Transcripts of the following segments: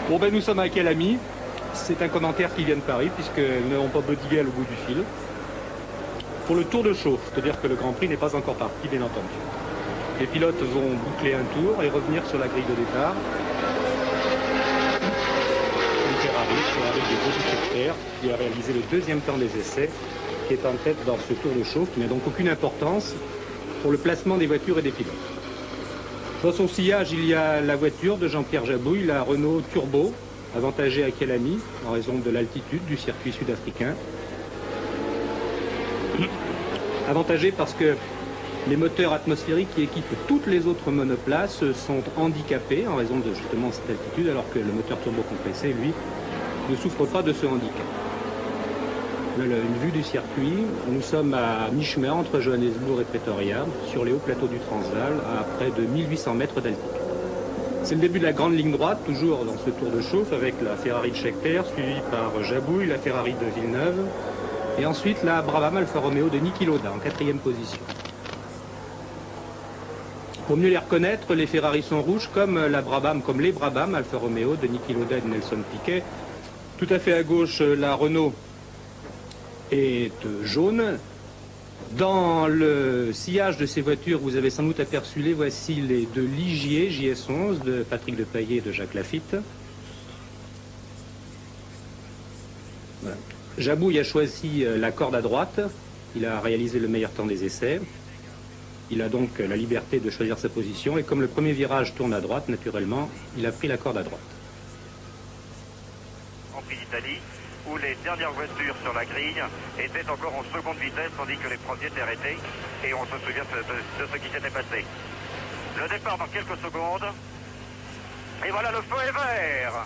Bon ben nous sommes à quel ami? C'est un commentaire qui vient de Paris puisqu'elles n'auront pas Bodigal au bout du fil. Pour le tour de chauffe, c'est-à-dire que le Grand Prix n'est pas encore parti, bien entendu. Les pilotes vont boucler un tour et revenir sur la grille de départ. Une Ferrari de Bobby Scheckter qui a réalisé le deuxième temps des essais, qui est en tête dans ce tour de chauffe, qui n'a donc aucune importance pour le placement des voitures et des pilotes. Dans son sillage, il y a la voiture de Jean-Pierre Jabouille, la Renault Turbo, avantagée à Kyalami en raison de l'altitude du circuit sud-africain. Avantagée parce que les moteurs atmosphériques qui équipent toutes les autres monoplaces sont handicapés en raison de justement cette altitude, alors que le moteur turbo-compressé, lui, ne souffre pas de ce handicap. Voilà une vue du circuit. Nous sommes à mi-chemin entre Johannesburg et Pretoria, sur les hauts plateaux du Transvaal, à près de 1800 mètres d'altitude. C'est le début de la grande ligne droite, toujours dans ce tour de chauffe, avec la Ferrari de Scheckter, suivie par Jabouille, la Ferrari de Villeneuve, et ensuite la Brabham Alfa Romeo de Niki Lauda en 4e position. Pour mieux les reconnaître, les Ferrari sont rouges comme la Brabham, comme les Brabham Alfa Romeo de Niki Lauda et de Nelson Piquet. Tout à fait à gauche, la Renault est jaune. Dans le sillage de ces voitures, vous avez sans doute aperçu les voici les deux Ligier JS11 de Patrick Depailler et de Jacques Lafitte. Voilà. Jabouille a choisi la corde à droite. Il a réalisé le meilleur temps des essais. Il a donc la liberté de choisir sa position. Et comme le premier virage tourne à droite, naturellement, il a pris la corde à droite. En Prix d'Italie, où les dernières voitures sur la grille étaient encore en seconde vitesse, tandis que les premiers étaient arrêtés. Et on se souvient de ce qui s'était passé. Le départ dans quelques secondes. Et voilà, le feu est vert.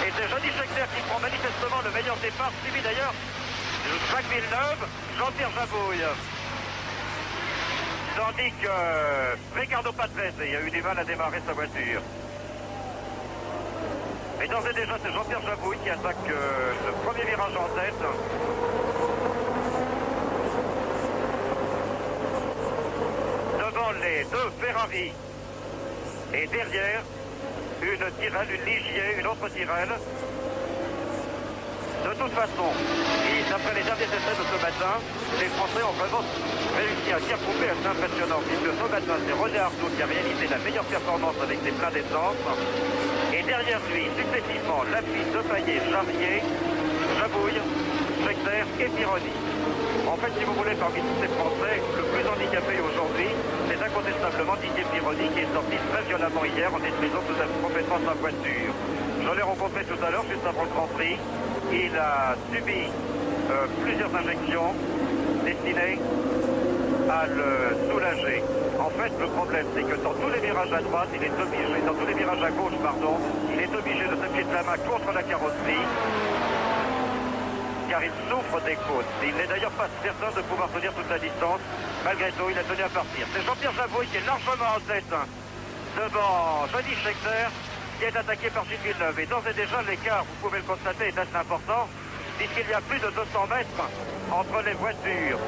Et c'est Johnny Scheckter qui prend manifestement le meilleur départ, suivi d'ailleurs de Jacques Villeneuve, Jean-Pierre Jabouille. Tandis que Ricardo Patrese a eu du mal à démarrer sa voiture. Et d'ores et déjà, c'est Jean-Pierre Jabouille qui attaque le premier virage en tête. Devant les deux Ferrari. Et derrière, une Tyrrell, une Ligier, une autre Tyrrell. De toute façon, d'après les derniers essais de ce matin, les Français ont vraiment réussi à dire couper assez impressionnant. Puisque ce matin, c'est René Arnoux qui a réalisé la meilleure performance avec des pleins d'essence. Et derrière lui, successivement, Lafitte, Depailler, Charrier, Jabouille, Scheckter et Pironi. En fait, si vous voulez, parmi tous ces Français, le plus handicapé aujourd'hui, c'est incontestablement Didier Pironi qui est sorti très violemment hier en détruisant tout à fait complètement sa voiture. Je l'ai rencontré tout à l'heure, juste avant le Grand Prix. Il a subi plusieurs injections destinées à le soulager. En fait, le problème, c'est que dans tous les virages à droite, il est obligé, dans tous les virages à gauche, pardon, il est obligé de s'appuyer de la main contre la carrosserie, car il souffre des côtes. Il n'est d'ailleurs pas certain de pouvoir tenir toute la distance. Malgré tout, il a tenu à partir. C'est Jean-Pierre Jabouille qui est largement en tête devant Johnny Scheckter, qui est attaqué par Gilles Villeneuve. Et d'ores et déjà, l'écart, vous pouvez le constater, est assez important, puisqu'il y a plus de 200 mètres entre les voitures.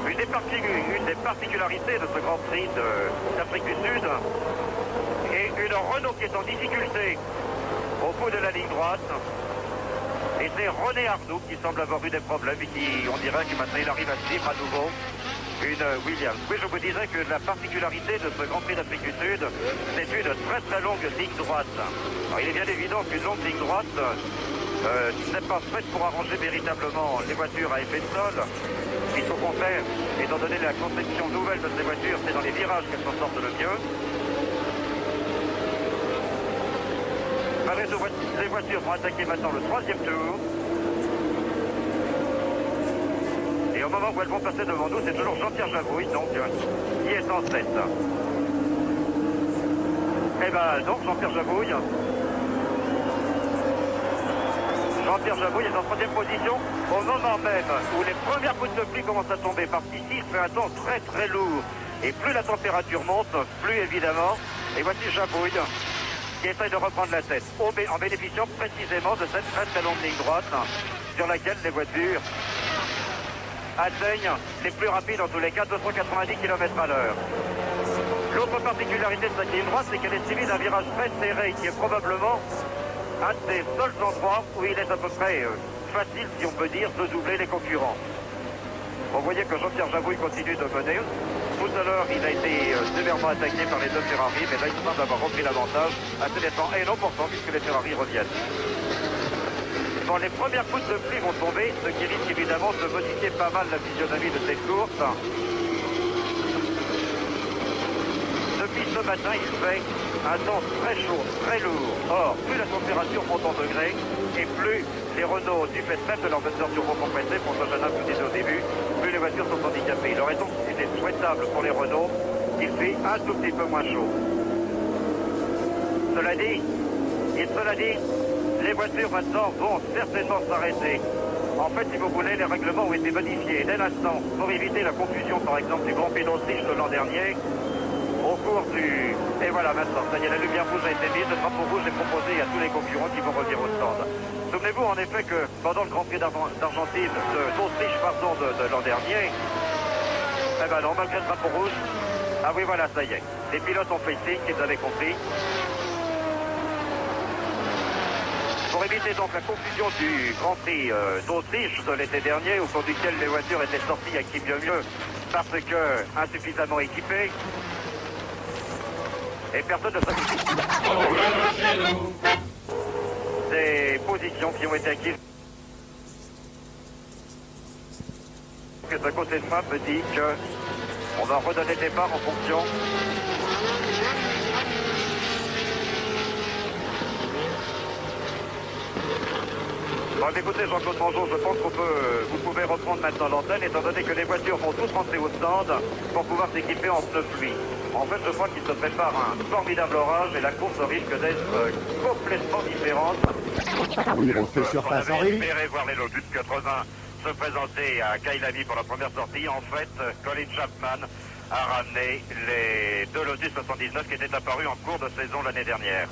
Une des particularités de ce Grand Prix d'Afrique du Sud est une Renault qui est en difficulté au bout de la ligne droite. Et c'est René Arnoux qui semble avoir eu des problèmes et qui, on dirait que maintenant il arrive à suivre à nouveau une Williams. Oui, je vous disais que la particularité de ce Grand Prix d'Afrique du Sud, c'est une très très longue ligne droite. Alors, il est bien évident qu'une longue ligne droite n'est pas faite pour arranger véritablement les voitures à effet de sol. Au contraire, étant donné la conception nouvelle de ces voitures, c'est dans les virages qu'elles s'en sortent le mieux. Les voitures vont attaquer maintenant le 3e tour. Et au moment où elles vont passer devant nous, c'est toujours Jean-Pierre Jabouille, donc, qui est en tête. Et ben donc Jean-Pierre Jabouille. Jean-Pierre Jabouille est en 3e position au moment même où les premières gouttes de pluie commencent à tomber. Parce qu'ici, il fait un temps très très lourd. Et plus la température monte, plus évidemment. Et voici Jabouille qui essaye de reprendre la tête, en bénéficiant précisément de cette très très longue ligne droite sur laquelle les voitures atteignent les plus rapides, en tous les cas, 290 km à l'heure. L'autre L'autre particularité de cette ligne droite, c'est qu'elle est suivie d'un virage très serré, qui est probablement un des seuls endroits où il est à peu près facile, si on peut dire, de doubler les concurrents. Vous voyez que Jean-Pierre Jabouille continue de mener. Tout à l'heure, il a été sévèrement attaqué par les deux Ferrari, mais là, il semble avoir repris l'avantage assez nettement. Et non pourtant, puisque les Ferrari reviennent. Bon, les premières gouttes de pluie vont tomber, ce qui risque évidemment de modifier pas mal la physionomie de cette course. Depuis ce matin, il fait un temps très chaud, très lourd. Or, plus la température monte en degrés, et plus les Renault, du fait même de leur moteur turbo-compressé, François Janin vous disait au début, plus les voitures sont handicapées. Il aurait donc été souhaitable pour les Renault qu'il fait un tout petit peu moins chaud. Cela dit, les voitures maintenant vont certainement s'arrêter. En fait, si vous voulez, les règlements ont été modifiés. Dès l'instant, pour éviter la confusion, par exemple, du Grand Prix d'Autriche de l'an dernier, au cours du... Et voilà, maintenant, ça y est, la lumière rouge a été mise, le drapeau rouge est proposé à tous les concurrents qui vont revenir au stand. Souvenez-vous, en effet, que pendant le Grand Prix d'Argentine, d'Autriche, pardon, de l'an dernier, eh ben non, malgré le drapeau rouge, ah oui, voilà, ça y est. Les pilotes ont fait signe qu'ils avaient compris. Pour éviter donc la confusion du Grand Prix d'Autriche de l'été dernier, au cours duquel les voitures étaient sorties à qui mieux parce que insuffisamment équipées, et personne ne s'occupe des positions qui ont été acquises. Que ce côté de moi me dit que on va redonner le départ en fonction. Bon, écoutez, Jean-Claude Mangeot, je pense vous pouvez reprendre maintenant l'antenne, étant donné que les voitures vont toutes rentrer au stand pour pouvoir s'équiper en pneus pluie. En fait, je crois qu'il se prépare un formidable orage et la course risque d'être complètement différente. Oui, on fait surface, on avait Henri. espéré voir les Lotus 80 se présenter à Kailami pour la première sortie. En fait, Colin Chapman a ramené les deux Lotus 79 qui étaient apparus en cours de saison l'année dernière.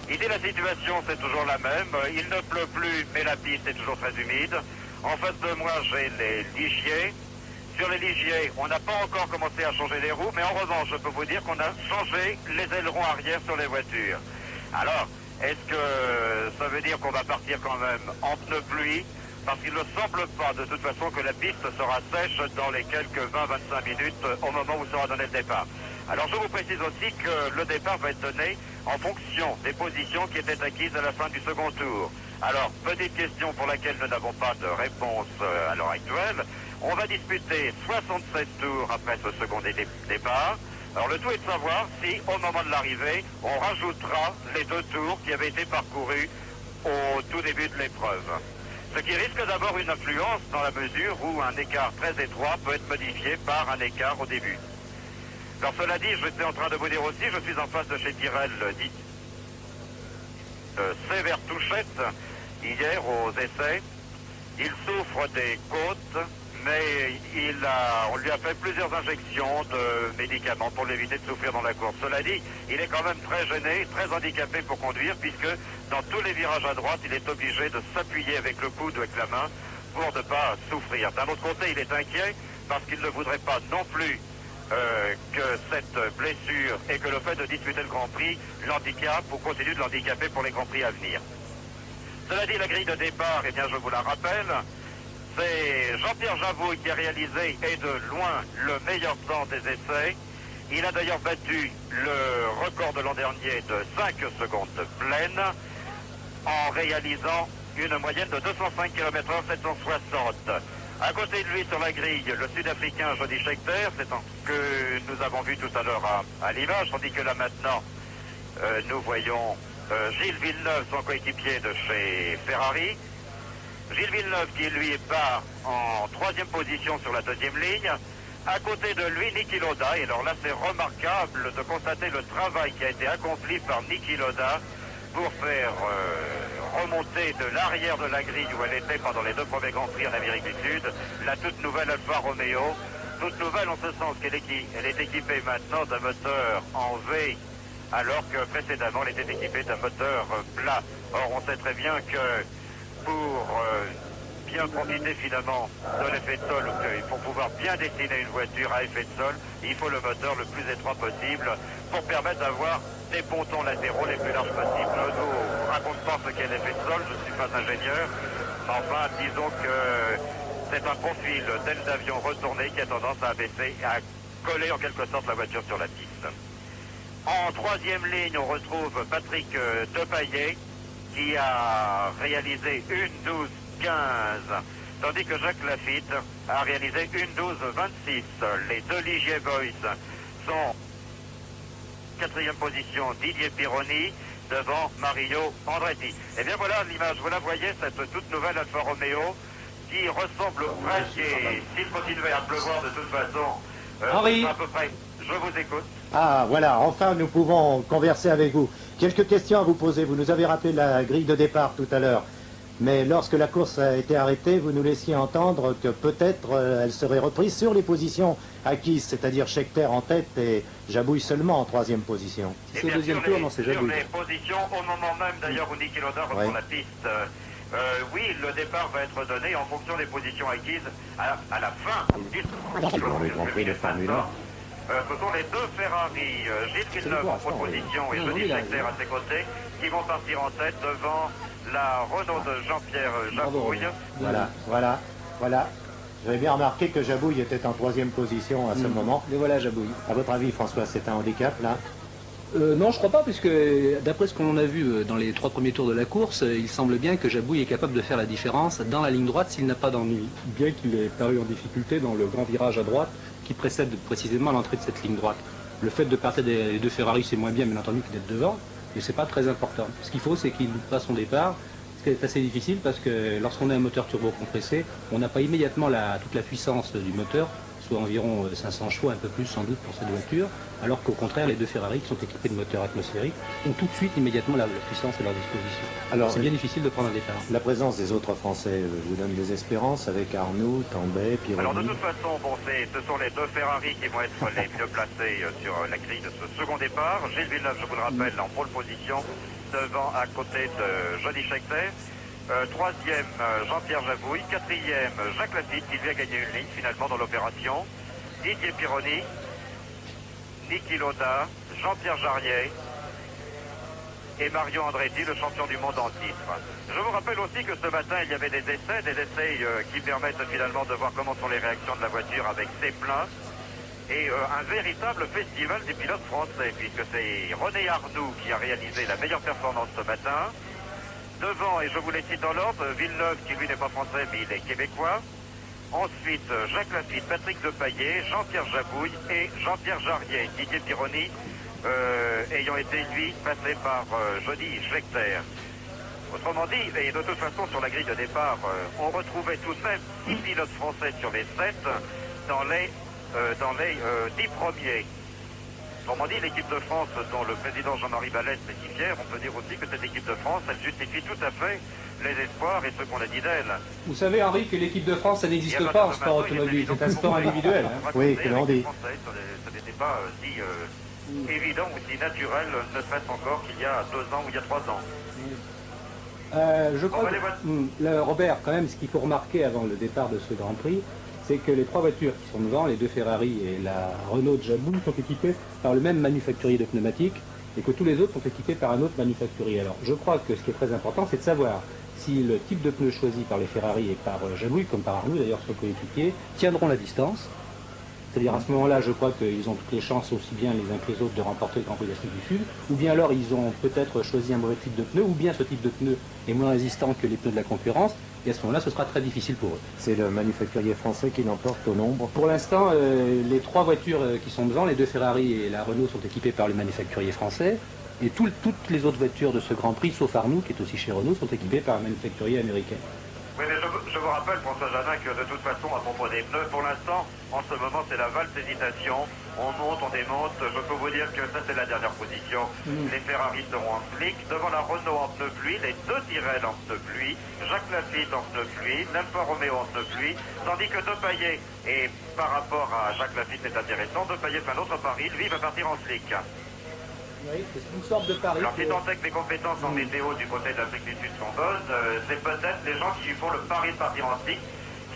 Il dit la situation, c'est toujours la même. Il ne pleut plus, mais la piste est toujours très humide. En face de moi, j'ai les ligiers. Sur les ligiers, on n'a pas encore commencé à changer les roues, mais en revanche, je peux vous dire qu'on a changé les ailerons arrière sur les voitures. Alors, est-ce que ça veut dire qu'on va partir quand même en pneus pluie? Parce qu'il ne semble pas, de toute façon, que la piste sera sèche dans les quelques 20-25 minutes au moment où sera donné le départ. Alors, je vous précise aussi que le départ va être donné en fonction des positions qui étaient acquises à la fin du second tour. Alors, petite question pour laquelle nous n'avons pas de réponse à l'heure actuelle. On va disputer 67 tours après ce second départ. Alors, le tout est de savoir si, au moment de l'arrivée, on rajoutera les 2 tours qui avaient été parcourus au tout début de l'épreuve. Ce qui risque d'avoir une influence dans la mesure où un écart très étroit peut être modifié par un écart au début. Alors cela dit, j'étais en train de vous dire aussi, je suis en face de chez Tyrrell, dit sévère touchette, hier aux essais. Il souffre des côtes, mais on lui a fait plusieurs injections de médicaments pour l'éviter de souffrir dans la course. Cela dit, il est quand même très gêné, très handicapé pour conduire, puisque dans tous les virages à droite, il est obligé de s'appuyer avec le coude ou avec la main pour ne pas souffrir. D'un autre côté, il est inquiet parce qu'il ne voudrait pas non plus que cette blessure et que le fait de disputer le Grand Prix l'handicape ou continue de l'handicaper pour les Grands Prix à venir. Cela dit, la grille de départ, eh bien, je vous la rappelle, c'est Jean-Pierre Jabouille qui a réalisé et de loin le meilleur temps des essais. Il a d'ailleurs battu le record de l'an dernier de 5 secondes pleines en réalisant une moyenne de 205 km/h 760. À côté de lui, sur la grille, le Sud-Africain Jody Scheckter, c'est ce que nous avons vu tout à l'heure à l'image, tandis que là maintenant, nous voyons Gilles Villeneuve, son coéquipier de chez Ferrari. Gilles Villeneuve qui, lui, part en 3e position sur la 2e ligne. À côté de lui, Niki Lauda. Et alors là, c'est remarquable de constater le travail qui a été accompli par Niki Lauda pour faire remonter de l'arrière de la grille où elle était pendant les 2 premiers Grands Prix en Amérique du Sud, la toute nouvelle Alfa Romeo. Toute nouvelle en ce sens qu'elle est équipée maintenant d'un moteur en V, alors que précédemment elle était équipée d'un moteur plat. Or, on sait très bien que pour bien profiter finalement de l'effet de sol. Pour pouvoir bien dessiner une voiture à effet de sol, il faut le moteur le plus étroit possible pour permettre d'avoir des pontons latéraux les plus larges possibles. Je ne vous raconte pas ce qu'est l'effet de sol, je ne suis pas ingénieur. Enfin, disons que c'est un profil d'aile d'avion retourné qui a tendance à abaisser et à coller en quelque sorte la voiture sur la piste. En troisième ligne, on retrouve Patrick Depailler qui a réalisé une 12-15, tandis que Jacques Lafitte a réalisé une 12-26. Les deux Ligier Boys sont quatrième position, Didier Pironi devant Mario Andretti. Et bien voilà l'image, vous la voyez, cette toute nouvelle Alfa Romeo qui ressemble presque, et s'il continuait à pleuvoir de toute façon, Henri, à peu près, je vous écoute. Ah, voilà, enfin nous pouvons converser avec vous. Quelques questions à vous poser. Vous nous avez rappelé la grille de départ tout à l'heure. Mais lorsque la course a été arrêtée, vous nous laissiez entendre que peut-être elle serait reprise sur les positions acquises, c'est-à-dire Scheckter en tête et Jabouille seulement en troisième position. si c'est au deuxième tour, non, c'est Sur Jabouille. les positions, au moment même d'ailleurs où Niki Lauda reprend Oui. la piste, oui, le départ va être donné en fonction des positions acquises à la fin du Grand Prix de Formule 1. ce sont les deux Ferrari, Gilles Villeneuve en pole position et Johnny Scheckter à ses côtés, qui vont partir en tête devant la Renault de Jean-Pierre Jabouille. Voilà. J'avais bien remarqué que Jabouille était en troisième position à ce moment. Et voilà Jabouille. À votre avis, François, c'est un handicap là? Non, je crois pas, puisque d'après ce qu'on a vu dans les 3 premiers tours de la course, il semble bien que Jabouille est capable de faire la différence dans la ligne droite s'il n'a pas d'ennui. Bien qu'il ait paru en difficulté dans le grand virage à droite qui précède précisément l'entrée de cette ligne droite. Le fait de partir des deux Ferrari, c'est moins bien, bien entendu, que d'être devant, mais c'est pas très important. Ce qu'il faut, c'est qu'il fasse son départ, ce qui est assez difficile parce que lorsqu'on a un moteur turbo compressé, on n'a pas immédiatement toute la puissance du moteur, soit environ 500 chevaux, un peu plus sans doute pour cette voiture, alors qu'au contraire, les deux Ferrari qui sont équipés de moteurs atmosphériques ont tout de suite immédiatement la puissance à leur disposition. Alors, c'est bien difficile de prendre un départ. La présence des autres Français vous donne des espérances avec Arnoux, Tambay, Alors de Pironi. toute façon, bon, ce sont les deux Ferrari qui vont être les mieux placés sur la grille de ce second départ. Gilles Villeneuve, je vous le rappelle, en pole position, devant à côté de Johnny Scheckter. Troisième, Jean-Pierre Jabouille. Quatrième, Jacques Lafitte, qui lui a gagné une ligne finalement dans l'opération. Didier Pironi, Niki Lauda, Jean-Pierre Jarier et Mario Andretti, le champion du monde en titre. Je vous rappelle aussi que ce matin, il y avait des essais qui permettent finalement de voir comment sont les réactions de la voiture avec ses pleins. Et un véritable festival des pilotes français, puisque c'est René Arnoux qui a réalisé la meilleure performance ce matin. Devant, et je vous les cite dans l'ordre, Villeneuve, qui lui n'est pas français, mais il est québécois. Ensuite, Jacques Lafitte, Patrick Depailler, Jean-Pierre Jabouille et Jean-Pierre Jarier. Didier Pironi ayant été, lui, passé par Johnny Scheckter. Autrement dit, et de toute façon, sur la grille de départ, on retrouvait tout de même 6 pilotes français sur les 7 dans les 10 premiers. Autrement dit, l'équipe de France, dont le président Jean-Marie Ballet est si fier, on peut dire aussi que cette équipe de France, elle justifie tout à fait les espoirs et ce qu'on a dit d'elle. Vous savez, Henri, que l'équipe de France, ça n'existe pas en sport automobile. C'est un sport individuel. Oui, que l'on dit. Ça n'était pas si évident ou si naturel, ne serait-ce encore qu'il y a 2 ans ou il y a 3 ans. Je crois que, Robert, quand même, ce qu'il faut remarquer avant le départ de ce Grand Prix, c'est que les 3 voitures qui sont devant, les 2 Ferrari et la Renault de Jabouille, sont équipées par le même manufacturier de pneumatiques et que tous les autres sont équipés par un autre manufacturier. Alors, je crois que ce qui est très important, c'est de savoir si le type de pneus choisi par les Ferrari et par Jabouille, comme par Arnoux d'ailleurs, son coéquipier, tiendront la distance. C'est-à-dire à ce moment-là, je crois qu'ils ont toutes les chances aussi bien les uns que les autres de remporter le Grand Prix d'Afrique du Sud, ou bien alors ils ont peut-être choisi un mauvais type de pneu, ou bien ce type de pneu est moins résistant que les pneus de la concurrence, et à ce moment-là, ce sera très difficile pour eux. C'est le manufacturier français qui l'emporte au nombre. Pour l'instant, les 3 voitures qui sont devant, les 2 Ferrari et la Renault, sont équipées par le manufacturier français, et toutes les autres voitures de ce Grand Prix, sauf Arnoux, qui est aussi chez Renault, sont équipées par un manufacturier américain. Oui, mais je vous rappelle, François Janin, que de toute façon, à propos des pneus, pour l'instant, en ce moment, c'est la valse hésitation. On monte, on démonte. Je peux vous dire que ça, c'est la dernière position. Les Ferrari seront en slick. Devant la Renault en pneu pluie, les 2 Tyrrell en pneu pluie, Jacques Lafitte en pneu pluie, l'Alfa Romeo en pneu pluie, tandis que Depailler, et par rapport à Jacques Lafitte, c'est intéressant, Depailler fait un autre pari, lui, va partir en slick. Oui, c'est une sorte de pari. Alors, si tant est que les compétences en météo du côté de l'Afrique du Sud sont bonnes, c'est peut-être les gens qui font le pari de partir en ski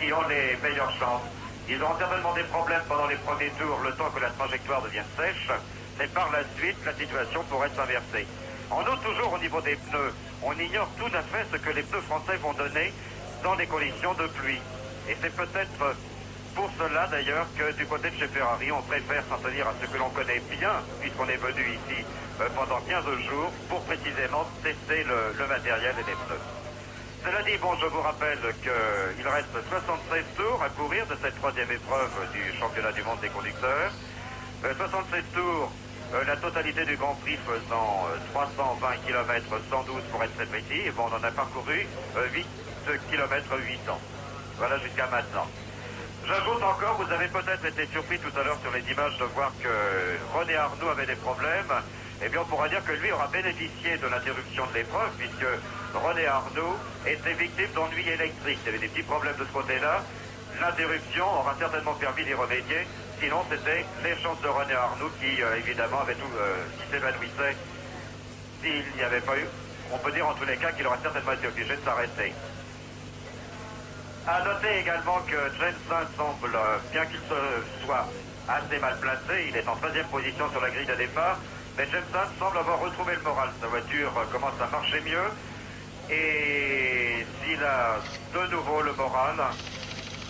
qui ont les meilleures chances. Ils auront certainement des problèmes pendant les premiers tours, le temps que la trajectoire devienne sèche, mais par la suite, la situation pourrait s'inverser. En outre, toujours au niveau des pneus, on ignore tout à fait ce que les pneus français vont donner dans les conditions de pluie. Et c'est peut-être pour cela d'ailleurs que du côté de chez Ferrari, on préfère s'en tenir à ce que l'on connaît bien, puisqu'on est venu ici pendant 15 jours, pour précisément tester le matériel et les pneus. Cela dit, bon, je vous rappelle qu'il reste 76 tours à courir de cette troisième épreuve du championnat du monde des conducteurs. 76 tours, la totalité du Grand Prix faisant 320 km 112 pour être très précis. Et bon, on en a parcouru 8 km 800. Voilà jusqu'à maintenant. J'ajoute encore, vous avez peut-être été surpris tout à l'heure sur les images de voir que René Arnoux avait des problèmes. Eh bien, on pourra dire que lui aura bénéficié de l'interruption de l'épreuve, puisque René Arnoux était victime d'ennuis électriques. Il y avait des petits problèmes de ce côté-là. L'interruption aura certainement permis d'y remédier. Sinon, c'était les chances de René Arnoux qui, évidemment, avait tout, qui s'évanouissait. S'il n'y avait pas eu, on peut dire en tous les cas qu'il aurait certainement été obligé de s'arrêter. À noter également que Jensen semble, bien qu'il soit assez mal placé, il est en 13e position sur la grille de départ, mais Jensen semble avoir retrouvé le moral. Sa voiture commence à marcher mieux, et s'il a de nouveau le moral,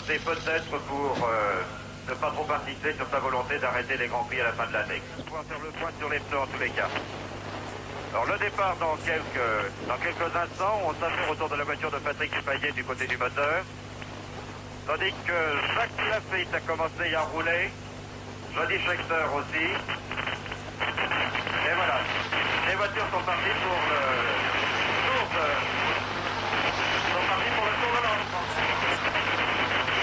c'est peut-être pour ne pas trop insister sur sa volonté d'arrêter les Grands Prix à la fin de l'année. On va faire le point sur les pneus en tous les cas. Alors le départ dans quelques instants, on s'affaire autour de la voiture de Patrick Payet du côté du moteur. Tandis que Jacques Lafitte a commencé à rouler, Jody Scheckter aussi. Et voilà, les voitures sont parties pour le tour de l'ensemble.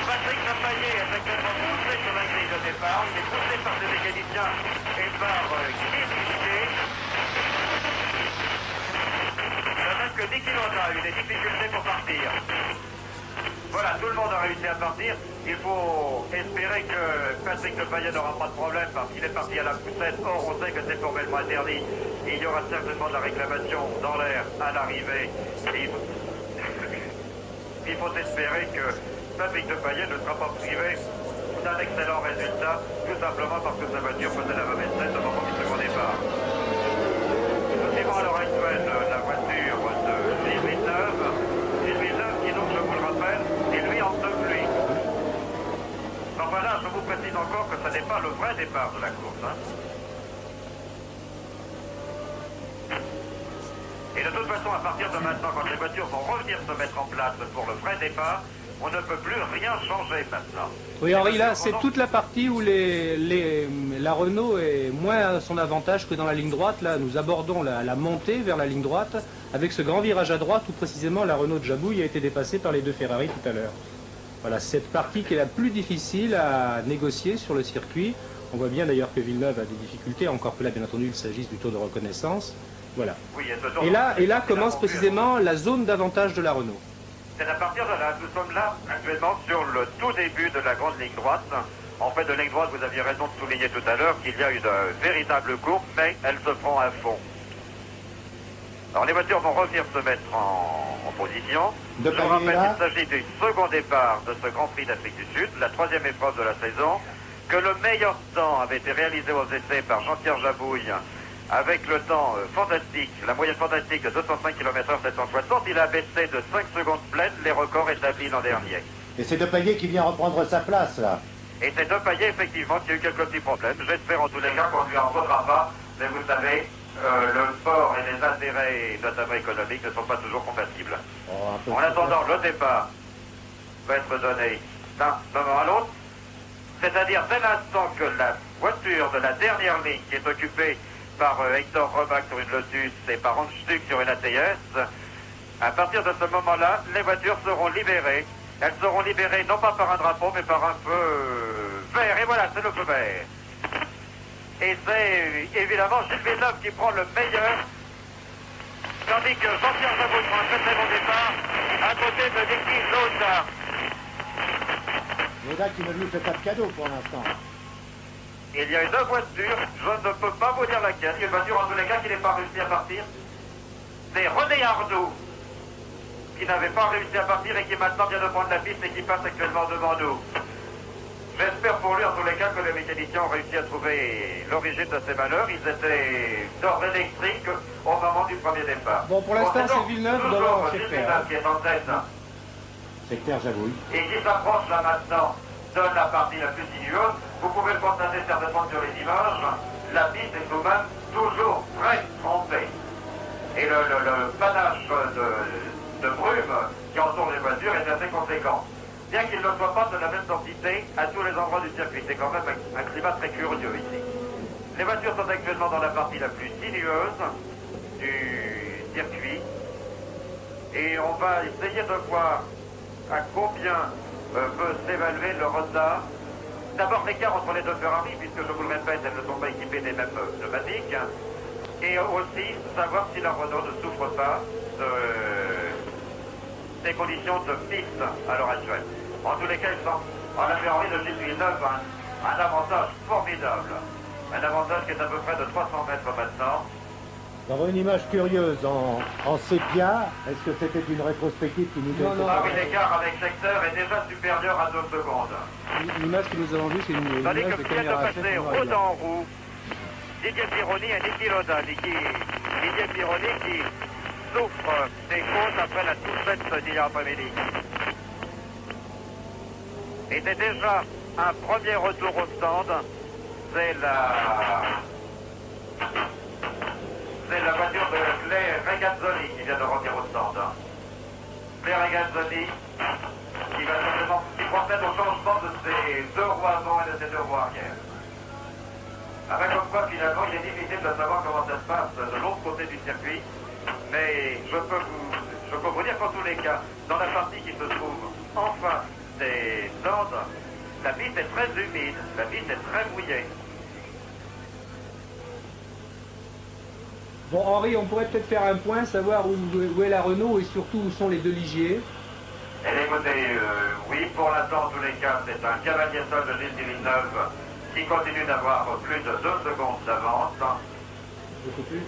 Patrick Payet est actuellement poussé sur la grille de départ, il est poussé par ses mécaniciens et par Guy Piquet. De même que Niki Lauda a eu des difficultés pour partir. Voilà, tout le monde a réussi à partir. Il faut espérer que Patrick Payet n'aura pas de problème parce qu'il est parti à la poussette. Or, on sait que c'est formellement interdit. Il y aura certainement de la réclamation dans l'air à l'arrivée. Il faut espérer que Patrick Payet ne sera pas privé d'un excellent résultat, tout simplement parce que sa voiture faisait la mauvaise tête au moment du second départ. Nous suivons à l'heure actuelle la voiture de Gilles Villeneuve. Gilles Villeneuve qui donc, je vous le rappelle, est lui en demi-pluie. Enfin là, je vous précise encore que ce n'est pas le vrai départ de la course. Hein. Et de toute façon, à partir de maintenant, quand les voitures vont revenir se mettre en place pour le vrai départ, on ne peut plus rien changer maintenant. Oui, Henri, là, c'est toute la partie où la Renault est moins à son avantage que dans la ligne droite. Là, nous abordons la montée vers la ligne droite avec ce grand virage à droite où précisément la Renault de Jabouille a été dépassée par les deux Ferrari tout à l'heure. Voilà, cette partie qui est la plus difficile à négocier sur le circuit. On voit bien d'ailleurs que Villeneuve a des difficultés, encore que là, bien entendu, il s'agisse du tour de reconnaissance. Voilà. Oui, et là commence précisément la zone d'avantage de la Renault. C'est à partir de là, nous sommes là actuellement sur le tout début de la grande ligne droite. En fait, de ligne droite, vous aviez raison de souligner tout à l'heure qu'il y a une véritable courbe, mais elle se prend à fond. Alors les voitures vont revenir se mettre en position. Je vous rappelle qu'il s'agit du second départ de ce Grand Prix d'Afrique du Sud, la troisième épreuve de la saison, que le meilleur temps avait été réalisé aux essais par Jean-Pierre Jabouille, avec le temps fantastique, la moyenne fantastique de 205 km/h 760, il a baissé de 5 secondes pleines les records établis l'an dernier. Et c'est Depayet qui vient reprendre sa place, là. Et c'est Depayet, effectivement, qui a eu quelques petits problèmes. J'espère en tous les cas qu'on ne lui en faudra pas. Mais vous savez, le sport et les intérêts, notamment économiques, ne sont pas toujours compatibles. En attendant, le départ va être donné d'un moment à l'autre. C'est-à-dire dès l'instant que la voiture de la dernière ligne, qui est occupée par Hector Romac sur une Lotus et par Hans Stuck sur une ATS, à partir de ce moment-là, les voitures seront libérées. Elles seront libérées non pas par un drapeau, mais par un feu vert. Et voilà, c'est le feu vert. Et c'est évidemment Gilles Villeneuve qui prend le meilleur, tandis que Jean-Pierre Jabouille prend un très très bon départ, à côté de Niki Lauda. Lauda qui ne lui fait pas de cadeau pour l'instant. il y a une voiture, je ne peux pas vous dire laquelle, il y a une voiture en tous les cas qui n'est pas réussi à partir. C'est René Arnoux qui n'avait pas réussi à partir et qui maintenant vient de prendre la piste et qui passe actuellement devant nous. J'espère pour lui en tous les cas que les mécaniciens ont réussi à trouver l'origine de ces malheurs. Ils étaient d'ordre électrique au moment du premier départ. Bon, pour l'instant, c'est Villeneuve devant Scheckter. Qui est en tête. Scheckter Jabouille. Et qui s'approche là maintenant de la partie la plus sinueuse. Vous pouvez le constater certainement sur les images. La piste est tout de même toujours très trempée. Et le panache de brume qui entoure les voitures est assez conséquent. Bien qu'il ne soit pas de la même densité à tous les endroits du circuit. C'est quand même un climat très curieux ici. Les voitures sont actuellement dans la partie la plus sinueuse du circuit. Et on va essayer de voir à combien peut s'évaluer le retard. D'abord l'écart entre les deux Ferrari, puisque je vous le répète, elles ne sont pas équipées des mêmes pneumatiques. Et aussi savoir si la Renault ne souffre pas des conditions de piste à l'heure actuelle. En tous les cas, ils sont en la Ferrari de Gilles Villeneuve un avantage formidable. Un avantage qui est à peu près de 300 mètres maintenant. Dans une image curieuse en sépia, est-ce que c'était une rétrospective qui nous Non, non. Ah oui, l'écart avec Scheckter est déjà supérieur à 2 secondes. L'image que nous avons vue, c'est une Tandis image que de vient de caméra passer roue en roue Didier Pironi et Niki Lauda. Didier Pironi qui souffre des côtes après la soufflette d'hier après-midi. Était déjà un premier retour au stand. C'est la voiture de Claire Regazzoni qui vient de revenir au stand. Claire Regazzoni qui procède au changement de ses 2 roues avant et de ses 2 roues arrière. Avec comme quoi finalement il est difficile de savoir comment ça se passe de l'autre côté du circuit, mais je peux vous dire qu'en tous les cas, dans la partie qui se trouve en face des stands, la piste est très humide, la piste est très mouillée. Bon, Henri, on pourrait peut-être faire un point, savoir où est la Renault et surtout où sont les deux ligiers. Et écoutez, oui, pour l'instant, en tous les cas, c'est un cavalier seul de Gilles Villeneuve qui continue d'avoir plus de 2 secondes d'avance. Beaucoup plus.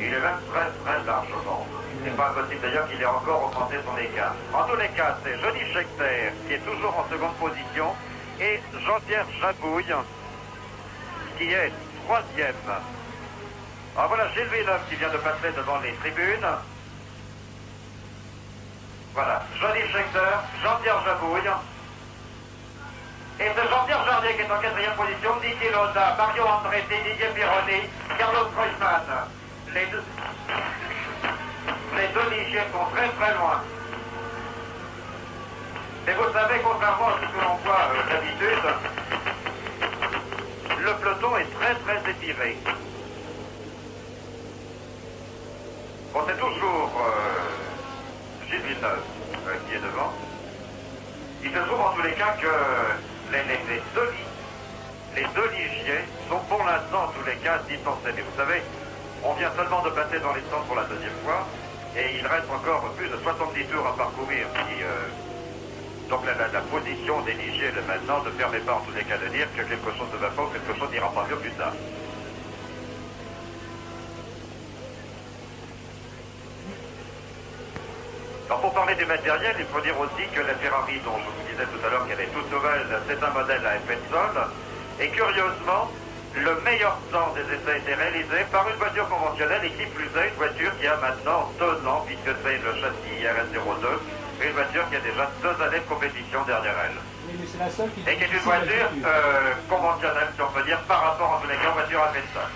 Il est même très largement. C'est pas possible d'ailleurs qu'il ait encore augmenté son écart. En tous les cas, c'est Johnny Scheckter qui est toujours en seconde position et Jean-Pierre Jabouille qui est 3e. Alors voilà Gilles Villeneuve qui vient de passer devant les tribunes. Voilà, Johnny Scheckter, Jean-Pierre Jabouille. Et c'est Jean-Pierre Jardier qui est en 4e position, Niki Lauda, Mario Andretti, Didier Pironi, Carlos Kreuzmann. Les deux ligiers sont très loin. Et vous savez, contrairement à ce que l'on voit d'habitude, le peloton est très étiré. Bon, c'est toujours Gilles Villeneuve qui est devant. Il se trouve en tous les cas que les deux ligiers sont pour l'instant en tous les cas distancés. Mais vous savez, on vient seulement de passer dans les stands pour la 2e fois et il reste encore plus de 70 tours à parcourir. Donc la position des ligiers de maintenant ne permet pas en tous les cas de dire que quelque chose ne va pas ou quelque chose n'ira pas mieux plus tard. Alors pour parler du matériel, il faut dire aussi que la Ferrari, dont je vous disais tout à l'heure qu'elle est toute nouvelle, c'est un modèle à effet de sol. Et curieusement, le meilleur temps des essais a été réalisé par une voiture conventionnelle et qui plus est, une voiture qui a maintenant 2 ans, puisque c'est le châssis RS02, une voiture qui a déjà 2 années de compétition derrière elle. Oui, mais c'est la seule qui et qui est une voiture conventionnelle, si on peut dire, par rapport à tous les cas aux voitures à effet de sol.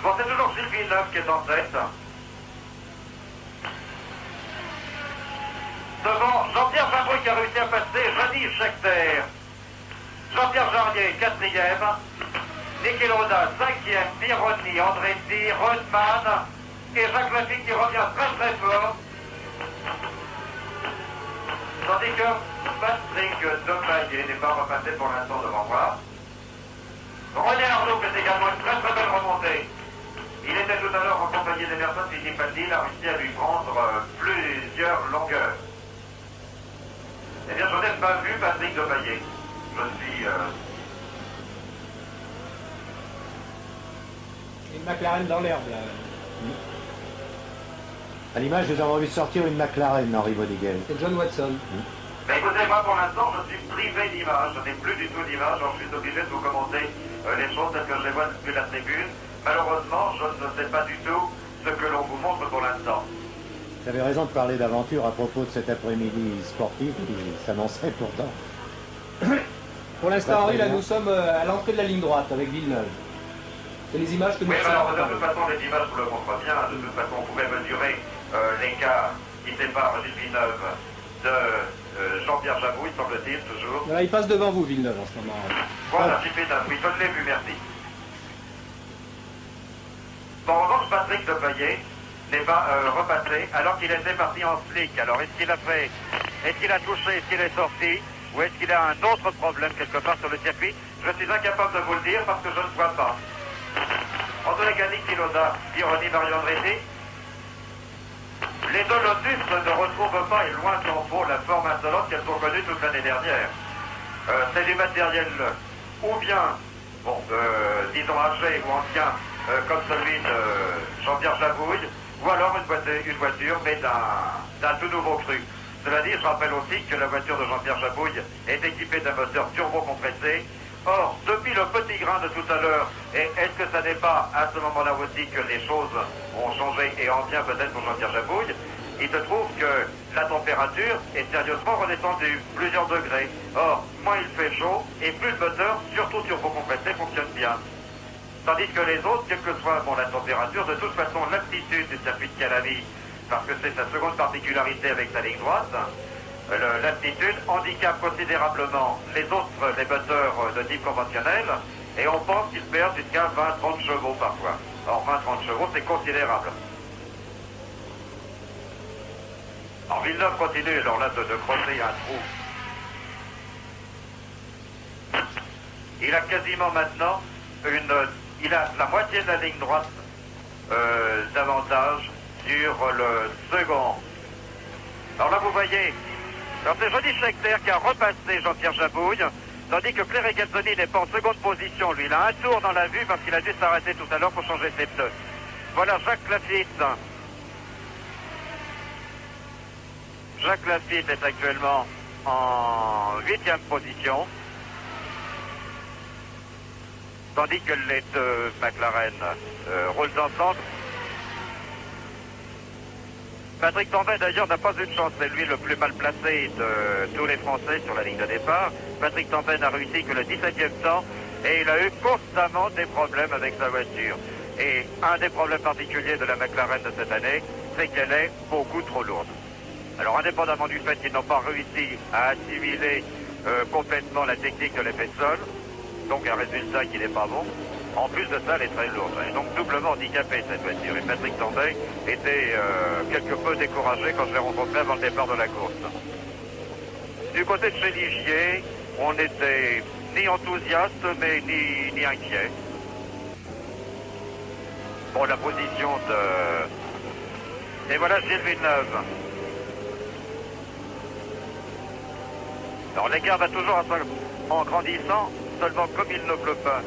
Bon, c'est toujours Gilles Villeneuve qui est en tête. Devant Jean-Pierre Jabouille qui a réussi à passer, Johnny Scheckter, Jean-Pierre Jardier 4e, Niki Lauda 5e, Pironi, Andretti, Reutemann et Jacques Lafitte qui revient très fort. Tandis que Patrick Depailler n'est pas repassé pour l'instant devant moi. René Arnoux fait également une très belle remontée. Il était tout à l'heure en compagnie d'Emerson Fittipaldi, il a réussi à lui prendre plusieurs longueurs. Eh bien, je n'ai pas vu Patrick Depailler. Je suis McLaren dans l'herbe, là. À l'image, nous avons vu sortir une McLaren, Henri Boniguel. C'est John Watson. Mais écoutez, moi pour l'instant, je suis privé d'image, je n'ai plus du tout d'image, alors je suis obligé de vous commenter les choses telles que je les vois depuis la tribune. Malheureusement, je ne sais pas du tout ce que l'on vous montre pour l'instant. Vous avez raison de parler d'aventure à propos de cet après-midi sportif qui s'annonçait pourtant. Pour l'instant, Henri, là, nous sommes à l'entrée de la ligne droite avec Villeneuve. C'est les images que nous Oui, recevons. alors de toute façon, les images vous le montrent bien. De toute façon, on pouvait mesurer l'écart qui sépare Gilles Villeneuve de Jean-Pierre Jabouille, semble-t-il, toujours. Voilà, il passe devant vous, Villeneuve, en ce moment. Voilà, Gilles Villeneuve, oui, je l'ai vu, merci. Bon, en revanche, Patrick Depailler n'est pas repassé alors qu'il était parti en slick. Alors, est-ce qu'il a fait, est-ce qu'il a touché, est-ce qu'il est sorti, ou est-ce qu'il a un autre problème quelque part sur le circuit? Je suis incapable de vous le dire parce que je ne vois pas. En tous les cas, Niki Lauda, Pironi, Mario Andretti, les deux Lotus ne retrouvent pas, et loin s'en faut, la forme insolente qu'elles ont connue toute l'année dernière. C'est du matériel ou bien, bon, disons âgé ou ancien, comme celui de Jean-Pierre Jabouille, ou alors une voiture, mais d'un tout nouveau cru. Cela dit, je rappelle aussi que la voiture de Jean-Pierre Jabouille est équipée d'un moteur turbo-compressé. Or, depuis le petit grain de tout à l'heure, et est-ce que ça n'est pas à ce moment-là aussi que les choses ont changé, et en bien peut-être pour Jean-Pierre Jabouille, il se trouve que la température est sérieusement redescendue, plusieurs degrés. Or, moins il fait chaud, et plus le moteur, surtout turbo-compressé, fonctionne bien. Tandis que les autres, quelle que soit la température, de toute façon l'aptitude du circuit de Calavi, parce que c'est sa seconde particularité avec sa ligne droite, l'aptitude handicape considérablement les moteurs de type conventionnel, et on pense qu'ils perdent jusqu'à 20-30 chevaux parfois. Or 20-30 chevaux, c'est considérable. Alors Villeneuve continue alors là de creuser un trou. Il a quasiment maintenant il a la moitié de la ligne droite d'avantage sur le second. Alors là vous voyez, alors c'est Johnny Scheckter qui a repassé Jean-Pierre Jabouille, tandis que Claire Gazzoni n'est pas en seconde position. Lui, il a un tour dans la vue parce qu'il a dû s'arrêter tout à l'heure pour changer ses pneus. Voilà Jacques Lafitte. Jacques Lafitte est actuellement en 8e position, tandis que les deux McLaren roulent ensemble. Patrick Tambay d'ailleurs n'a pas eu de chance, c'est lui le plus mal placé de tous les Français sur la ligne de départ. Patrick Tambay n'a réussi que le 17e temps et il a eu constamment des problèmes avec sa voiture. Et un des problèmes particuliers de la McLaren de cette année, c'est qu'elle est beaucoup trop lourde. Alors indépendamment du fait qu'ils n'ont pas réussi à assimiler complètement la technique de l'effet de sol, donc un résultat qui n'est pas bon, en plus de ça, elle est très lourde. Elle est donc doublement handicapée cette voiture. Et Patrick Tambay était quelque peu découragé quand je l'ai rencontré avant le départ de la course. Du côté de chez Ligier, on n'était ni enthousiaste mais ni inquiet. Bon, la position de... Et voilà Gilles Villeneuve. Alors l'écart va toujours en grandissant, seulement comme il ne pleut pas.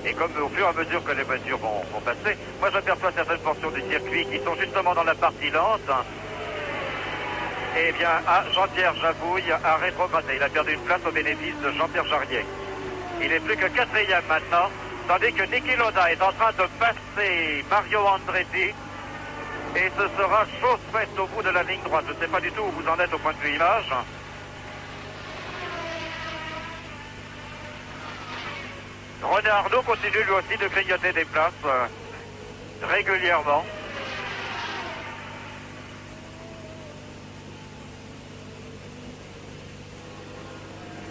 Et comme au fur et à mesure que les voitures vont passer, moi j'aperçois certaines portions du circuit qui sont justement dans la partie lente. Eh bien, Jean-Pierre Jabouille a rétrogradé. Il a perdu une place au bénéfice de Jean-Pierre Jarier. Il n'est plus que 4e maintenant, tandis que Niki Lauda est en train de passer Mario Andretti. Et ce sera chose faite au bout de la ligne droite. Je ne sais pas du tout où vous en êtes au point de vue image. René Arnoux continue lui aussi de grignoter des places régulièrement.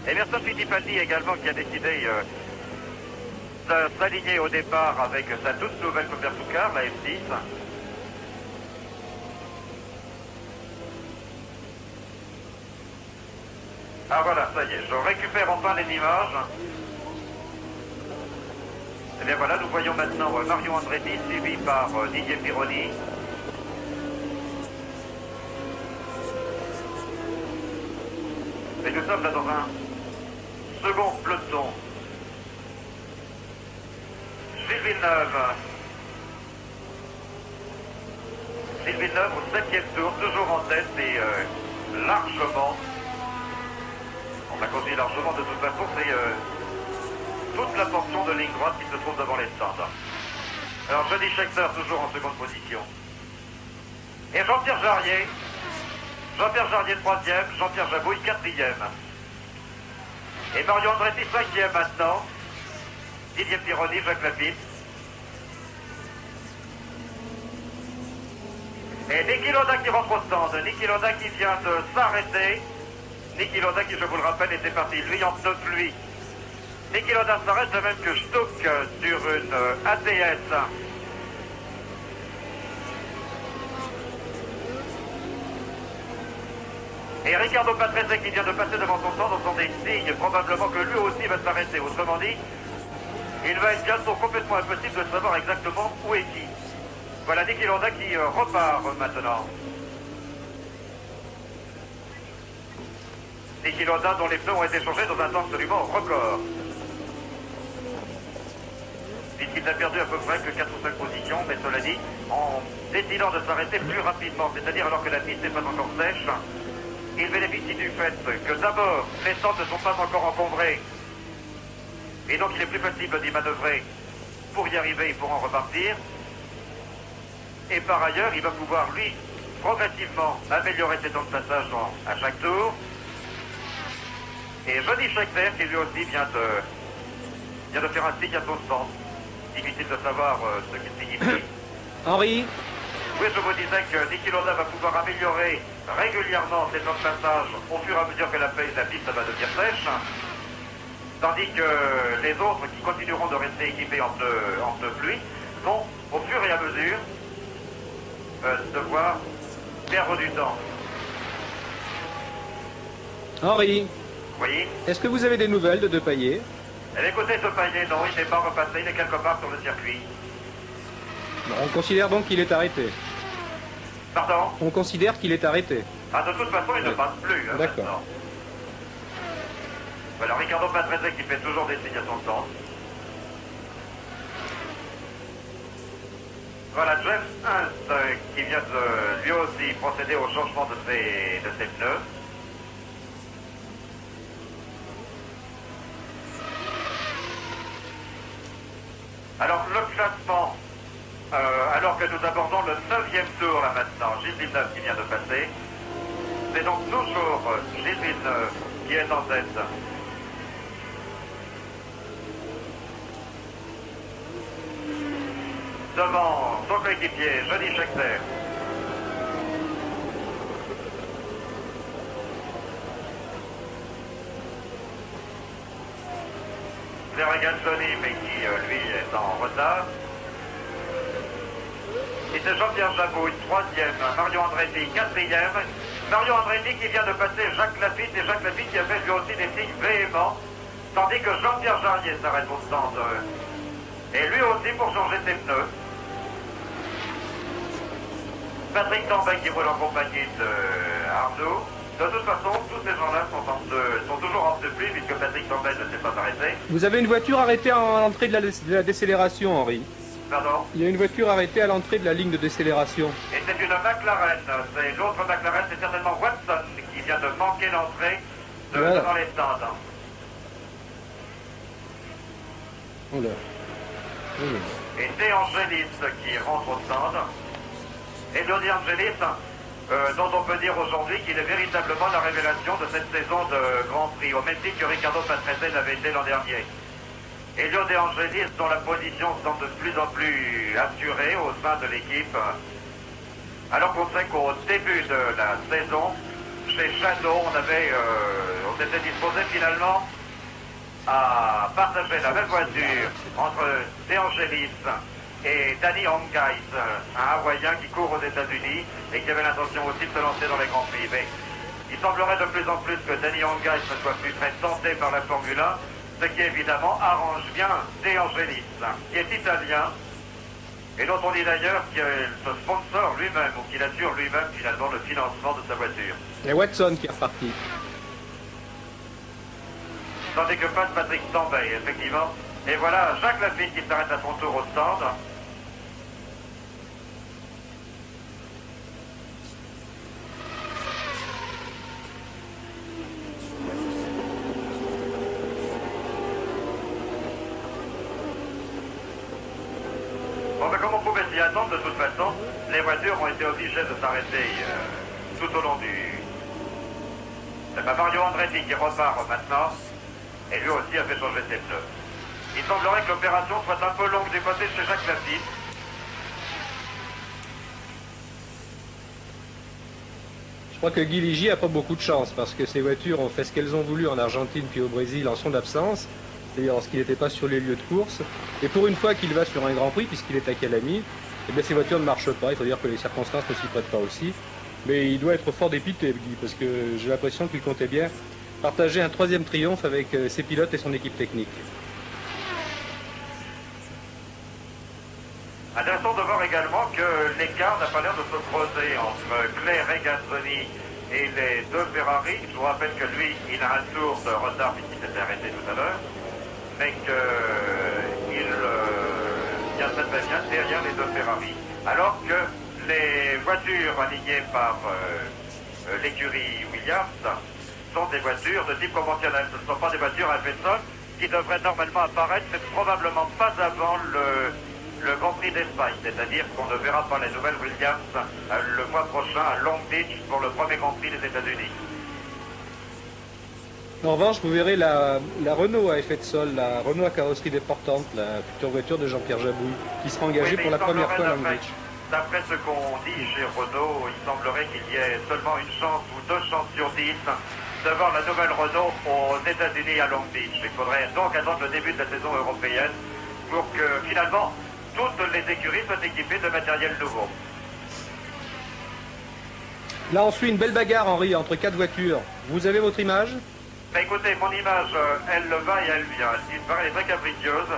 Emerson Fittipaldi également qui a décidé de s'aligner au départ avec sa toute nouvelle Cooper Toucar, la F10. Ah voilà, ça y est, je récupère enfin les images. Et bien voilà, nous voyons maintenant Mario Andretti suivi par Didier Pironi. Et nous sommes là dans un second peloton. Gilles Villeneuve Gilles Villeneuve au 7e tour, toujours en tête et largement. On va conduire largement de toute façon, c'est toute la portion de ligne droite qui se trouve devant les stands. Alors Johnny Scheckter toujours en seconde position. Et Jean-Pierre Jarier 3e, Jean-Pierre Jabouille 4e. Et Mario Andretti 5e maintenant. Didier Pironi, Jacques Lafitte. Et Niki Lauda qui rentre au stand. Niki Lauda qui vient de s'arrêter. Niki Lauda qui, je vous le rappelle, était parti, lui, en pneu pluie. Niki Lauda s'arrête de même que Stuck sur une ATS. Et Riccardo Patrese qui vient de passer devant son stand, sont des signes probablement que lui aussi va s'arrêter. Autrement dit, il va être bientôt complètement impossible de savoir exactement où est qui. Voilà Niki Lauda qui repart maintenant. Niki Lauda dont les pneus ont été changés dans un temps absolument record. Puisqu'il n'a perdu à peu près que 4 ou 5 positions, mais cela dit, en décidant de s'arrêter plus rapidement, c'est-à-dire alors que la piste n'est pas encore sèche, il bénéficie du fait que d'abord, les stands ne sont pas encore encombrés, et donc il est plus possible d'y manœuvrer pour y arriver et pour en repartir. Et par ailleurs, il va pouvoir, lui, progressivement améliorer ses temps de passage à chaque tour. Et Johnny Scheckter, qui lui aussi vient de faire un signe à son stand. Difficile de savoir ce qu'il signifie. Henri, Oui, je vous disais que Niki Lauda va pouvoir améliorer régulièrement ses temps de passage au fur et à mesure que la piste va devenir sèche. Tandis que les autres qui continueront de rester équipés en pneus pluie vont, au fur et à mesure, devoir perdre du temps. Henri, Oui. est-ce que vous avez des nouvelles de Depailler? Et écoutez, ce palier, non, il n'est pas repassé, il est quelque part sur le circuit. On considère donc qu'il est arrêté. Pardon? On considère qu'il est arrêté. Ah, de toute façon, il ne passe plus. D'accord. Maintenant. Voilà, Riccardo Patrese qui fait toujours des signes à son sens. Voilà, James Hunt qui vient de lui aussi procéder au changement de ses pneus. Alors, le classement, alors que nous abordons le 9e tour là maintenant, Gilles Villeneuve qui vient de passer, c'est donc toujours Gilles Villeneuve qui est en tête. Devant son coéquipier, Johnny Scheckter. Regarde Johnny, mais qui, lui, est en retard. Et c'est Jean-Pierre Jabouille, 3e, Mario Andretti, 4e. Mario Andretti qui vient de passer Jacques Lafitte, et Jacques Lafitte qui a fait lui aussi des signes véhéments, tandis que Jean-Pierre Jarier s'arrête au stand. Et lui aussi pour changer ses pneus. Patrick Tambay qui roule en compagnie d'Arnaud. De toute façon, tous ces gens-là sont toujours en pneu pluie, puisque Patrick Tambay ne s'est pas arrêté. Vous avez une voiture arrêtée à l'entrée de la décélération, Henri. Pardon? Il y a une voiture arrêtée à l'entrée de la ligne de décélération. Et c'est une McLaren. C'est l'autre McLaren, c'est certainement Watson qui vient de manquer l'entrée devant les stands. Oula. Et De Angelis qui rentre au stand. Et De Angelis, dont on peut dire aujourd'hui qu'il est véritablement la révélation de cette saison de Grand Prix, au même titre que Riccardo Patrese l'avait été l'an dernier. Elio De Angelis, dont la position semble de plus en plus assurée au sein de l'équipe, alors qu'on sait qu'au début de la saison, chez Shadow, on s'était disposé finalement à partager la même voiture entre De Angelis et Danny Hongais, un Hawaïen qui court aux États-Unis et qui avait l'intention aussi de se lancer dans les Grands Prix. Mais il semblerait de plus en plus que Danny Hongais ne soit plus très tenté par la Formule 1, ce qui évidemment arrange bien De Angelis, qui est italien, et dont on dit d'ailleurs qu'il se sponsor lui-même, ou qu'il assure lui-même finalement le financement de sa voiture. Il y a Watson qui est reparti. Tandis que passe Patrick Tambay, effectivement. Et voilà Jacques Lafitte qui s'arrête à son tour au stand. attente, de toute façon, les voitures ont été obligées de s'arrêter tout au long du... C'est pas Mario Andretti qui repart maintenant, et lui aussi a fait changer ses pneus. Il semblerait que l'opération soit un peu longue du côté de chez Jacques Lafitte. Je crois que Guy Ligier n'a pas beaucoup de chance parce que ces voitures ont fait ce qu'elles ont voulu en Argentine puis au Brésil en son absence, c'est-à-dire lorsqu'il n'était pas sur les lieux de course. Et pour une fois qu'il va sur un Grand Prix, puisqu'il est à Calamy, eh bien ces voitures ne marchent pas. Il faut dire que les circonstances ne s'y prêtent pas aussi. Mais il doit être fort dépité, Guy, parce que j'ai l'impression qu'il comptait bien partager un troisième triomphe avec ses pilotes et son équipe technique. Intéressant de voir également que l'écart n'a pas l'air de se creuser entre Claire Regazzoni et les deux Ferrari. Je vous rappelle que lui, il a un tour de retard puisqu'il s'était arrêté tout à l'heure, mais qu'il viendrait bien derrière les deux Ferrari. Alors que les voitures alignées par l'écurie Williams sont des voitures de type conventionnel. Ce ne sont pas des voitures à Alpecin qui devraient normalement apparaître, mais probablement pas avant le Grand Prix d'Espagne, c'est-à-dire qu'on ne verra pas les nouvelles Williams le mois prochain à Long Beach pour le premier Grand Prix des États-Unis. En revanche, vous verrez la Renault à effet de sol, la Renault à carrosserie déportante, la future voiture de Jean-Pierre Jabouille, qui sera engagée pour la première fois à Long Beach. D'après ce qu'on dit chez Renault, il semblerait qu'il y ait seulement une chance ou 2 chances sur 10 de voir la nouvelle Renault aux États-Unis à Long Beach. Il faudrait donc attendre le début de la saison européenne pour que finalement toutes les écuries soient équipées de matériel nouveau. Là, on suit une belle bagarre, Henri, entre 4 voitures. Vous avez votre image? Ben écoutez, mon image, elle va et elle vient. Elle paraît très capricieuse.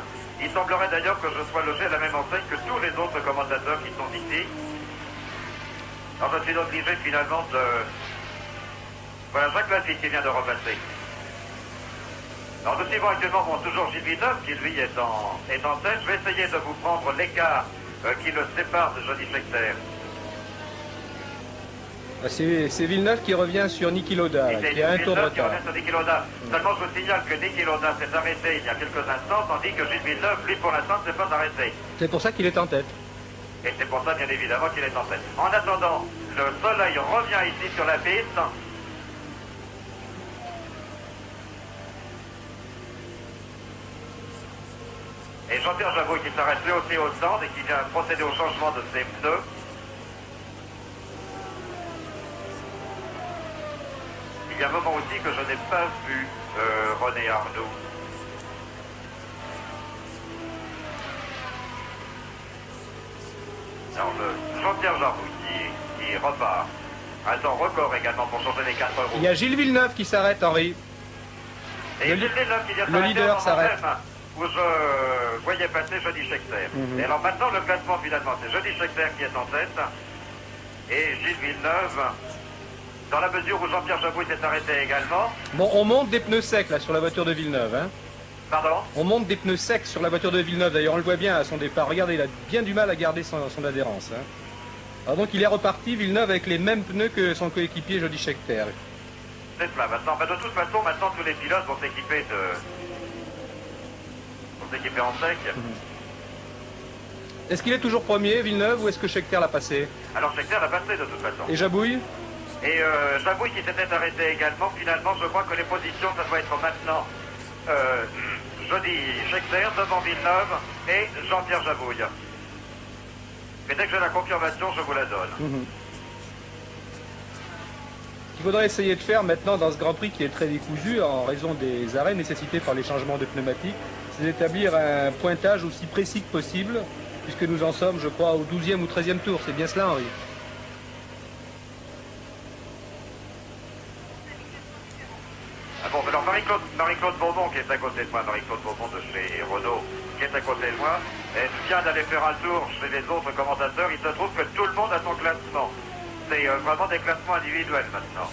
Il semblerait d'ailleurs que je sois logé à la même enseigne que tous les autres commentateurs qui sont ici. Alors je suis obligé finalement de... Voilà, Jacques Lafitte qui vient de repasser. Alors nous suivons actuellement toujours Gilles Villeneuve qui lui est en tête. Je vais essayer de vous prendre l'écart qui le sépare de Jody Scheckter. C'est Villeneuve qui revient sur Niki Lauda, qui a un tour de retard. Seulement je vous signale que Niki Lauda s'est arrêté il y a quelques instants, tandis que Gilles Villeneuve, lui pour l'instant, ne s'est pas arrêté. C'est pour ça qu'il est en tête. Et c'est pour ça bien évidemment qu'il est en tête. En attendant, le soleil revient ici sur la piste. Et Jean-Pierre Jabouille qui s'arrête lui aussi au stand et qui vient procéder au changement de ses pneus. Il y a un moment aussi que je n'ai pas vu René Arnoux. Alors Jean-Pierre Jabouille qui repart. Un temps record également pour changer les 4 roues. Il y a Gilles Villeneuve qui s'arrête, Henri. Et Gilles Villeneuve qui vient le leader s'arrête. Où je voyais passer Jody Scheckter. Et alors maintenant le classement finalement c'est Jody Scheckter qui est en tête et Gilles Villeneuve dans la mesure où Jean-Pierre Jabouille s'est arrêté également. Bon, on monte des pneus secs là sur la voiture de Villeneuve. Hein. Pardon? On monte des pneus secs sur la voiture de Villeneuve. D'ailleurs on le voit bien à son départ. Regardez, il a bien du mal à garder son adhérence. Hein. Alors donc il est reparti Villeneuve avec les mêmes pneus que son coéquipier Jody Scheckter. C'est cela maintenant. De toute façon maintenant tous les pilotes vont s'équiper équipé en sec. Est-ce qu'il est toujours premier, Villeneuve, ou est-ce que Scheckter l'a passé? Alors Scheckter l'a passé de toute façon. Et Jabouille? Et Jabouille qui s'était arrêté également, finalement je crois que les positions ça doit être maintenant Jody Scheckter devant Villeneuve et Jean-Pierre Jabouille. Mais dès que j'ai la confirmation, je vous la donne. Ce qu'il faudrait essayer de faire maintenant dans ce Grand Prix qui est très décousu en raison des arrêts nécessités par les changements de pneumatiques, c'est d'établir un pointage aussi précis que possible, puisque nous en sommes, je crois, au 12e ou 13e tour. C'est bien cela, Henri? Ah bon, alors Marie-Claude Beaumont qui est à côté de moi, Marie-Claude Beaumont de chez Renault, qui est à côté de moi, elle vient d'aller faire un tour chez les autres commentateurs. Il se trouve que tout le monde a son classement. C'est vraiment des classements individuels maintenant.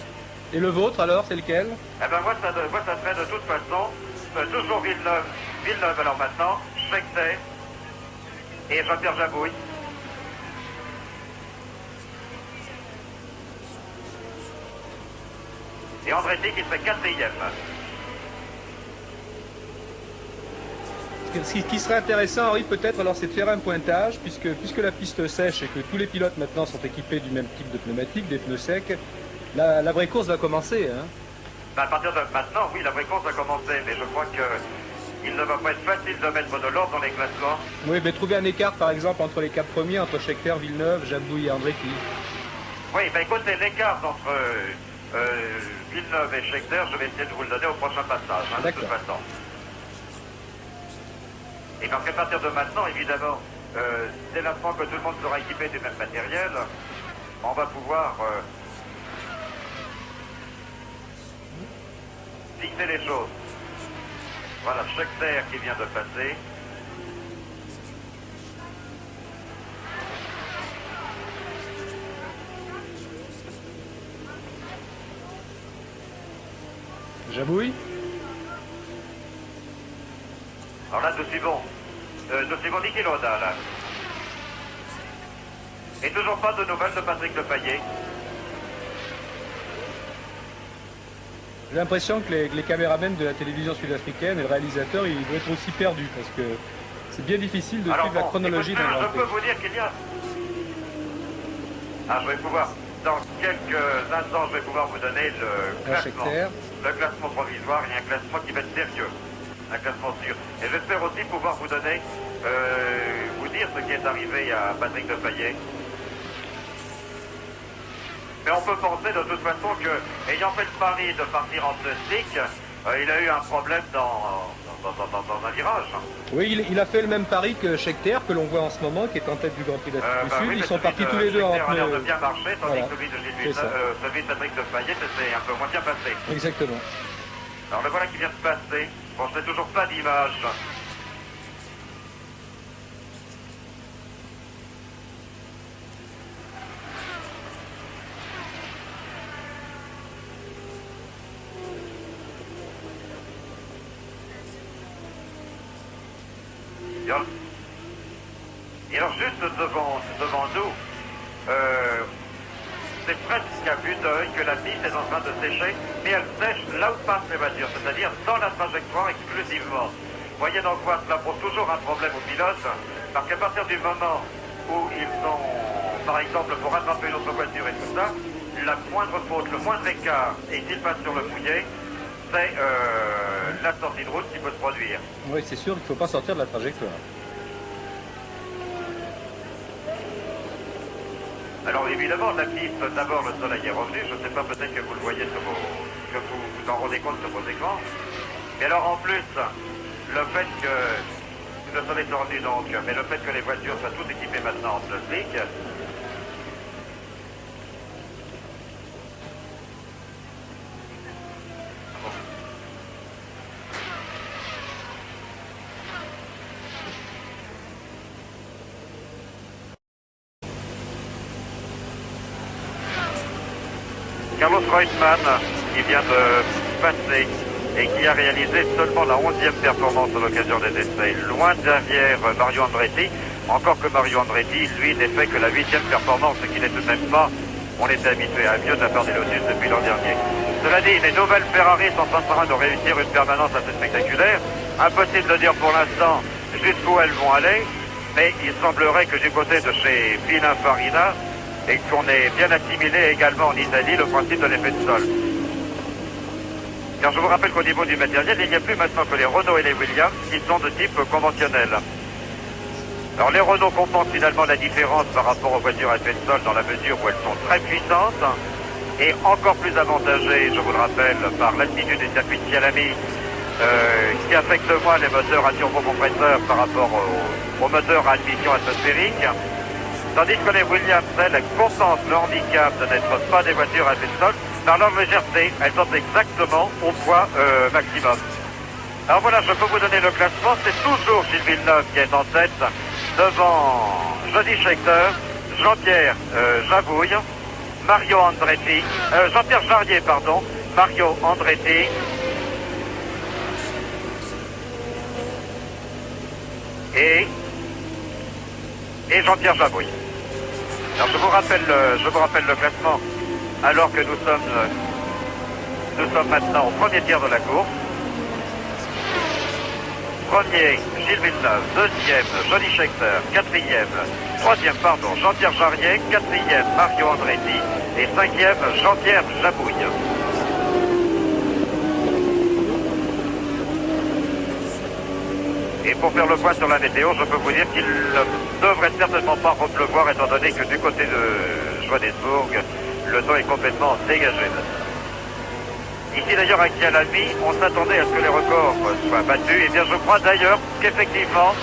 Et le vôtre alors, c'est lequel? Eh ben moi ça serait de toute façon toujours Villeneuve, alors maintenant, Scheckter et Jean-Pierre Jabouille. Et Andretti qui serait 4e. Ce qui serait intéressant, Henri, peut-être, alors, c'est de faire un pointage, puisque la piste sèche et que tous les pilotes maintenant sont équipés du même type de pneumatique, des pneus secs, la vraie course va commencer. Hein. À partir de maintenant, oui, la vraie course a commencé, mais je crois qu'il ne va pas être facile de mettre de l'ordre dans les classements. Oui, mais trouver un écart, par exemple, entre les 4 premiers, entre Scheckter, Villeneuve, Jabouille et Andretti. Oui, ben écoutez, l'écart entre Villeneuve et Scheckter, je vais essayer de vous le donner au prochain passage, hein, de toute façon. Et parce qu'à partir de maintenant, évidemment, dès l'instant que tout le monde sera équipé du même matériel, on va pouvoir fixer les choses. Voilà, Scheckter qui vient de passer. Jabouille. Alors là, nous suivons 10 kilos là. Et toujours pas de nouvelles de Patrick Lepallier. J'ai l'impression que les caméramens de la télévision sud-africaine et le réalisateur, ils doivent être aussi perdus, parce que c'est bien difficile de suivre la chronologie d'un Grand Je Prix. peux vous dire qu'il y a... Ah, je vais pouvoir, dans quelques instants, je vais pouvoir vous donner le classement. Le classement provisoire et un classement qui va être sérieux. Un classement sûr. Et j'espère aussi pouvoir vous donner, vous dire ce qui est arrivé à Patrick Lepallier. Mais on peut penser de toute façon que, ayant fait le pari de partir en pneumatique, il a eu un problème dans un virage. Oui, il a fait le même pari que Scheckter, que l'on voit en ce moment, qui est en tête du Grand Prix d'Afrique du Sud. Oui, ils sont partis tous les deux en pneu. pneu. De bien marché, tandis que celui de Patrick Lepallier, c'était un peu moins bien passé. Exactement. Alors le voilà qui vient de passer. Bon, je n'ai toujours pas d'image. Et alors juste devant nous, c'est presque à vue d'œil que la piste est en train de sécher, mais elle sèche là où passent les voitures, c'est-à-dire dans la trajectoire exclusivement. Vous voyez donc quoi, cela pose toujours un problème aux pilotes, parce qu'à partir du moment où ils sont, par exemple, pour rattraper une autre voiture et tout ça, la moindre faute, le moindre écart, et s'ils passent sur le mouillé, c'est la sortie de route qui peut se produire. Oui, c'est sûr qu'il ne faut pas sortir de la trajectoire. Alors évidemment, la piste, d'abord le soleil est revenu, je ne sais pas, peut-être que vous le voyez sur que vous vous en rendez compte sur vos écrans. Et alors en plus, le fait que le soleil est revenu donc, mais le fait que les voitures soient toutes équipées maintenant en plastique, Carlos Reutemann qui vient de passer et qui a réalisé seulement la 11e performance à l'occasion des essais. Loin derrière Mario Andretti, encore que Mario Andretti, lui, n'est fait que la 8e performance, ce qui n'est tout de même pas, on était habitué à mieux de la part des Lotus depuis l'an dernier. Cela dit, les nouvelles Ferrari sont en train de réussir une permanence assez spectaculaire. Impossible de dire pour l'instant jusqu'où elles vont aller, mais il semblerait que du côté de chez Pininfarina, et qu'on ait bien assimilé également en Italie le principe de l'effet de sol. Car je vous rappelle qu'au niveau du matériel, il n'y a plus maintenant que les Renault et les Williams qui sont de type conventionnel. Alors les Renault compensent finalement la différence par rapport aux voitures à effet de sol dans la mesure où elles sont très puissantes et encore plus avantagées, je vous le rappelle, par l'altitude des circuits de Cialami qui affecte moins les moteurs à turbocompresseur par rapport aux moteurs à admission atmosphérique. Tandis que les Williams, elles, compensent le handicap de n'être pas des voitures à effet de sol par leur légèreté. Elles sont exactement au poids maximum. Alors voilà, je peux vous donner le classement. C'est toujours Gilles Villeneuve qui est en tête devant Jody Scheckter, Jean-Pierre Jabouille, Mario Andretti, Jean-Pierre Jarier, pardon, Mario Andretti, et Jean-Pierre Jabouille. Alors je vous rappelle le classement alors que nous sommes maintenant au premier tiers de la course. Premier, Gilles Villeneuve. Deuxième, Johnny Scheckter. Troisième, Jean-Pierre Jarier. Quatrième, Mario Andretti. Et cinquième, Jean-Pierre Jabouille. Et pour faire le point sur la météo, je peux vous dire qu'il ne devrait certainement pas repleuvoir, étant donné que du côté de Johannesburg, le temps est complètement dégagé. Ici d'ailleurs à Kyalami, on s'attendait à ce que les records soient battus. Et bien je crois d'ailleurs qu'effectivement,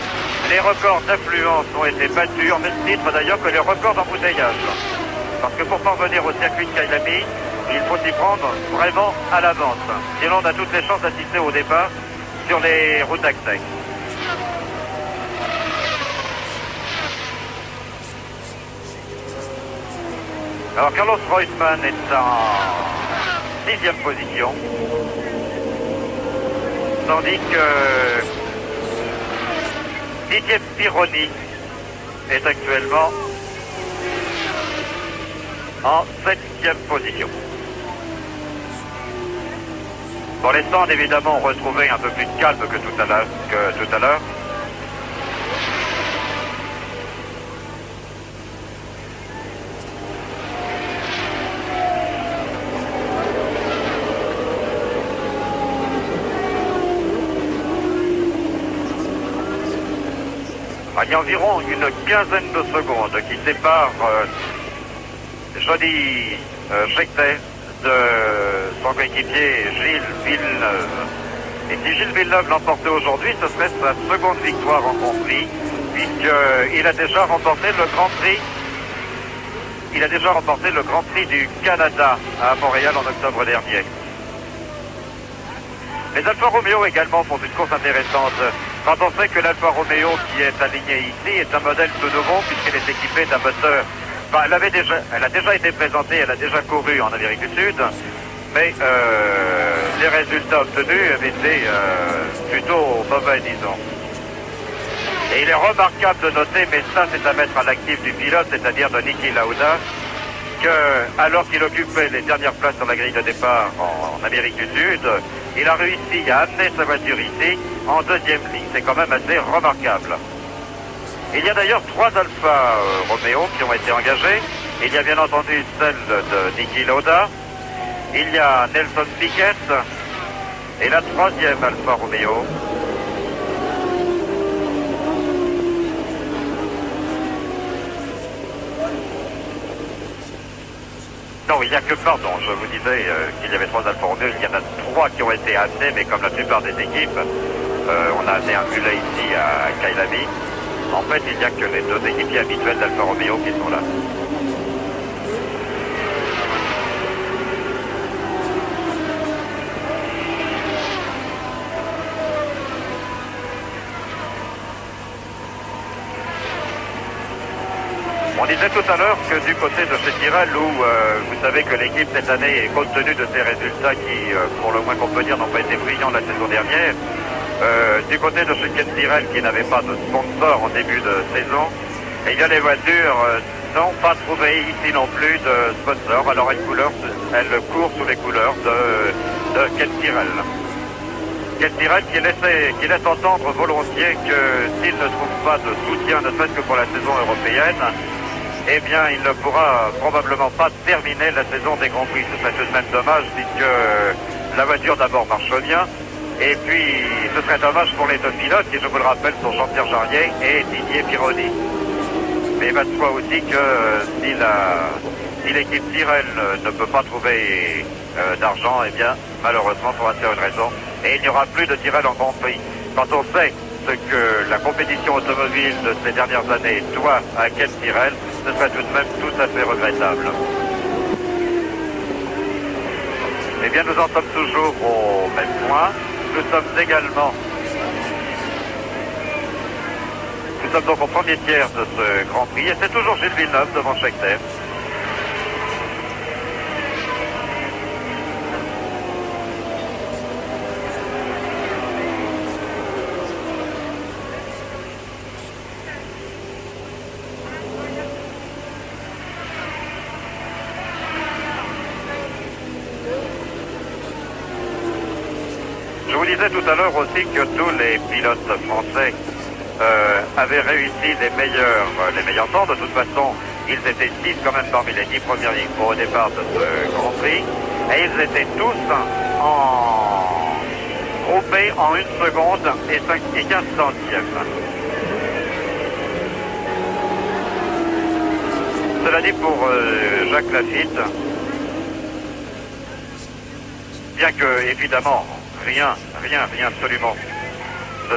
les records d'affluence ont été battus, en même titre d'ailleurs que les records d'embouteillage. Parce que pour parvenir au circuit de Kyalami, il faut s'y prendre vraiment à l'avance. Sinon on a toutes les chances d'assister au départ sur les routes d'accès. Alors Carlos Reutemann est en 6e position, tandis que Didier Pironi est actuellement en 7e position. Pour les stands, évidemment, on retrouvait un peu plus de calme que tout à l'heure. Il y a environ une quinzaine de secondes qui séparent Johnny Scheckter de son coéquipier Gilles Villeneuve. Et si Gilles Villeneuve l'emportait aujourd'hui, ce serait sa seconde victoire en Grand Prix, puisqu'il a déjà remporté le Grand Prix. Il a déjà remporté le Grand Prix du Canada à Montréal en octobre dernier. Les Alfa Romeo également font une course intéressante. Quand on sait que l'Alfa Romeo qui est aligné ici est un modèle tout nouveau puisqu'elle est équipée d'un moteur. Enfin, elle a déjà été présentée, elle a déjà couru en Amérique du Sud, mais les résultats obtenus avaient été plutôt mauvais, disons. Et il est remarquable de noter, mais ça c'est à mettre à l'actif du pilote, c'est-à-dire de Niki Lauda, que alors qu'il occupait les dernières places sur la grille de départ en Amérique du Sud, il a réussi à amener sa voiture ici en deuxième ligne. C'est quand même assez remarquable. Il y a d'ailleurs 3 Alfa Romeo qui ont été engagés. Il y a bien entendu celle de Niki Lauda. Il y a Nelson Piquet et la 3e Alfa Romeo. Non, il n'y a que, pardon, je vous disais qu'il y avait 3 Alfa Romeo, il y en a 3 qui ont été amenés, mais comme la plupart des équipes, on a amené un mulet ici à Kyalami. En fait, il n'y a que les 2 équipiers habituels d'Alfa Romeo qui sont là. On disait tout à l'heure que du côté de chez Tyrrell, où vous savez que l'équipe cette année, compte tenu de ses résultats qui, pour le moins qu'on peut dire, n'ont pas été brillants la saison dernière, du côté de chez Ken Tyrrell qui n'avait pas de sponsor en début de saison, eh bien les voitures n'ont pas trouvé ici non plus de sponsor. Alors elle court sous les couleurs de Ken Tyrrell. Ken Tyrrell qui laisse entendre volontiers que s'il ne trouve pas de soutien, ne serait-ce que pour la saison européenne, eh bien, il ne pourra probablement pas terminer la saison des Grands Prix. Ce serait tout de même dommage puisque la voiture d'abord marche bien. Et puis, ce serait dommage pour les 2 pilotes qui, je vous le rappelle, sont Jean-Pierre Jarier et Didier Pironi. Mais il va de soi aussi que si l'équipe Tyrrell ne peut pas trouver d'argent, eh bien, malheureusement, pour une raison. Et il n'y aura plus de Tyrrell en Grand Prix. Quand on sait ce que la compétition automobile de ces dernières années doit à Ken Tyrrell, ce serait tout de même tout à fait regrettable. Eh bien, nous en sommes toujours au même point. Nous sommes donc au premier tiers de ce Grand Prix et c'est toujours Gilles Villeneuve devant Scheckter. vous disais tout à l'heure aussi que tous les pilotes français avaient réussi les meilleurs temps. De toute façon, ils étaient 6 quand même parmi les 10 premiers au départ de ce Grand Prix. Et ils étaient tous groupés en 1 seconde et 15 centièmes. Cela dit, pour Jacques Lafitte, bien que, évidemment, rien absolument ne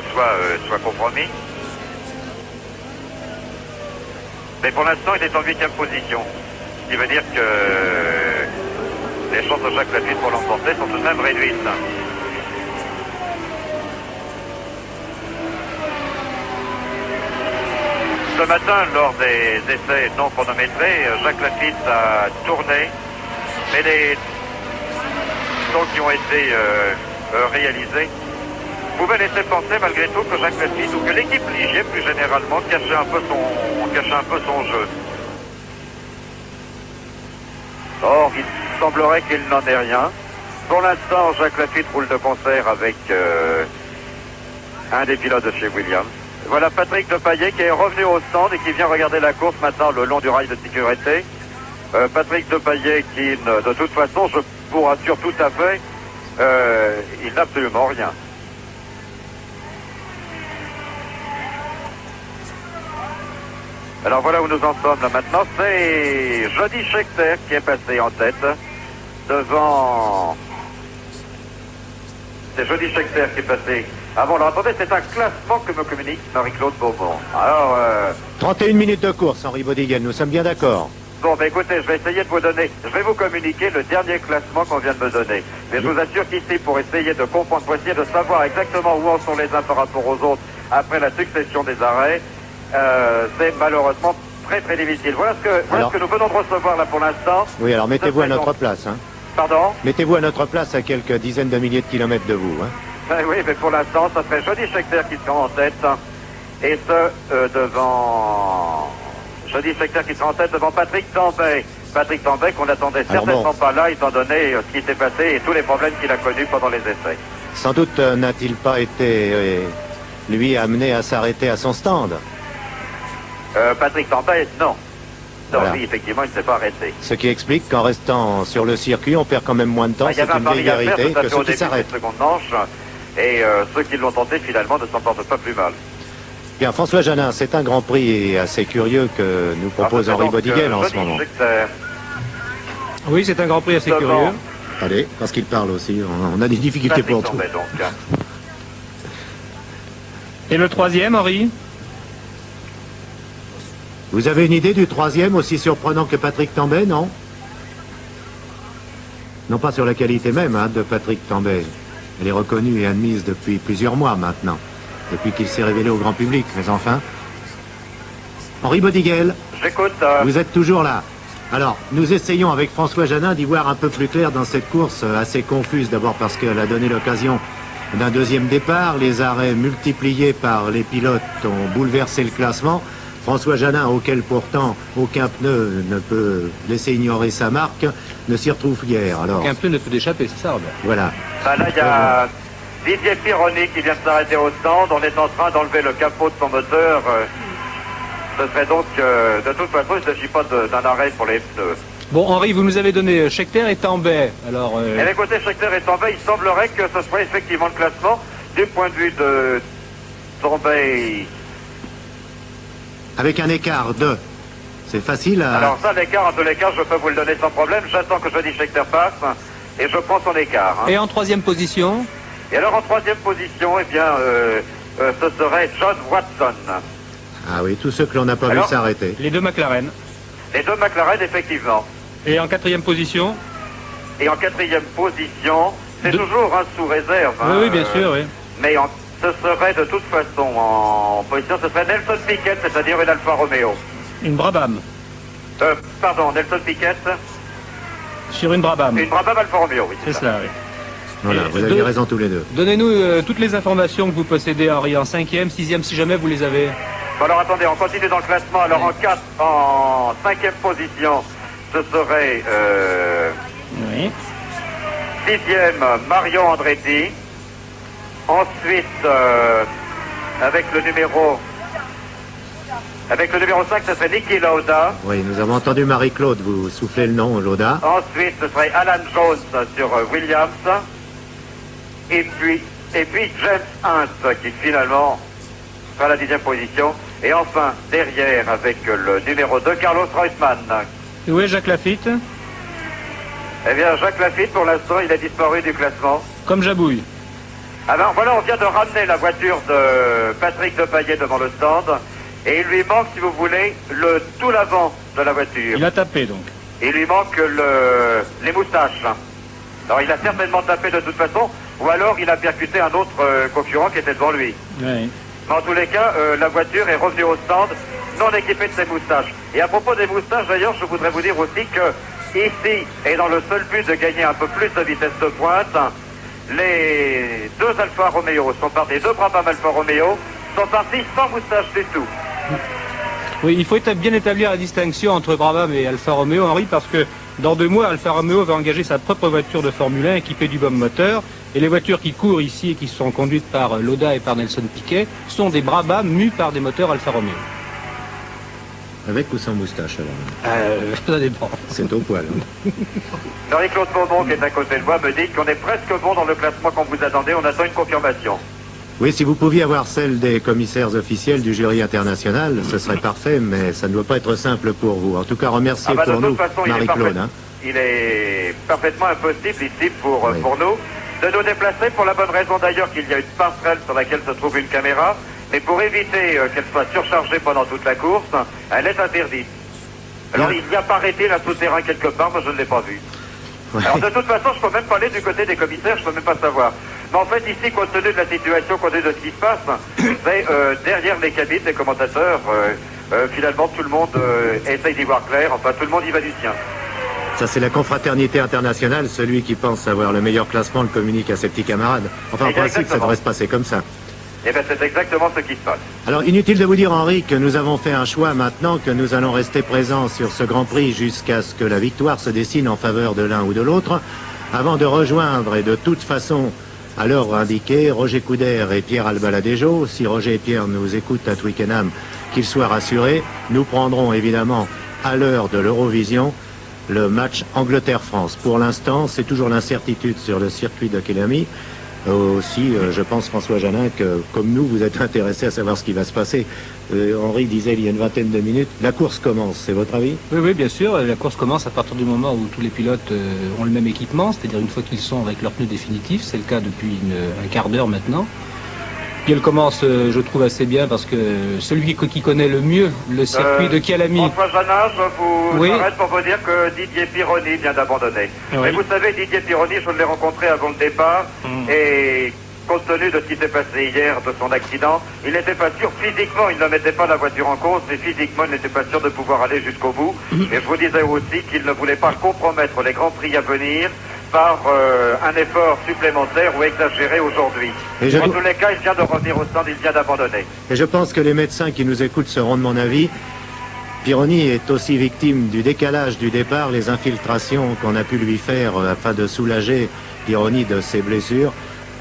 soit compromis, mais pour l'instant, il est en 8e position, ce qui veut dire que les chances de Jacques Lafitte pour l'emporter sont tout de même réduites. Ce matin, lors des essais non chronométrés, Jacques Lafitte a tourné, mais les temps qui ont été réalisés pouvaient laisser penser malgré tout que Jacques Lafitte ou que l'équipe Ligier plus généralement cachait un peu son jeu. Or, il semblerait qu'il n'en est rien. Pour l'instant, Jacques Lafitte roule de concert avec un des pilotes de chez Williams. Voilà Patrick Depailler qui est revenu au stand et qui vient regarder la course maintenant le long du rail de sécurité. Patrick Depailler qui, de toute façon, je vous rassure tout à fait, il n'a absolument rien. Alors voilà où nous en sommes là maintenant. C'est Jody Scheckter qui est passé en tête devant... C'est Jody Scheckter qui est passé. Ah bon, alors attendez, c'est un classement que me communique Marie-Claude Beaumont. Alors... 31 minutes de course, Henri Bodiguel, nous sommes bien d'accord. Bon, ben écoutez, je vais essayer de vous donner, je vais vous communiquer le dernier classement qu'on vient de me donner. Mais je vous assure qu'ici, pour essayer de comprendre, pour essayer de savoir exactement où en sont les uns par rapport aux autres après la succession des arrêts, c'est malheureusement très très difficile. Voilà ce que nous venons de recevoir là pour l'instant. Oui, alors mettez-vous à notre place. Hein. Pardon? Mettez-vous à notre place à quelques dizaines de milliers de kilomètres de vous. Hein. Ben oui, mais pour l'instant, ça serait Jody Scheckter qui sera en tête. Et ce, devant... Jody Scheckter qui sera en tête devant Patrick Tambay. Patrick Tambay qu'on n'attendait certainement pas là, étant donné ce qui s'est passé et tous les problèmes qu'il a connus pendant les essais. Sans doute n'a-t-il pas été, lui, amené à s'arrêter à son stand. Patrick Tambay, non. Non, Voilà. lui, effectivement, il ne s'est pas arrêté. Ce qui explique qu'en restant sur le circuit, on perd quand même moins de temps, c'est une vieille vérité, que ceux qui s'arrêtent. Seconde manche, et ceux qui l'ont tenté, finalement, ne s'en portent pas plus mal. Bien, François Janin, c'est un Grand Prix assez curieux que nous propose Henri Bodiguel en ce moment. Oui, c'est un Grand Prix assez curieux. Allez, parce qu'il parle aussi, on a des difficultés pour tout. Et le troisième, Henri? Vous avez une idée du troisième, aussi surprenant que Patrick Tambay, non? Non pas sur la qualité même de Patrick Tambay. Elle est reconnue et admise depuis plusieurs mois maintenant, depuis qu'il s'est révélé au grand public, mais enfin... Henri Bodiguel, j'écoute. Vous êtes toujours là. Alors, nous essayons avec François Janin d'y voir un peu plus clair dans cette course assez confuse, d'abord parce qu'elle a donné l'occasion d'un deuxième départ. Les arrêts multipliés par les pilotes ont bouleversé le classement. François Janin, auquel pourtant aucun pneu ne peut laisser ignorer sa marque, ne s'y retrouve guère. Alors, Aucun pneu ne peut échapper, c'est ça, Robert? voilà. Là, il y a Didier Pironi qui vient de s'arrêter au stand. On est en train d'enlever le capot de son moteur. Ce serait donc, de toute façon, il ne s'agit pas d'un arrêt pour les pneus. Bon, Henri, vous nous avez donné Scheckter et Tambay. Alors, Et les côtés Scheckter et Tambay, il semblerait que ce soit effectivement le classement du point de vue de Tambay. Avec un écart de... C'est facile à... Alors ça, l'écart, de l'écart, je peux vous le donner sans problème. J'attends que Jody Scheckter passe et je prends son écart. Et en troisième position? Et alors en troisième position, eh bien, ce serait John Watson. Ah oui, tous ceux que l'on n'a pas vu s'arrêter. Les deux McLaren. Les deux McLaren, effectivement. Et en quatrième position? Et en quatrième position, c'est toujours sous réserve. Oui, oui, bien sûr, oui. Mais ce serait de toute façon en position, ce serait Nelson Piquet, c'est-à-dire une Alfa Romeo. Une Brabham. Pardon, Nelson Piquet. Sur une Brabham. Une Brabham Alfa Romeo, oui. C'est cela, oui. Voilà, vous aviez raison tous les deux. Donnez-nous toutes les informations que vous possédez, Henri, en cinquième, sixième, si jamais vous les avez. Bon, alors attendez, on continue dans le classement. Alors en cinquième position, ce serait Oui. sixième Mario Andretti. Ensuite, avec le numéro 5, ce serait Niki Lauda. Oui, nous avons entendu Marie-Claude vous souffler le nom, Lauda. Ensuite, ce serait Alan Jones sur Williams. Et puis James Hunt qui finalement sera à la 10e position. Et enfin, derrière, avec le numéro 2, Carlos Reutemann. Et où est Jacques Lafitte? Eh bien, Jacques Lafitte, pour l'instant, il a disparu du classement. Comme Jabouille. Alors voilà, on vient de ramener la voiture de Patrick Depailler devant le stand. Et il lui manque, si vous voulez, tout l'avant de la voiture. Il a tapé donc. Il lui manque les moustaches. Alors il a certainement tapé de toute façon, ou alors il a percuté un autre concurrent qui était devant lui. Oui. Mais en tous les cas, la voiture est revenue au stand non équipée de ses moustaches. Et à propos des moustaches, d'ailleurs, je voudrais vous dire aussi que ici, et dans le seul but de gagner un peu plus de vitesse de pointe, les deux Alfa Romeo sont partis, les deux Brabham Alfa Romeo sont partis sans moustache du tout. Oui, il faut bien établir la distinction entre Brabham et Alfa Romeo, Henri, parce que dans 2 mois, Alfa Romeo va engager sa propre voiture de Formule 1 équipée du bombe moteur. Et les voitures qui courent ici et qui sont conduites par Lauda et par Nelson Piquet sont des Brabham mus par des moteurs Alfa Romeo. Avec ou sans moustache, alors? Ça dépend. C'est au poil. Marie-Claude Beaumont, qui est à côté de moi, me dit qu'on est presque bon dans le classement qu'on vous attendait. On attend une confirmation. Oui, si vous pouviez avoir celle des commissaires officiels du jury international, ce serait parfait, mais ça ne doit pas être simple pour vous. En tout cas, remerciez pour nous, Marie-Claude. Il est parfaitement impossible ici pour nous de nous déplacer, pour la bonne raison d'ailleurs qu'il y a une passerelle sur laquelle se trouve une caméra, mais pour éviter qu'elle soit surchargée pendant toute la course, elle est interdite. Alors il n'y a pas arrêté un souterrain quelque part, moi je ne l'ai pas vu. Ouais. Alors de toute façon, je ne peux même pas aller du côté des commissaires, je ne peux même pas savoir. Mais en fait, ici, compte tenu de la situation, compte tenu de ce qui se passe, c'est derrière les cabines des commentateurs, finalement, tout le monde essaye d'y voir clair, enfin, tout le monde y va du sien. Ça, c'est la confraternité internationale. Celui qui pense avoir le meilleur classement le communique à ses petits camarades. Enfin, en principe, ça devrait se passer comme ça. Eh bien, c'est exactement ce qui se passe. Alors, inutile de vous dire, Henri, que nous avons fait un choix maintenant, que nous allons rester présents sur ce Grand Prix jusqu'à ce que la victoire se dessine en faveur de l'un ou de l'autre, avant de rejoindre, et de toute façon, à l'heure indiquée, Roger Coudert et Pierre Albaladejo. Si Roger et Pierre nous écoutent à Twickenham, qu'ils soient rassurés. Nous prendrons évidemment, à l'heure de l'Eurovision, le match Angleterre-France. Pour l'instant, c'est toujours l'incertitude sur le circuit de Killarney. Aussi, je pense, François Janin, que comme nous, vous êtes intéressé à savoir ce qui va se passer. Henri disait il y a une vingtaine de minutes, la course commence, c'est votre avis? Oui, bien sûr. La course commence à partir du moment où tous les pilotes ont le même équipement, c'est-à-dire une fois qu'ils sont avec leurs pneus définitifs. C'est le cas depuis un quart d'heure maintenant. Puis elle commence, je trouve, assez bien parce que celui qui connaît le mieux le circuit de Kyalami... François Janin, je vous arrête pour vous dire que Didier Pironi vient d'abandonner. Oui. Mais vous savez, Didier Pironi, je l'ai rencontré avant le départ et compte tenu de ce qui s'est passé hier, de son accident, il n'était pas sûr, physiquement, il ne mettait pas la voiture en cause, mais physiquement, il n'était pas sûr de pouvoir aller jusqu'au bout. Et je vous disais aussi qu'il ne voulait pas compromettre les grands prix à venir par un effort supplémentaire ou exagéré aujourd'hui. En tous les cas, il vient de revenir au stand, il vient d'abandonner. Et je pense que les médecins qui nous écoutent seront de mon avis. Pironi est aussi victime du décalage du départ, les infiltrations qu'on a pu lui faire afin de soulager Pironi de ses blessures.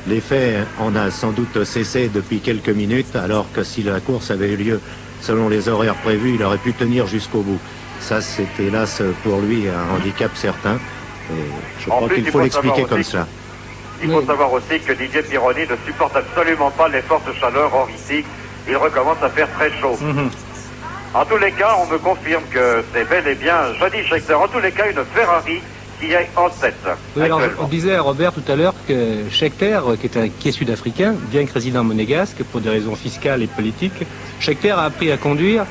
L'effet en a sans doute cessé depuis quelques minutes, alors que si la course avait eu lieu selon les horaires prévus, il aurait pu tenir jusqu'au bout. Ça, c'est hélas pour lui un handicap certain. Et je crois qu'il faut l'expliquer comme cela. Il faut savoir aussi que Didier Pironi ne supporte absolument pas les fortes chaleurs. Or ici, il recommence à faire très chaud. En tous les cas, on me confirme que c'est bel et bien Jody Scheckter. En tous les cas, une Ferrari qui est en tête. Oui, alors, on disait à Robert tout à l'heure que Scheckter, qui est sud-africain, bien que résident monégasque, pour des raisons fiscales et politiques, Scheckter a appris à conduire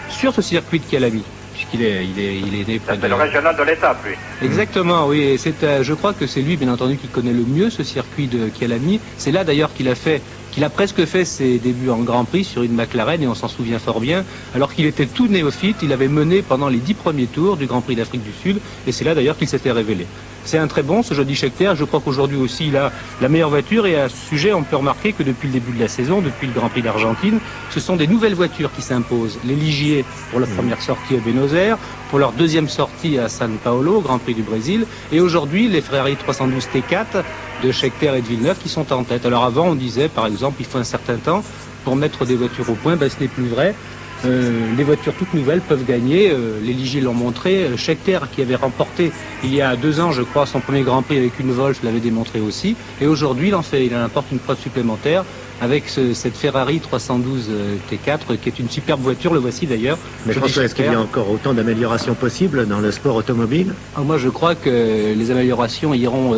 sur ce circuit de Kyalami. Puisqu'il est né près de... C'est le régional de l'étape, lui. Exactement, oui. Et je crois que c'est lui, bien entendu, qui connaît le mieux ce circuit de Kyalami. C'est là, d'ailleurs, qu'il qu'il a presque fait ses débuts en Grand Prix sur une McLaren, et on s'en souvient fort bien, alors qu'il était tout néophyte, il avait mené pendant les 10 premiers tours du Grand Prix d'Afrique du Sud, et c'est là d'ailleurs qu'il s'était révélé. C'est un très bon, ce Jody Scheckter. Je crois qu'aujourd'hui aussi, il a la meilleure voiture. Et à ce sujet, on peut remarquer que depuis le début de la saison, depuis le Grand Prix d'Argentine, ce sont des nouvelles voitures qui s'imposent. Les Ligier pour leur première sortie à Buenos Aires, pour leur deuxième sortie à San Paolo, Grand Prix du Brésil. Et aujourd'hui, les Ferrari 312 T4 de Scheckter et de Villeneuve qui sont en tête. Alors avant, on disait, par exemple, il faut un certain temps pour mettre des voitures au point. Ben, ce n'est plus vrai. Les voitures toutes nouvelles peuvent gagner. Les Ligier l'ont montré. Scheckter, qui avait remporté il y a 2 ans, je crois, son premier Grand Prix avec une Wolf, l'avait démontré aussi. Et aujourd'hui, il en apporte une preuve supplémentaire avec cette Ferrari 312 T4, qui est une superbe voiture. Le voici d'ailleurs. Mais François, est-ce qu'il y a encore autant d'améliorations possibles dans le sport automobile? Moi, je crois que les améliorations iront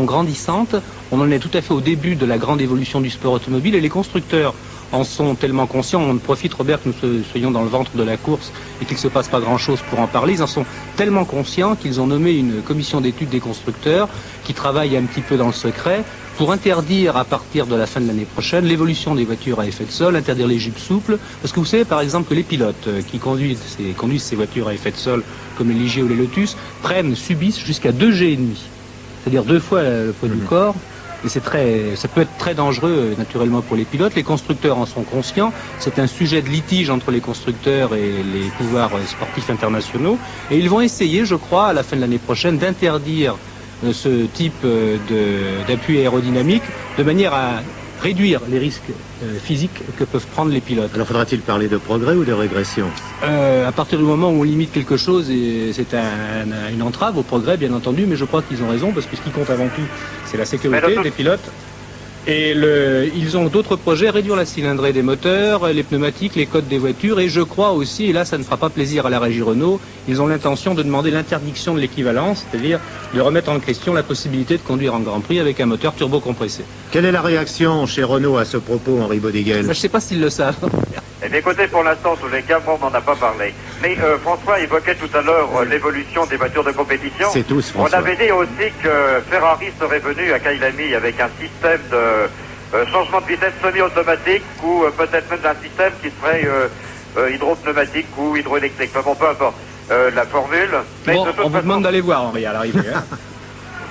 grandissantes. On en est tout à fait au début de la grande évolution du sport automobile, et les constructeurs en sont tellement conscients. On profite, Robert, que nous soyons dans le ventre de la course et qu'il ne se passe pas grand-chose pour en parler. Ils en sont tellement conscients qu'ils ont nommé une commission d'études des constructeurs qui travaille un petit peu dans le secret pour interdire à partir de la fin de l'année prochaine l'évolution des voitures à effet de sol, interdire les jupes souples. Parce que vous savez par exemple que les pilotes qui conduisent ces voitures à effet de sol, comme les Ligier ou les Lotus, subissent jusqu'à 2 G et demi. C'est-à-dire 2 fois le poids du corps. Et ça peut être très dangereux, naturellement, pour les pilotes. Les constructeurs en sont conscients. C'est un sujet de litige entre les constructeurs et les pouvoirs sportifs internationaux. Et ils vont essayer, je crois, à la fin de l'année prochaine, d'interdire ce type d'appui aérodynamique de manière à réduire les risques physiques que peuvent prendre les pilotes. Alors faudra-t-il parler de progrès ou de régression? À partir du moment où on limite quelque chose, c'est une entrave au progrès, bien entendu, mais je crois qu'ils ont raison, parce que ce qui compte avant tout, c'est la sécurité des pilotes. Et ils ont d'autres projets, réduire la cylindrée des moteurs, les pneumatiques, les codes des voitures, et je crois aussi, et là ça ne fera pas plaisir à la régie Renault, ils ont l'intention de demander l'interdiction de l'équivalence, c'est-à-dire de remettre en question la possibilité de conduire en Grand Prix avec un moteur turbo-compressé. Quelle est la réaction chez Renault à ce propos, Henri Bodiguel? Je ne sais pas s'ils le savent. Eh bien, écoutez, pour l'instant, tous les cas, on n'en a pas parlé. Mais François évoquait tout à l'heure l'évolution des voitures de compétition. C'est tous, François. On avait dit aussi que Ferrari serait venu à Kailami avec un système de changement de vitesse semi-automatique ou peut-être même un système qui serait hydropneumatique ou hydroélectrique. Enfin bon, peu importe la formule. Mais Bon, on vous demande d'aller voir, Henri, à l'arrivée. Hein.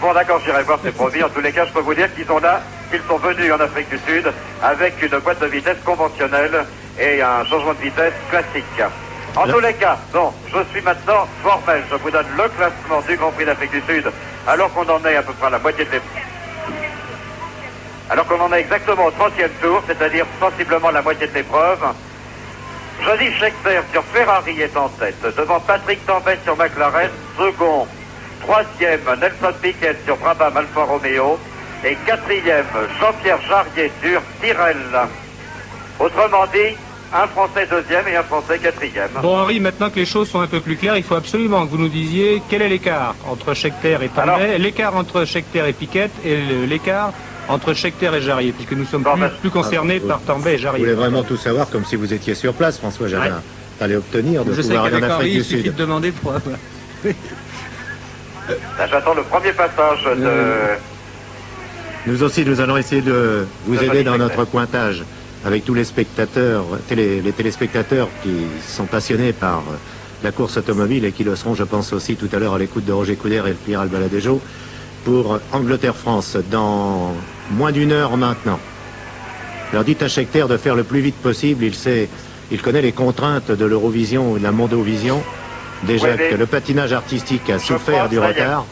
Bon, d'accord, j'irai voir ces produits. En tous les cas, je peux vous dire qu'ils sont venus en Afrique du Sud avec une boîte de vitesse conventionnelle et un changement de vitesse classique. En tous les cas, bon, je suis maintenant formel. Je vous donne le classement du Grand Prix d'Afrique du Sud, alors qu'on en est à peu près à la moitié de alors qu'on en est exactement au 30e tour, c'est-à-dire sensiblement la moitié de l'épreuve. Jody Scheckter sur Ferrari est en tête, devant Patrick Tambay sur McLaren, second. 3e, Nelson Piquet sur Brabham Alfa Romeo. Et 4e, Jean-Pierre Jarier sur Tyrrell. Autrement dit, un Français 2e et un Français 4e. Bon, Henri, maintenant que les choses sont un peu plus claires, il faut absolument que vous nous disiez quel est l'écart entre Scheckter et Tambay, l'écart entre Scheckter et Piquet et l'écart entre Scheckter et Jarier, puisque nous sommes plus concernés par Tambay et Jarier. Vous voulez vraiment tout savoir comme si vous étiez sur place, François Jardin. Fallait obtenir de pouvoir aller en Afrique du Sud. Il suffit de demander pour... Là, j'attends le premier passage de... Nous aussi, nous allons essayer de vous aider dans notre pointage avec tous les spectateurs, les téléspectateurs qui sont passionnés par la course automobile et qui le seront, je pense, aussi tout à l'heure à l'écoute de Roger Coudert et de Pierre Albaladejo pour Angleterre-France dans moins d'1 heure maintenant. Alors dites à Scheckter de faire le plus vite possible, il connaît les contraintes de l'Eurovision ou de la Mondovision. Déjà que le patinage artistique a souffert du retard.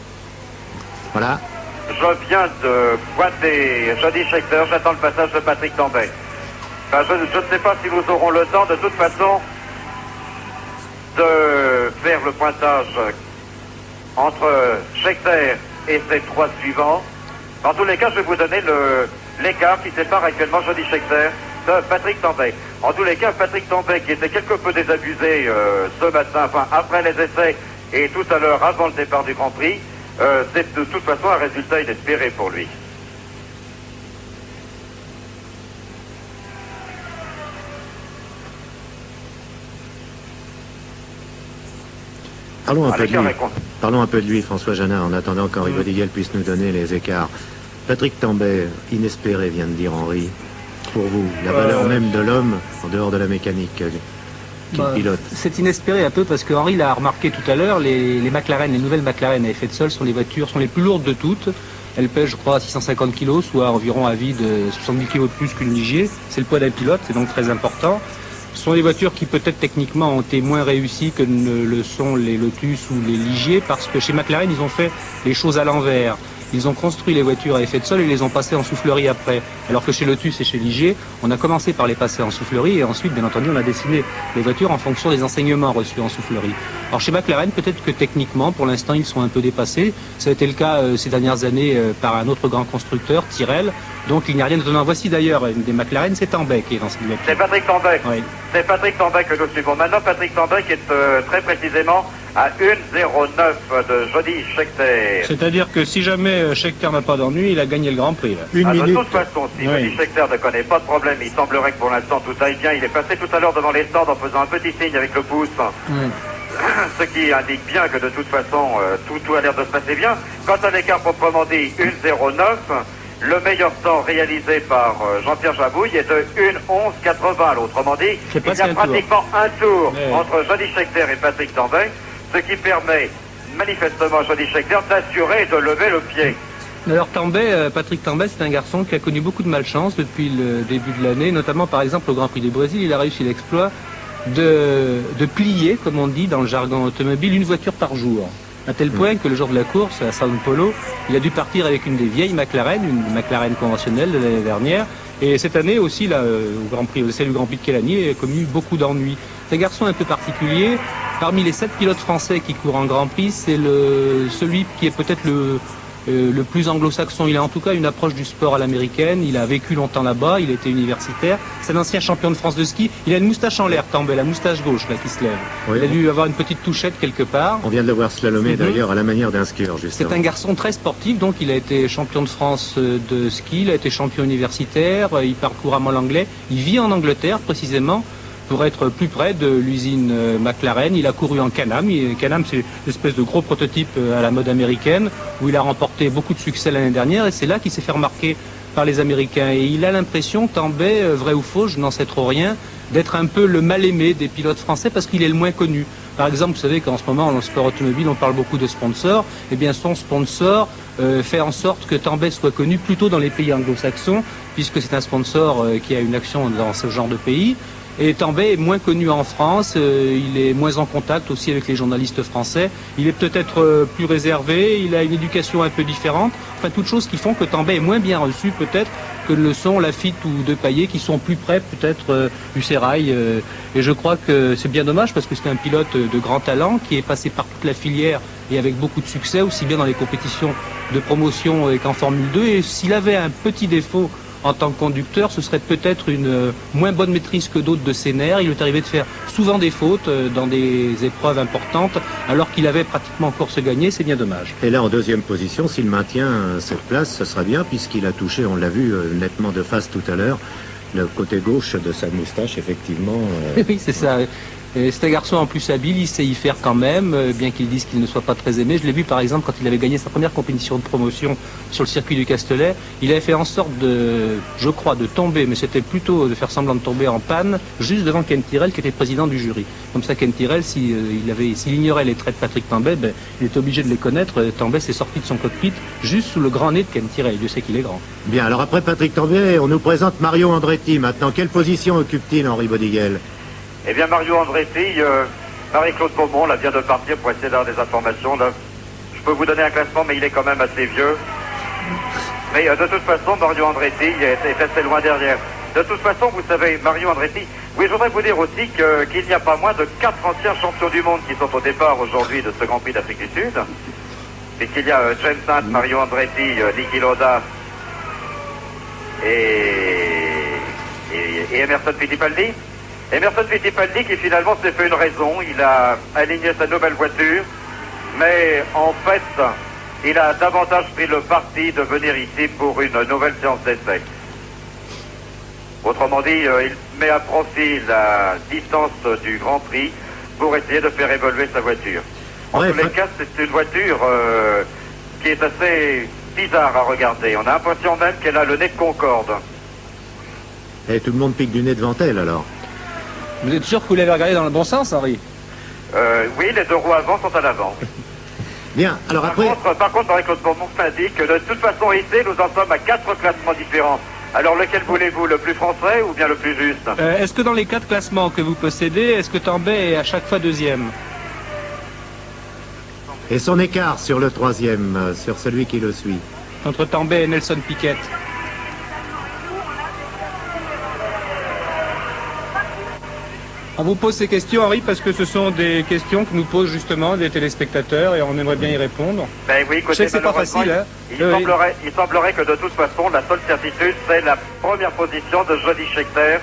Voilà. Je viens de pointer Jody Scheckter, j'attends le passage de Patrick Tambay. Enfin, je ne sais pas si nous aurons le temps, de toute façon, de faire le pointage entre Scheckter et ses 3 suivants. En tous les cas, je vais vous donner l'écart qui sépare actuellement Jody Scheckter de Patrick Tambay. En tous les cas, Patrick Tambay, qui était quelque peu désabusé ce matin, enfin après les essais et tout à l'heure avant le départ du Grand Prix, c'est de toute façon un résultat inespéré pour lui. Parlons un peu de lui, François Janin, en attendant qu'Henri Bodiguel puisse nous donner les écarts. Patrick Tambay, inespéré, vient de dire Henri. Pour vous, la valeur même de l'homme, en dehors de la mécanique qu'il pilote. C'est inespéré un peu parce que Henri l'a remarqué tout à l'heure, les McLaren, les nouvelles McLaren à effet de sol sont les plus lourdes de toutes. Elles pèsent, je crois, 650 kg, soit environ à vide 70 kg de plus qu'une Ligier. C'est le poids d'un pilote, c'est donc très important. Ce sont des voitures qui peut-être techniquement ont été moins réussies que ne le sont les Lotus ou les Ligier, parce que chez McLaren, ils ont fait les choses à l'envers. Ils ont construit les voitures à effet de sol et les ont passées en soufflerie après. Alors que chez Lotus et chez Ligier, on a commencé par les passer en soufflerie et ensuite, bien entendu, on a dessiné les voitures en fonction des enseignements reçus en soufflerie. Alors chez McLaren, peut-être que techniquement, pour l'instant, ils sont un peu dépassés. Ça a été le cas ces dernières années par un autre grand constructeur, Tyrrell. Donc il n'y a rien d'étonnant. Voici d'ailleurs une des McLaren, c'est Tambay qui est dans cette voiture. C'est Patrick Tambay. Oui. C'est Patrick Tambay que nous suivons. Maintenant, Patrick Tambay qui est très précisément à 1,09 de Jody Scheckter. C'est-à-dire que si jamais Scheckter n'a pas d'ennui, il a gagné le Grand Prix. Là. Une minute. De toute façon, si Jody Scheckter ne connaît pas de problème, il semblerait que pour l'instant tout aille bien. Il est passé tout à l'heure devant les stands en faisant un petit signe avec le pouce. Ce qui indique bien que de toute façon, tout a l'air de se passer bien. Quant à l'écart proprement dit, 1,09, le meilleur temps réalisé par Jean-Pierre Jabouille est de 1,11,80. Autrement dit, il y a pratiquement un tour entre Jody Scheckter et Patrick Tambay, ce qui permet manifestement à Jody Scheckter d'assurer de lever le pied. Alors Patrick Tambay, c'est un garçon qui a connu beaucoup de malchance depuis le début de l'année, notamment par exemple au Grand Prix du Brésil, il a réussi l'exploit de plier, comme on dit dans le jargon automobile, une voiture par jour. À tel point que le jour de la course, à Sao Paulo, il a dû partir avec une des vieilles McLaren, une McLaren conventionnelle de l'année dernière. Et cette année aussi, là, au Grand Prix, au essai du Grand Prix de Kelani, il a connu beaucoup d'ennuis. C'est un garçon un peu particulier. Parmi les 7 pilotes français qui courent en Grand Prix, c'est celui qui est peut-être le plus anglo-saxon. Il a en tout cas une approche du sport à l'américaine. Il a vécu longtemps là-bas. Il était universitaire. C'est un ancien champion de France de ski. Il a une moustache en l'air, Tambay, la moustache gauche là qui se lève. Oui, il a dû avoir une petite touchette quelque part. On vient de le voir slalomer d'ailleurs à la manière d'un skieur, justement. C'est un garçon très sportif, donc il a été champion de France de ski. Il a été champion universitaire. Il parle couramment l'anglais. Il vit en Angleterre précisément, pour être plus près de l'usine McLaren. Il a couru en Can-Am. Can-Am, c'est une espèce de gros prototype à la mode américaine, où il a remporté beaucoup de succès l'année dernière, et c'est là qu'il s'est fait remarquer par les Américains. Et il a l'impression, Tambay, vrai ou faux, je n'en sais trop rien, d'être un peu le mal-aimé des pilotes français, parce qu'il est le moins connu. Par exemple, vous savez qu'en ce moment, dans le sport automobile, on parle beaucoup de sponsors. Eh bien, son sponsor fait en sorte que Tambay soit connu plutôt dans les pays anglo-saxons, puisque c'est un sponsor qui a une action dans ce genre de pays. Et Tambay est moins connu en France, il est moins en contact aussi avec les journalistes français, il est peut-être plus réservé, il a une éducation un peu différente, enfin toutes choses qui font que Tambay est moins bien reçu peut-être que ne le sont Lafitte ou Depailler qui sont plus près peut-être du sérail. Et je crois que c'est bien dommage parce que c'est un pilote de grand talent qui est passé par toute la filière et avec beaucoup de succès, aussi bien dans les compétitions de promotion qu'en Formule 2. Et s'il avait un petit défaut en tant que conducteur, ce serait peut-être une moins bonne maîtrise que d'autres de ses nerfs. Il lui est arrivé de faire souvent des fautes dans des épreuves importantes, alors qu'il avait pratiquement course gagnée. C'est bien dommage. Et là, en deuxième position, s'il maintient cette place, ce sera bien, puisqu'il a touché, on l'a vu nettement de face tout à l'heure, le côté gauche de sa moustache, effectivement. Oui, c'est ça. C'est un garçon en plus habile, il sait y faire quand même, bien qu'il dise qu'il ne soit pas très aimé. Je l'ai vu par exemple quand il avait gagné sa première compétition de promotion sur le circuit du Castellet. Il avait fait en sorte je crois, de tomber, mais c'était plutôt de faire semblant de tomber en panne, juste devant Ken Tyrrell qui était président du jury. Comme ça, Ken Tyrrell, s'il ignorait les traits de Patrick Tambay, il était obligé de les connaître. Tambay s'est sorti de son cockpit juste sous le grand nez de Ken Tyrrell. Dieu sait qu'il est grand. Bien, alors après Patrick Tambay, on nous présente Mario Andretti. Maintenant, quelle position occupe-t-il, Henri Bodiguel ? Eh bien, Mario Andretti, Marie-Claude Beaumont, là, vient de partir pour essayer d'avoir des informations. Là. Je peux vous donner un classement, mais il est quand même assez vieux. Mais de toute façon, Mario Andretti est assez loin derrière. De toute façon, vous savez, Mario Andretti... Oui, je voudrais vous dire aussi qu'il n'y a pas moins de 4 anciens champions du monde qui sont au départ aujourd'hui de ce Grand Prix d'Afrique du Sud. Et qu'il y a James Hunt, Mario Andretti, Niki Lauda et Emerson Fittipaldi. Emerson Fittipaldi qui finalement s'est fait une raison, il a aligné sa nouvelle voiture, mais en fait, il a davantage pris le parti de venir ici pour une nouvelle séance d'essai. Autrement dit, il met à profit la distance du Grand Prix pour essayer de faire évoluer sa voiture. En tous les cas, c'est une voiture qui est assez bizarre à regarder. On a l'impression même qu'elle a le nez de Concorde. Et tout le monde pique du nez devant elle, alors. Vous êtes sûr que vous l'avez regardé dans le bon sens, Henri? Oui, les deux roues avant sont à l'avant. Bien, alors après... Par contre, Marie-Claude Beaumont m'indique que de toute façon, ici, nous en sommes à 4 classements différents. Alors, lequel voulez-vous, le plus français ou bien le plus juste? Est-ce que dans les 4 classements que vous possédez, est-ce que Tambay est à chaque fois deuxième? Et son écart sur le troisième, sur celui qui le suit? Entre Tambay et Nelson Piquet. On vous pose ces questions, Henri, parce que ce sont des questions que nous posent justement des téléspectateurs et on aimerait bien y répondre. Ben oui, écoutez, je sais que c'est pas facile, hein. Il semblerait que de toute façon, la seule certitude, c'est la première position de Jody Scheckter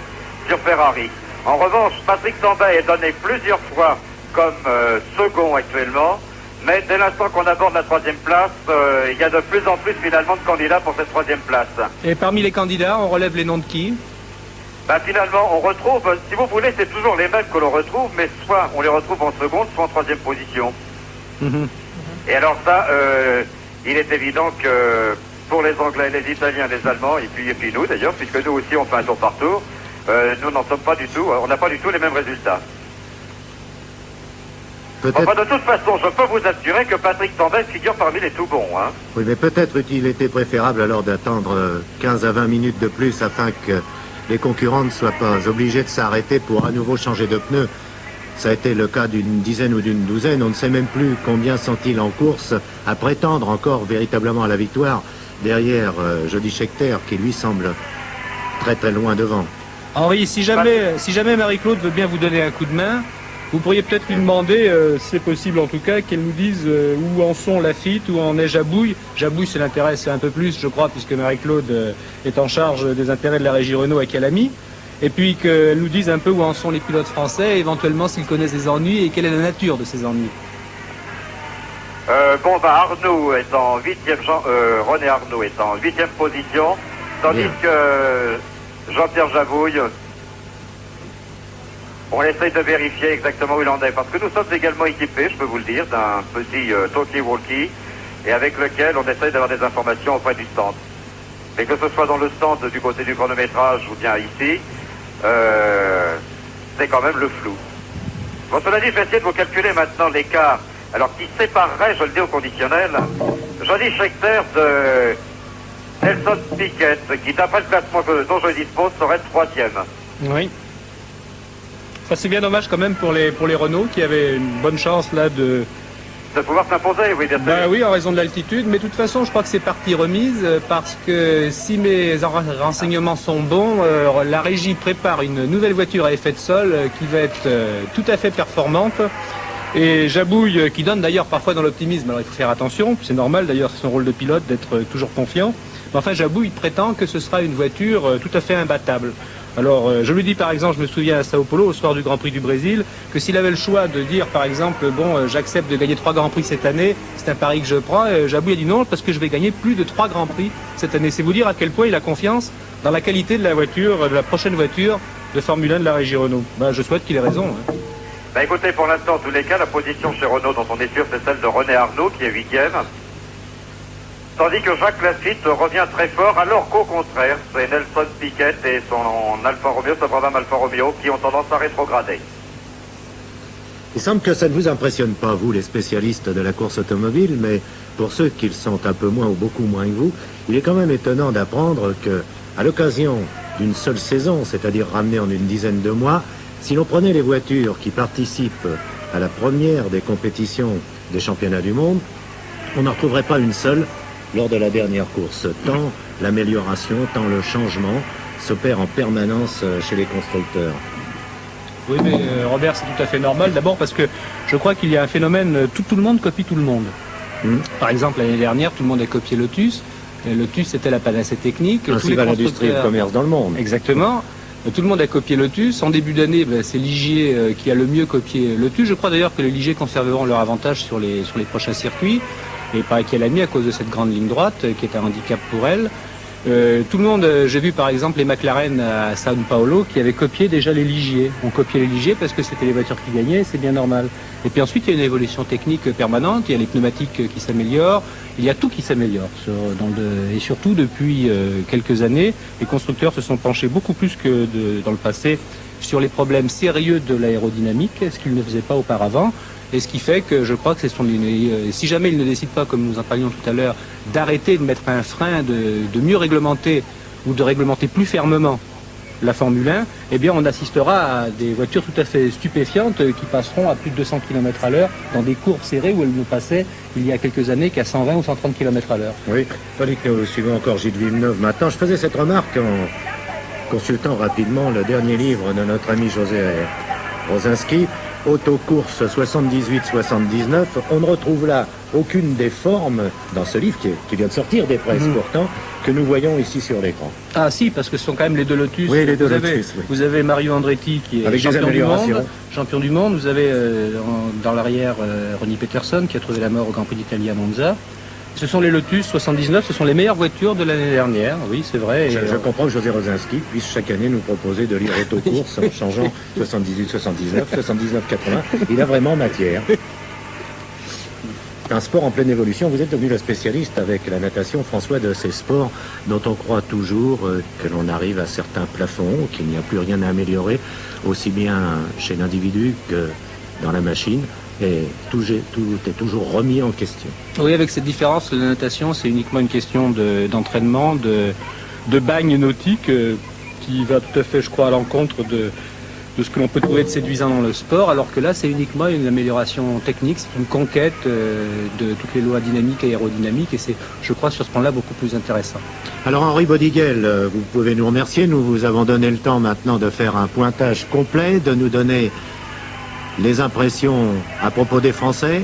sur Ferrari. En revanche, Patrick Tambay est donné plusieurs fois comme second actuellement, mais dès l'instant qu'on aborde la troisième place, il y a de plus en plus finalement de candidats pour cette troisième place. Et parmi les candidats, on relève les noms de qui? Ben finalement, on retrouve, si vous voulez, c'est toujours les mêmes que l'on retrouve, mais soit on les retrouve en seconde, soit en troisième position. Et alors ça, il est évident que pour les Anglais, les Italiens, les Allemands, et puis nous d'ailleurs, puisque nous aussi on fait un tour par tour, nous n'en sommes pas du tout, on n'a pas du tout les mêmes résultats. Enfin, de toute façon, je peux vous assurer que Patrick Tambay figure parmi les tout bons. Hein. Oui, mais peut-être eût-il été préférable alors d'attendre 15 à 20 minutes de plus afin que les concurrents ne soient pas obligés de s'arrêter pour à nouveau changer de pneus. Ça a été le cas d'une dizaine ou d'une douzaine. On ne sait même plus combien sont-ils en course à prétendre encore véritablement à la victoire derrière Jody Scheckter qui lui semble très très loin devant. Henri, si jamais Marie-Claude veut bien vous donner un coup de main, vous pourriez peut-être lui demander, si c'est possible en tout cas, qu'elle nous dise où en sont Lafitte, où en est Jabouille. Jabouille, ça l'intéresse un peu plus, je crois, puisque Marie-Claude est en charge des intérêts de la régie Renault à Calamy. Et puis qu'elle nous dise un peu où en sont les pilotes français, et éventuellement s'ils connaissent des ennuis et quelle est la nature de ces ennuis. Arnaud est en 8e, René Arnaud est en 8e position, tandis que Jean-Pierre Jabouille, on essaye de vérifier exactement où il en est, parce que nous sommes également équipés, je peux vous le dire, d'un petit talkie-walkie, et avec lequel on essaye d'avoir des informations auprès du stand. Et que ce soit dans le stand du côté du chronométrage ou bien ici, c'est quand même le flou. Bon, cela dit, je vais essayer de vous calculer maintenant l'écart. Alors, qui séparerait, je le dis au conditionnel, Jody Scheckter de Nelson Piquet, qui d'après le classement dont je dispose serait troisième. Oui. Ça c'est bien dommage quand même pour les Renault qui avaient une bonne chance là de pouvoir s'imposer, oui, bien sûr. Ben oui, en raison de l'altitude, mais de toute façon, je crois que c'est partie remise parce que si mes renseignements sont bons, la régie prépare une nouvelle voiture à effet de sol qui va être tout à fait performante. Et Jabouille, qui donne d'ailleurs parfois dans l'optimisme, alors il faut faire attention, c'est normal d'ailleurs, c'est son rôle de pilote d'être toujours confiant. Mais enfin, Jabouille prétend que ce sera une voiture tout à fait imbattable. Alors, je lui dis par exemple, je me souviens à Sao Paulo, au soir du Grand Prix du Brésil, que s'il avait le choix de dire par exemple, bon, j'accepte de gagner 3 Grands Prix cette année, c'est un pari que je prends, Jabouille a dit non, parce que je vais gagner plus de 3 Grands Prix cette année. C'est vous dire à quel point il a confiance dans la qualité de la voiture, de la prochaine voiture de Formule 1 de la régie Renault. Ben, je souhaite qu'il ait raison. Hein. Ben écoutez, pour l'instant, en tous les cas, la position chez Renault dont on est sûr, c'est celle de René Arnaud, qui est 8e. Tandis que Jacques Lafitte revient très fort, alors qu'au contraire, c'est Nelson Piquet et son Alfa Romeo, ce programme Alfa Romeo, qui ont tendance à rétrograder. Il semble que ça ne vous impressionne pas, vous, les spécialistes de la course automobile, mais pour ceux qui le sont un peu moins ou beaucoup moins que vous, il est quand même étonnant d'apprendre que, à l'occasion d'une seule saison, c'est-à-dire ramenée en une dizaine de mois, si l'on prenait les voitures qui participent à la première des compétitions des championnats du monde, on n'en retrouverait pas une seule lors de la dernière course, tant l'amélioration, tant le changement s'opère en permanence chez les constructeurs. Oui, mais Robert, c'est tout à fait normal. D'abord parce que je crois qu'il y a un phénomène, tout le monde copie tout le monde. Par exemple, l'année dernière, tout le monde a copié Lotus. Lotus, c'était la panacée technique. Ainsi va l'industrie et le commerce dans le monde. Exactement. Tout le monde a copié Lotus. En début d'année, c'est Ligier qui a le mieux copié Lotus. Je crois d'ailleurs que les Ligier conserveront leur avantage sur les prochains circuits. Et il paraît qu'elle a mis à cause de cette grande ligne droite, qui est un handicap pour elle. Tout le monde, j'ai vu par exemple les McLaren à Sao Paulo qui avaient copié déjà les Ligier. On copiait les Ligier parce que c'était les voitures qui gagnaient, c'est bien normal. Et puis ensuite, il y a une évolution technique permanente, il y a les pneumatiques qui s'améliorent, il y a tout qui s'améliore. Et surtout, depuis quelques années, les constructeurs se sont penchés beaucoup plus que dans le passé sur les problèmes sérieux de l'aérodynamique, ce qu'ils ne faisaient pas auparavant. Et ce qui fait que je crois que si jamais ils ne décident pas, comme nous en parlions tout à l'heure, d'arrêter de mettre un frein, de mieux réglementer ou de réglementer plus fermement la Formule 1, eh bien on assistera à des voitures tout à fait stupéfiantes qui passeront à plus de 200 km à l'heure dans des courbes serrées où elles ne passaient il y a quelques années qu'à 120 ou 130 km à l'heure. Oui, tandis que nous suivons encore Gilles Villeneuve maintenant. Je faisais cette remarque en consultant rapidement le dernier livre de notre ami José Rosinski, Autocourse 78-79, on ne retrouve là aucune des formes dans ce livre qui vient de sortir des presses pourtant, que nous voyons ici sur l'écran. Ah si, parce que ce sont quand même les deux Lotus. Oui, les deux Lotus, oui. Vous avez Mario Andretti qui est avec champion du monde. Vous avez dans l'arrière Ronnie Peterson qui a trouvé la mort au Grand Prix d'Italie à Monza. Ce sont les Lotus 79, ce sont les meilleures voitures de l'année dernière, oui c'est vrai. Je comprends que José Rosinski puisse chaque année nous proposer de lire Autocourse en changeant 78-79, 79-80. Il a vraiment matière. Un sport en pleine évolution, vous êtes devenu le spécialiste avec la natation, François, de ces sports dont on croit toujours que l'on arrive à certains plafonds, qu'il n'y a plus rien à améliorer, aussi bien chez l'individu que dans la machine. Et tout est toujours remis en question. Oui, avec cette différence, la natation, c'est uniquement une question d'entraînement, de bagne nautique, qui va tout à fait, je crois, à l'encontre de ce que l'on peut trouver de séduisant dans le sport, alors que là, c'est uniquement une amélioration technique, c'est une conquête de toutes les lois dynamiques et aérodynamiques, et c'est, je crois, sur ce plan-là, beaucoup plus intéressant. Alors, Henri Bodiguel, vous pouvez nous remercier. Nous vous avons donné le temps maintenant de faire un pointage complet, de nous donner les impressions à propos des Français.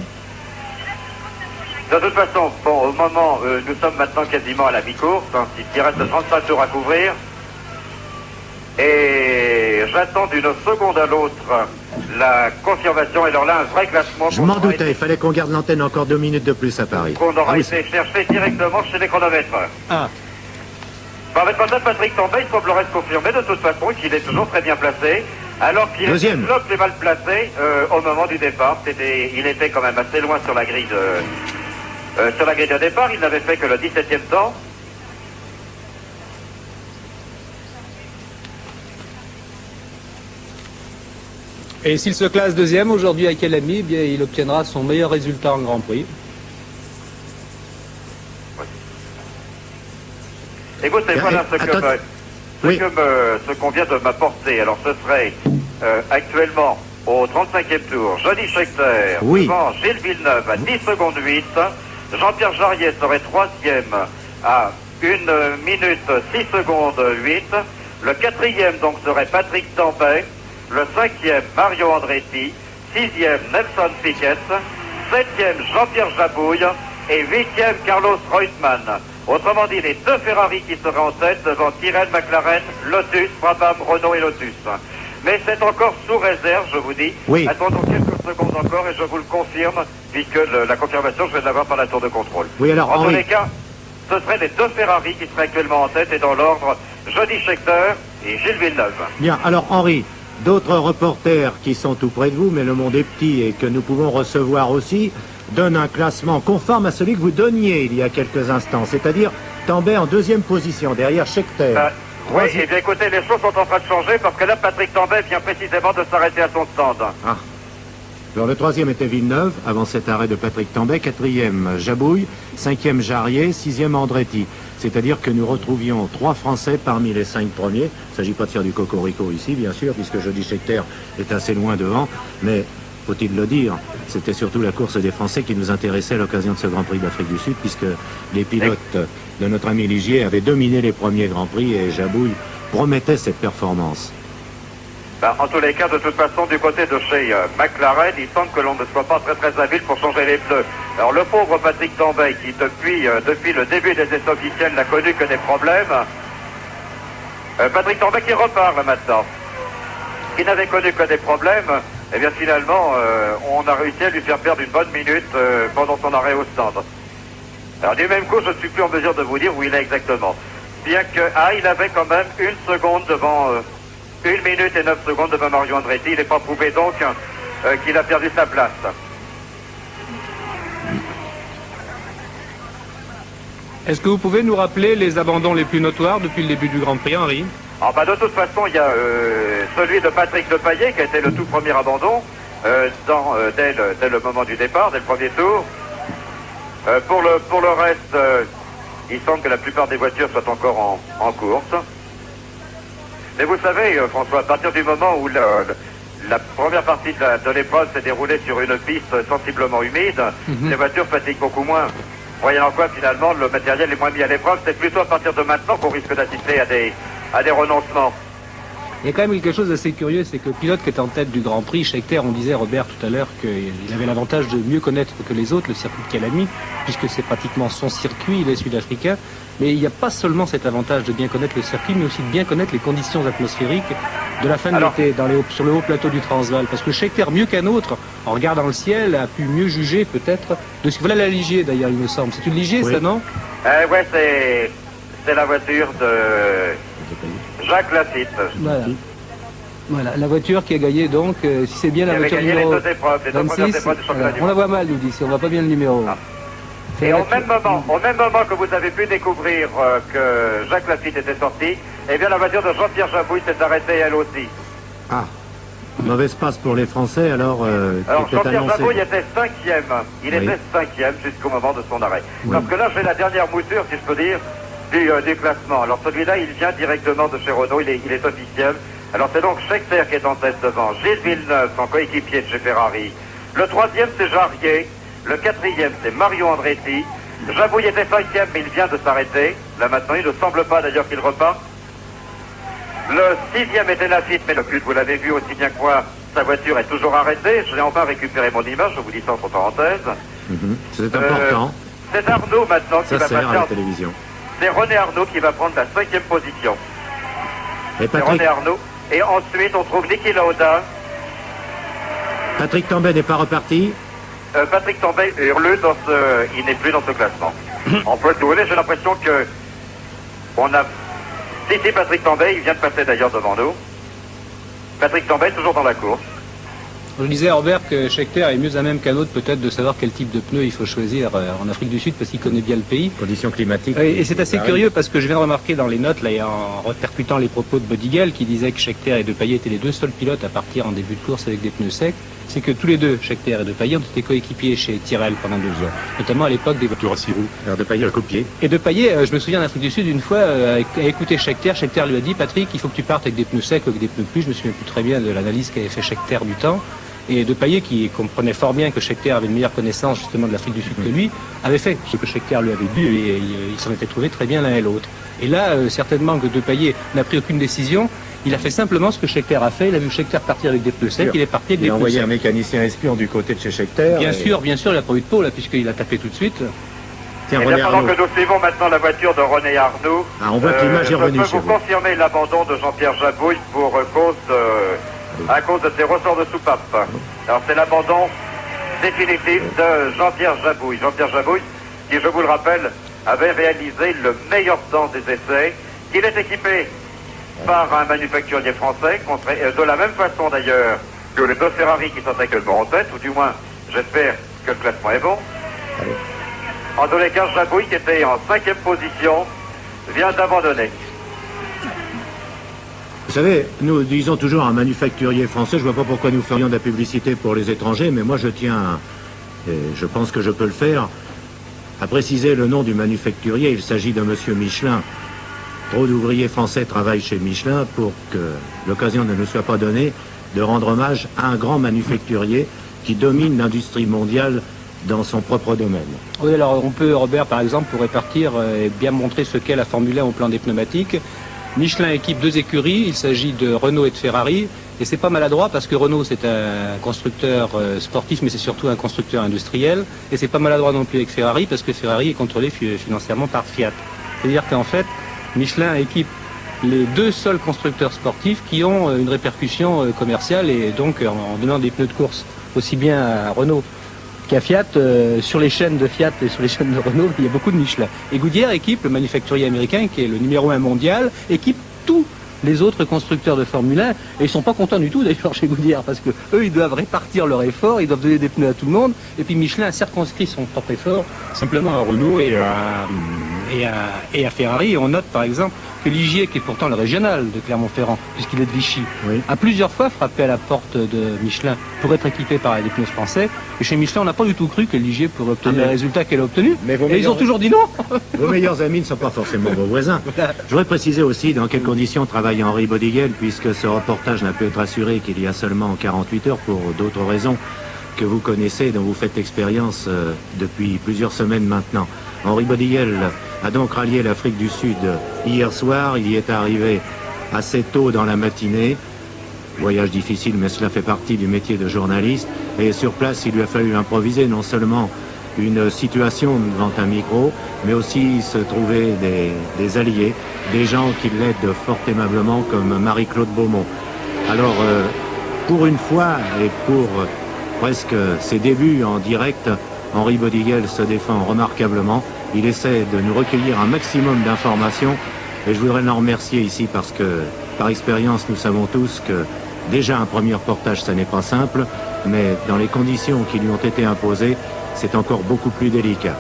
De toute façon, bon, au moment, nous sommes maintenant quasiment à la mi-course, hein, il reste 35 tours à couvrir. Et j'attends d'une seconde à l'autre la confirmation. Et alors là, un vrai classement. Je m'en doutais, il fallait qu'on garde l'antenne encore 2 minutes de plus à Paris. Qu'on aura été chercher directement chez les chronomètres. Ah. Bon, avec madame Patrick Tambay, il semblerait se confirmer de toute façon qu'il est toujours très bien placé. Alors qu'il était plus mal placé au moment du départ. Il était quand même assez loin sur la grille de départ. Il n'avait fait que le 17e temps. Et s'il se classe deuxième aujourd'hui à Calamy, eh bien, il obtiendra son meilleur résultat en Grand Prix. Oui. Écoutez, voilà ce qu'on vient de m'apporter. Alors ce serait actuellement au 35e tour, Johnny Scheckter devant Gilles Villeneuve à 10 secondes 8. Jean-Pierre Jarier serait 3e à 1 minute 6 secondes 8. Le 4e donc serait Patrick Tambay. Le 5e Mario Andretti. 6e Nelson Piquet. 7e Jean-Pierre Jabouille. Et 8e Carlos Reutemann. Autrement dit, les deux Ferrari qui seraient en tête devant Tyrrell, McLaren, Lotus, Brabham, Renault et Lotus. Mais c'est encore sous réserve, je vous dis. Oui. Attendons quelques secondes encore et je vous le confirme, puisque la confirmation, je vais l'avoir par la tour de contrôle. Oui, alors, en tous les cas, ce seraient les deux Ferrari qui seraient actuellement en tête et dans l'ordre, Johnny Scheckter et Gilles Villeneuve. Bien, alors Henri, d'autres reporters qui sont tout près de vous, mais le monde est petit et que nous pouvons recevoir aussi, donne un classement conforme à celui que vous donniez il y a quelques instants, c'est-à-dire Tambay en 2e position, derrière Scheckter. Oui, et bien écoutez, les choses sont en train de changer parce que là, Patrick Tambay vient précisément de s'arrêter à son stand. Ah. Alors le 3e était Villeneuve, avant cet arrêt de Patrick Tambay, 4e Jabouille, 5e Jarier, 6e Andretti. C'est-à-dire que nous retrouvions 3 Français parmi les 5 premiers. Il ne s'agit pas de faire du cocorico ici, bien sûr, puisque Johnny Scheckter est assez loin devant, mais faut-il le dire, c'était surtout la course des Français qui nous intéressait à l'occasion de ce Grand Prix d'Afrique du Sud, puisque les pilotes de notre ami Ligier avaient dominé les premiers Grands Prix et Jabouille promettait cette performance. En tous les cas, de toute façon, du côté de chez McLaren, il semble que l'on ne soit pas très habile pour changer les pneus. Alors le pauvre Patrick Tambay, qui depuis le début des essais officiels n'a connu que des problèmes, Patrick Tambay qui repart là maintenant, qui n'avait connu que des problèmes, et bien finalement, on a réussi à lui faire perdre une bonne minute pendant son arrêt au stand. Alors du même coup, je ne suis plus en mesure de vous dire où il est exactement. bien que il avait quand même 1 seconde devant 1 minute et 9 secondes devant Mario Andretti. Il n'est pas prouvé donc qu'il a perdu sa place. Est-ce que vous pouvez nous rappeler les abandons les plus notoires depuis le début du Grand Prix, Henri? De toute façon, il y a celui de Patrick Depailler qui a été le tout premier abandon dès le moment du départ, dès le premier tour. Pour le reste, il semble que la plupart des voitures soient encore en course. Mais vous savez, François, à partir du moment où la première partie de l'épreuve s'est déroulée sur une piste sensiblement humide, les voitures fatiguent beaucoup moins. Voyant quoi, finalement, le matériel est moins mis à l'épreuve. C'est plutôt à partir de maintenant qu'on risque d'assister à des renoncements. Il y a quand même quelque chose d'assez curieux, c'est que le pilote qui est en tête du Grand Prix, Scheckter, on disait, Robert, tout à l'heure, qu'il avait l'avantage de mieux connaître que les autres le circuit de Calami, puisque c'est pratiquement son circuit, il est sud-africain. Mais il n'y a pas seulement cet avantage de bien connaître le circuit, mais aussi de bien connaître les conditions atmosphériques de la fin de l'été sur le haut plateau du Transvaal. Parce que Scheckter, mieux qu'un autre, en regardant le ciel, a pu mieux juger peut-être de ce que... Voilà la Ligier d'ailleurs, il me semble. C'est une Ligier, oui. Ça, non? Ouais, c'est la voiture de Jacques Lafitte. Voilà, la voiture qui a gagné donc, si c'est bien la voiture numéro 26, on la voit mal, nous dit, on voit pas bien le numéro. Ah. Et au même moment que vous avez pu découvrir que Jacques Lafitte était sorti, eh bien la voiture de Jean-Pierre Jabouille s'est arrêtée elle aussi. Ah, mauvaise passe pour les Français alors. Alors Jean-Pierre Jabouille était 5e, il était 5e jusqu'au moment de son arrêt. Oui. Parce que là j'ai la dernière mouture, si je peux dire, du classement. Alors celui-là il vient directement de chez Renault, il est officiel. Alors c'est donc Scheckter qui est en tête devant, Gilles Villeneuve, son coéquipier de chez Ferrari. Le 3e c'est Jarier. Le 4e, c'est Mario Andretti. Jabouille était 5e, mais il vient de s'arrêter. Là maintenant, il ne semble pas d'ailleurs qu'il repart. Le 6e était Lafitte, mais le but, vous l'avez vu aussi bien que moi, sa voiture est toujours arrêtée. Je l'ai enfin récupéré mon image, je vous dis ça entre parenthèses. C'est important. C'est Arnaud maintenant qui va passer à la télévision. C'est René Arnaud qui va prendre la 5e position. Et c'est René Arnaud. Et ensuite, on trouve Niki Lauda. Patrick Tambay n'est pas reparti. Patrick Tambay hurle il n'est plus dans ce classement. En fait, vous voulez, j'ai l'impression que on a... Si, Patrick Tambay, il vient de passer d'ailleurs devant nous. Patrick Tambay toujours dans la course. Je disais à Robert que Scheckter est mieux à même qu'un autre peut-être de savoir quel type de pneus il faut choisir en Afrique du Sud parce qu'il connaît bien le pays. Conditions climatiques. Et c'est assez curieux parce que je viens de remarquer dans les notes, là, en répercutant les propos de Bodigel qui disait que Scheckter et Depailler étaient les deux seuls pilotes à partir en début de course avec des pneus secs, c'est que tous les deux, Scheckter et Depailler, ont été coéquipiers chez Tyrrell pendant 2 ans, notamment à l'époque des voitures à 6 roues. Alors Depailler a copié. Et Depailler, je me souviens en Afrique du Sud, une fois, a écouté Scheckter, Scheckter lui a dit, Patrick, il faut que tu partes avec des pneus secs ou avec des pneus plus, je me souviens plus très bien de l'analyse qu'avait fait Scheckter du temps. Et Depailler, qui comprenait fort bien que Scheckter avait une meilleure connaissance justement de l'Afrique du Sud que lui, avait fait ce que Scheckter lui avait dit et ils s'en étaient trouvés très bien l'un et l'autre. Et là, certainement que Depailler n'a pris aucune décision, il a fait simplement ce que Scheckter a fait, il a vu Scheckter partir avec des pneus secs, il est parti avec des pneus secs. Il a envoyé un mécanicien espion du côté de chez Scheckter. Bien sûr, il n'a pas eu de peau là, puisqu'il a tapé tout de suite. Tiens, et bien, pendant que nous suivons maintenant la voiture de René Arnaud, on voit que l'image est revenue. Je peux vous confirmer l'abandon de Jean-Pierre Jabouille à cause de ses ressorts de soupape. Alors c'est l'abandon définitif de Jean-Pierre Jabouille. Jean-Pierre Jabouille, qui je vous le rappelle, avait réalisé le meilleur temps des essais. Il est équipé par un manufacturier français, de la même façon d'ailleurs que les deux Ferrari qui sont actuellement en tête, ou du moins j'espère que le classement est bon. En tous les cas, Jabouille, qui était en 5e position, vient d'abandonner. Vous savez, nous disons toujours un manufacturier français, je vois pas pourquoi nous ferions de la publicité pour les étrangers, mais moi je tiens, et je pense que je peux le faire, à préciser le nom du manufacturier. Il s'agit de monsieur Michelin. Trop d'ouvriers français travaillent chez Michelin pour que l'occasion ne nous soit pas donnée de rendre hommage à un grand manufacturier qui domine l'industrie mondiale dans son propre domaine. Oui, alors on peut, Robert, par exemple, pour répartir et bien montrer ce qu'est la Formule 1 au plan des pneumatiques. Michelin équipe 2 écuries, il s'agit de Renault et de Ferrari, et c'est pas maladroit parce que Renault c'est un constructeur sportif, mais c'est surtout un constructeur industriel, et c'est pas maladroit non plus avec Ferrari parce que Ferrari est contrôlé financièrement par Fiat. C'est-à-dire qu'en fait, Michelin équipe les 2 seuls constructeurs sportifs qui ont une répercussion commerciale, et donc en donnant des pneus de course aussi bien à Renault qu'à Fiat, sur les chaînes de Fiat et sur les chaînes de Renault, il y a beaucoup de Michelin. Et Goodyear équipe, le manufacturier américain, qui est le numéro 1 mondial, équipe tous les autres constructeurs de Formule 1, et ils sont pas contents du tout d'ailleurs chez Goodyear, parce que eux ils doivent répartir leur effort, ils doivent donner des pneus à tout le monde, et puis Michelin a circonscrit son propre effort simplement à Renault et à Ferrari. Et on note par exemple que Ligier, qui est pourtant le régional de Clermont-Ferrand, puisqu'il est de Vichy, Oui. a plusieurs fois frappé à la porte de Michelin pour être équipé par des pneus français. Et chez Michelin, on n'a pas du tout cru que Ligier pourrait obtenir les résultats qu'elle a obtenus. Mais Et ils ont toujours dit non. Vos meilleurs amis ne sont pas forcément vos voisins. Je voudrais préciser aussi dans quelles conditions travaille Henri Bodiguel, puisque ce reportage n'a pu être assuré qu'il y a seulement 48 heures pour d'autres raisons que vous connaissez, dont vous faites expérience depuis plusieurs semaines maintenant. Henri Bodiguel a donc rallié l'Afrique du Sud hier soir. Il y est arrivé assez tôt dans la matinée. Voyage difficile, mais cela fait partie du métier de journaliste. Et sur place, il lui a fallu improviser non seulement une situation devant un micro, mais aussi se trouver des alliés, des gens qui l'aident fort aimablement, comme Marie-Claude Beaumont. Alors, pour une fois, et pour presque ses débuts en direct, Henri Bodiguel se défend remarquablement. Il essaie de nous recueillir un maximum d'informations, et je voudrais l'en remercier ici parce que, par expérience, nous savons tous que déjà un premier reportage, ça n'est pas simple, mais dans les conditions qui lui ont été imposées, c'est encore beaucoup plus délicat.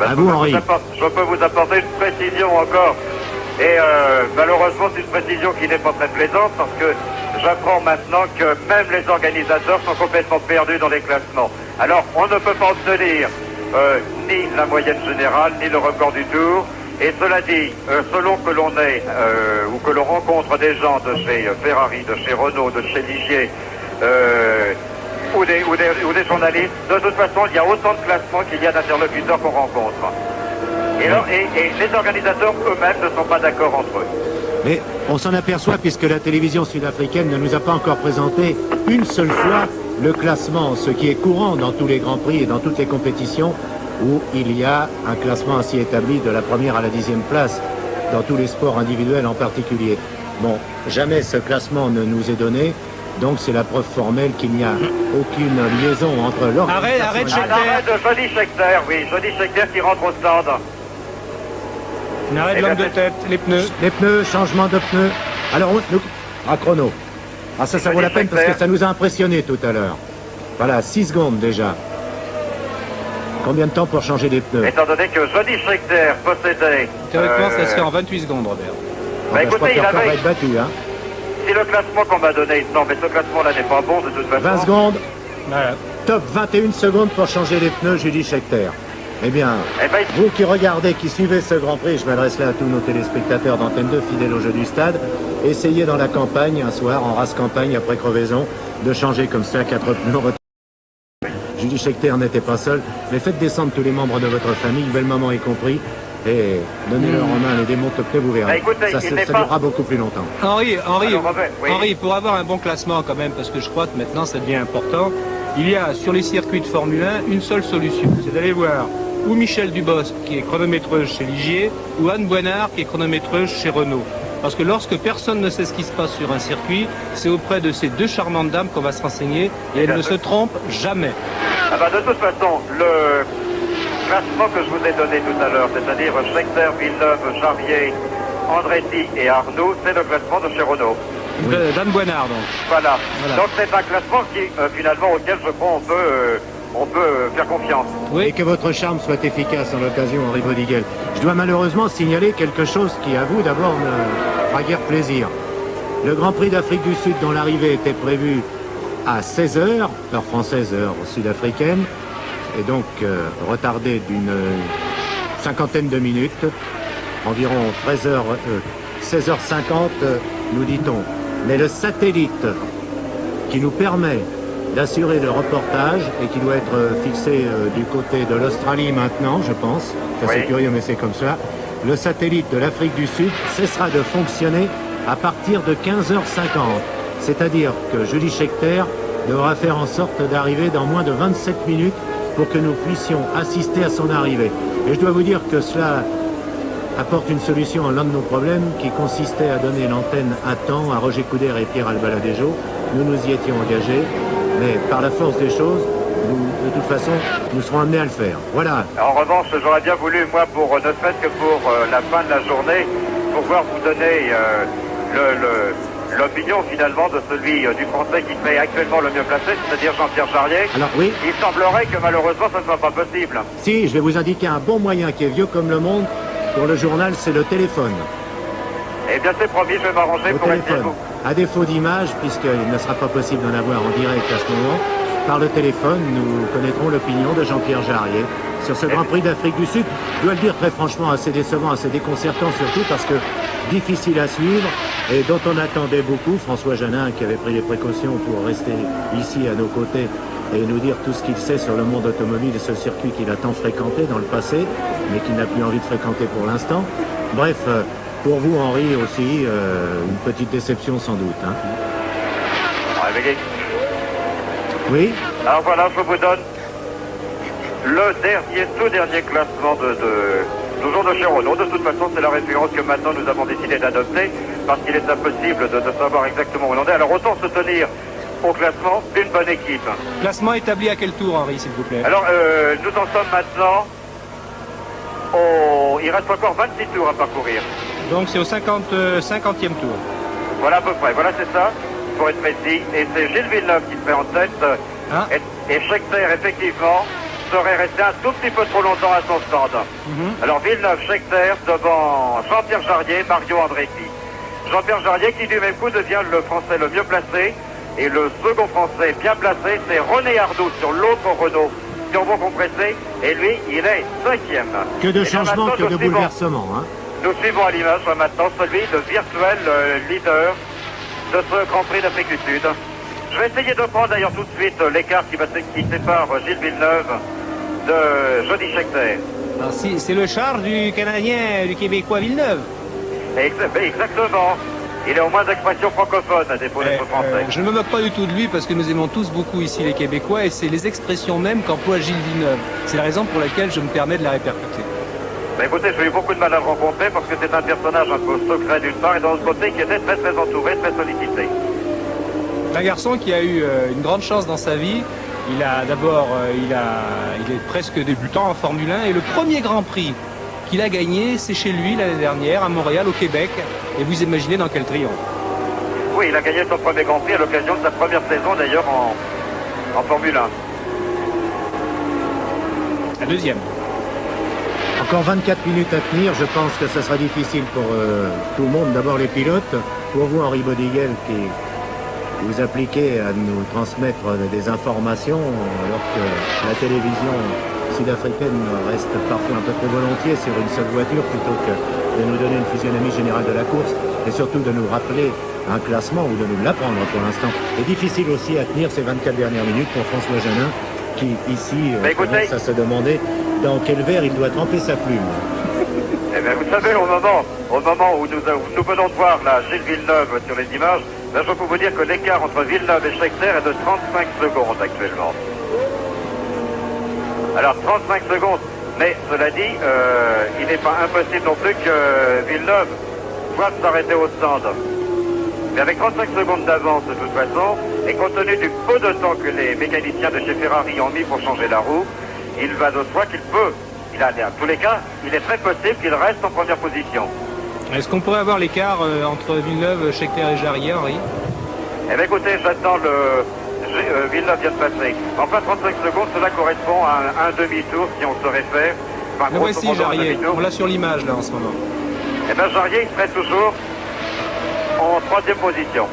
À vous, Henri. Je peux vous apporter une précision encore. Et malheureusement, c'est une précision qui n'est pas très plaisante parce que j'apprends maintenant que même les organisateurs sont complètement perdus dans les classements. Alors, on ne peut pas obtenir ni la moyenne générale, ni le record du tour. Et cela dit, selon que l'on est ou que l'on rencontre des gens de chez Ferrari, de chez Renault, de chez Ligier, ou des journalistes, de toute façon, il y a autant de classements qu'il y a d'interlocuteurs qu'on rencontre. Et les organisateurs eux-mêmes ne sont pas d'accord entre eux. Mais on s'en aperçoit puisque la télévision sud-africaine ne nous a pas encore présenté une seule fois le classement, ce qui est courant dans tous les grands prix et dans toutes les compétitions où il y a un classement ainsi établi de la première à la 10e place, dans tous les sports individuels en particulier. Bon, jamais ce classement ne nous est donné, donc c'est la preuve formelle qu'il n'y a aucune liaison entre l'organisation... Arrête, Un arrêt de Jody Scheckter, oui, Jody Scheckter qui rentre au stand. On arrête l'homme de tête, les pneus. Les pneus, changement de pneus. Alors, à chrono. Ah, ça vaut la peine parce que ça nous a impressionné tout à l'heure. Voilà, 6 secondes déjà. Combien de temps pour changer des pneus? Étant donné que Jody Scheckter possédait... Théoriquement, ça se fait en 28 secondes, Robert. Bah, je crois écoutez, qu'il il encore avait... va être battu, hein. Si le classement qu'on m'a donné... Non, mais ce classement-là n'est pas bon de toute façon. 20 secondes. Voilà. Top 21 secondes pour changer les pneus, Judy Scheckter. Eh bien, Eh ben, vous qui regardez, qui suivez ce Grand Prix, je m'adresse là à tous nos téléspectateurs d'Antenne 2, fidèles au jeu du stade, essayez dans la campagne, un soir, en race campagne, après crevaison, de changer comme ça 4 pneus. Judy Scheckter n'était pas seul, mais faites descendre tous les membres de votre famille, belle-maman y compris, et donnez-leur en main les démontes pneus, vous verrez. Bah, écoutez, ça il n'est durera pas... beaucoup plus longtemps. Henri, Alors, Robert, oui. Henri, pour avoir un bon classement quand même, parce que je crois que maintenant ça devient important, il y a sur les circuits de Formule 1 une seule solution, c'est d'aller voir ou Michel Dubosc qui est chronométreuse chez Ligier, ou Anne Boinard qui est chronométreuse chez Renault. Parce que lorsque personne ne sait ce qui se passe sur un circuit, c'est auprès de ces deux charmantes dames qu'on va se renseigner, et elles ne se trompent jamais. Ah bah, de toute façon, le classement que je vous ai donné tout à l'heure, c'est-à-dire Scheckter, Villeneuve, Jarier, Andretti et Arnoux, c'est le classement de chez Renault. d'Anne Boinard, donc. Voilà. Voilà. Donc c'est un classement qui, finalement, auquel je crois on peut faire confiance. Et que votre charme soit efficace en l'occasion, Henri Bodiguel. Je dois malheureusement signaler quelque chose qui, à vous, d'abord, me fera guère plaisir. Le Grand Prix d'Afrique du Sud, dont l'arrivée était prévue à 16h, heure française, heure sud-africaine, et donc retardé d'une cinquantaine de minutes, environ 16h50, nous dit-on. Mais le satellite qui nous permet d'assurer le reportage et qui doit être fixé du côté de l'Australie maintenant, je pense, ça c'est curieux mais c'est comme ça, le satellite de l'Afrique du Sud cessera de fonctionner à partir de 15h50. C'est-à-dire que Judy Scheckter devra faire en sorte d'arriver dans moins de 27 minutes pour que nous puissions assister à son arrivée. Et je dois vous dire que cela apporte une solution à l'un de nos problèmes qui consistait à donner l'antenne à temps à Roger Coudert et Pierre Albaladejo. Nous nous y étions engagés, mais par la force des choses, de toute façon, nous serons amenés à le faire. Voilà. En revanche, j'aurais bien voulu, moi, pour ne serait-ce que pour la fin de la journée, pouvoir vous donner l'opinion finalement de celui du Français qui serait actuellement le mieux placé, c'est-à-dire Jean-Pierre Jarier. Alors oui. Il semblerait que malheureusement ça ne soit pas possible. Si, je vais vous indiquer un bon moyen qui est vieux comme le monde pour le journal, c'est le téléphone. Eh bien c'est promis, je vais m'arranger pour être avec vous. À défaut d'image, puisqu'il ne sera pas possible d'en avoir en direct à ce moment, par le téléphone, nous connaîtrons l'opinion de Jean-Pierre Jarier sur ce Grand Prix d'Afrique du Sud. Je dois le dire très franchement, assez décevant, assez déconcertant surtout parce que difficile à suivre et dont on attendait beaucoup. François Janin qui avait pris les précautions pour rester ici à nos côtés et nous dire tout ce qu'il sait sur le monde automobile et ce circuit qu'il a tant fréquenté dans le passé, mais qu'il n'a plus envie de fréquenter pour l'instant. Bref, pour vous Henri aussi, une petite déception sans doute. Hein. Oui. Alors voilà, je vous donne le tout dernier classement toujours de chez Renault. De toute façon, c'est la référence que maintenant nous avons décidé d'adopter parce qu'il est impossible de savoir exactement où on en est. Alors autant se tenir au classement d'une bonne équipe. Classement établi à quel tour, Henri, s'il vous plaît? Alors nous en sommes maintenant il reste encore 26 tours à parcourir. Donc c'est au 50e tour. Voilà à peu près, voilà c'est ça, pour être précis. Et c'est Gilles Villeneuve qui serait en tête. Ah. Et Scheckter, effectivement, serait resté un tout petit peu trop longtemps à son stand. Alors Villeneuve, Scheckter, devant Jean-Pierre Jarier, Mario Andretti. Jean-Pierre Jarier qui du même coup devient le Français le mieux placé. Et le second Français bien placé, c'est René Ardoux sur l'autre Renault turbo compressé. Et lui, il est 5e. Que de changements, que de bouleversements. Hein. Nous suivons à l'image maintenant celui de virtuel leader de ce Grand Prix d'Afrique du Sud. Je vais essayer de prendre d'ailleurs tout de suite l'écart qui sépare Gilles Villeneuve de Jody Scheckter. C'est le char du Canadien, du Québécois Villeneuve. Exactement. Il est au moins d'expression francophone à défaut d'être français. Je ne me moque pas du tout de lui parce que nous aimons tous beaucoup ici les Québécois et c'est les expressions mêmes qu'emploie Gilles Villeneuve. C'est la raison pour laquelle je me permets de la répercuter. Écoutez, j'ai eu beaucoup de mal à le rencontrer parce que c'est un personnage un peu secret d'une part et d'un autre côté qui était très très entouré, très sollicité. Un garçon qui a eu une grande chance dans sa vie. Il est presque débutant en Formule 1 et le premier Grand Prix qu'il a gagné, c'est chez lui l'année dernière à Montréal, au Québec. Et vous imaginez dans quel triomphe. Oui, il a gagné son premier Grand Prix à l'occasion de sa première saison d'ailleurs en Formule 1. La deuxième. Encore 24 minutes à tenir, je pense que ce sera difficile pour tout le monde. D'abord les pilotes, pour vous Henri Bodiguel qui vous appliquez à nous transmettre des informations alors que la télévision sud-africaine reste parfois un peu trop volontiers sur une seule voiture plutôt que de nous donner une physionomie générale de la course et surtout de nous rappeler un classement ou de nous l'apprendre pour l'instant. Et difficile aussi à tenir ces 24 dernières minutes pour François Janin qui ici commence à se demander dans quel verre il doit tremper sa plume. Eh bien, vous savez, au moment où nous venons de voir là, Gilles Villeneuve sur les images, là, je peux vous dire que l'écart entre Villeneuve et Scheckter est de 35 secondes actuellement. Alors, 35 secondes, mais cela dit, il n'est pas impossible non plus que Villeneuve doive s'arrêter au stand. Mais avec 35 secondes d'avance de toute façon, et compte tenu du peu de temps que les mécaniciens de chez Ferrari ont mis pour changer la roue, il va de soi qu'il peut. En tous les cas, il est très possible qu'il reste en première position. Est-ce qu'on pourrait avoir l'écart entre Villeneuve, Scheckter et Jarier, Henri? Eh bien écoutez, j'attends Villeneuve vient de passer. Enfin 35 secondes, cela correspond à un demi-tour si on se réfère. Enfin, le voici Jarier, on l'a sur l'image là en ce moment. Eh bien Jarier, il serait toujours en troisième position.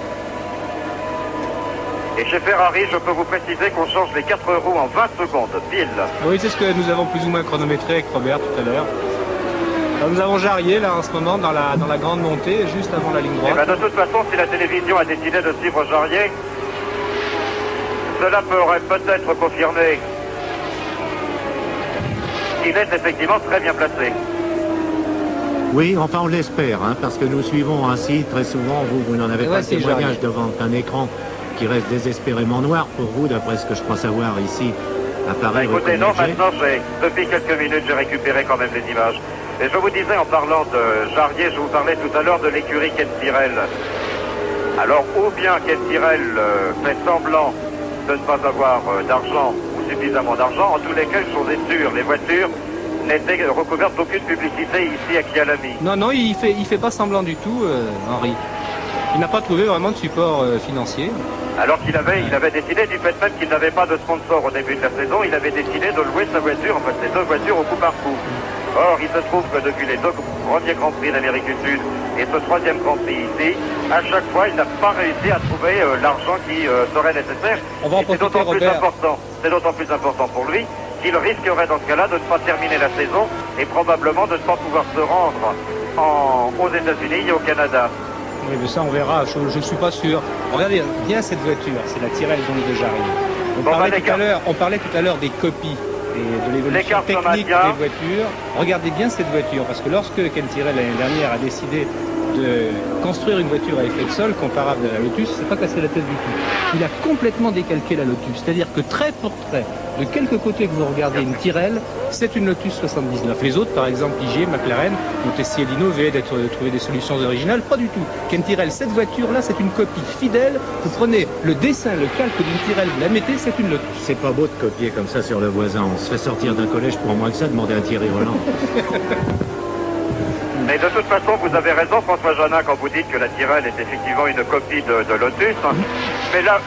Et chez Ferrari, je peux vous préciser qu'on change les 4 roues en 20 secondes, pile. Oui, c'est ce que nous avons plus ou moins chronométré avec Robert tout à l'heure. Nous avons Jarier là en ce moment dans la grande montée, juste avant la ligne droite. Eh bien, de toute façon, si la télévision a décidé de suivre Jarier, cela pourrait peut-être confirmer qu'il est effectivement très bien placé. Oui, enfin on l'espère, hein, parce que nous suivons ainsi très souvent, vous n'en avez pas le témoignage devant un écran qui reste désespérément noir pour vous, d'après ce que je crois savoir ici à Paris. Écoutez, non, maintenant, depuis quelques minutes, j'ai récupéré quand même les images. Et je vous disais, en parlant de Jarier, je vous parlais tout à l'heure de l'écurie Ken Tyrrell. Alors, ou bien Ken Tyrrell fait semblant de ne pas avoir d'argent, ou suffisamment d'argent. En tous les cas, une chose est sûre, les voitures n'étaient recouvertes d'aucune publicité ici à Kyalami. Non, non, il fait pas semblant du tout, Henri. Il n'a pas trouvé vraiment de support financier. Alors qu'il avait décidé, du fait même qu'il n'avait pas de sponsor au début de la saison, il avait décidé de louer sa voiture, en fait ses deux voitures au coup par coup. Or, il se trouve que depuis les deux premiers Grands Prix d'Amérique du Sud et ce troisième Grand Prix ici, à chaque fois, il n'a pas réussi à trouver l'argent qui serait nécessaire. On va en profiter, C'est d'autant plus important pour lui qu'il risquerait dans ce cas-là de ne pas terminer la saison et probablement de ne pas pouvoir se rendre aux États-Unis et au Canada. Oui, mais ça on verra, je ne suis pas sûr. Regardez bien cette voiture, c'est la Tyrrell donc de Jarry. On parlait tout à l'heure des copies et de l'évolution technique des voitures. Regardez bien cette voiture, parce que lorsque Ken Tyrrell l'année dernière a décidé de construire une voiture à effet de sol comparable à la Lotus, c'est pas cassé la tête du tout. Il a complètement décalqué la Lotus, c'est-à-dire que trait pour trait, de quelque côté que vous regardez une Tyrrell, c'est une Lotus 79. Les autres, par exemple, Ligier, McLaren, ont essayé d'innover, de trouver des solutions originales, pas du tout. Ken Tyrrell, cette voiture-là, c'est une copie fidèle. Vous prenez le dessin, le calque d'une Tyrrell, vous la mettez, c'est une Lotus. C'est pas beau de copier comme ça sur le voisin. On se fait sortir d'un collège pour moins que ça, demander à Thierry Roland. Mais de toute façon, vous avez raison, François Janin, quand vous dites que la Tyrrell est effectivement une copie de Lotus. Mais là,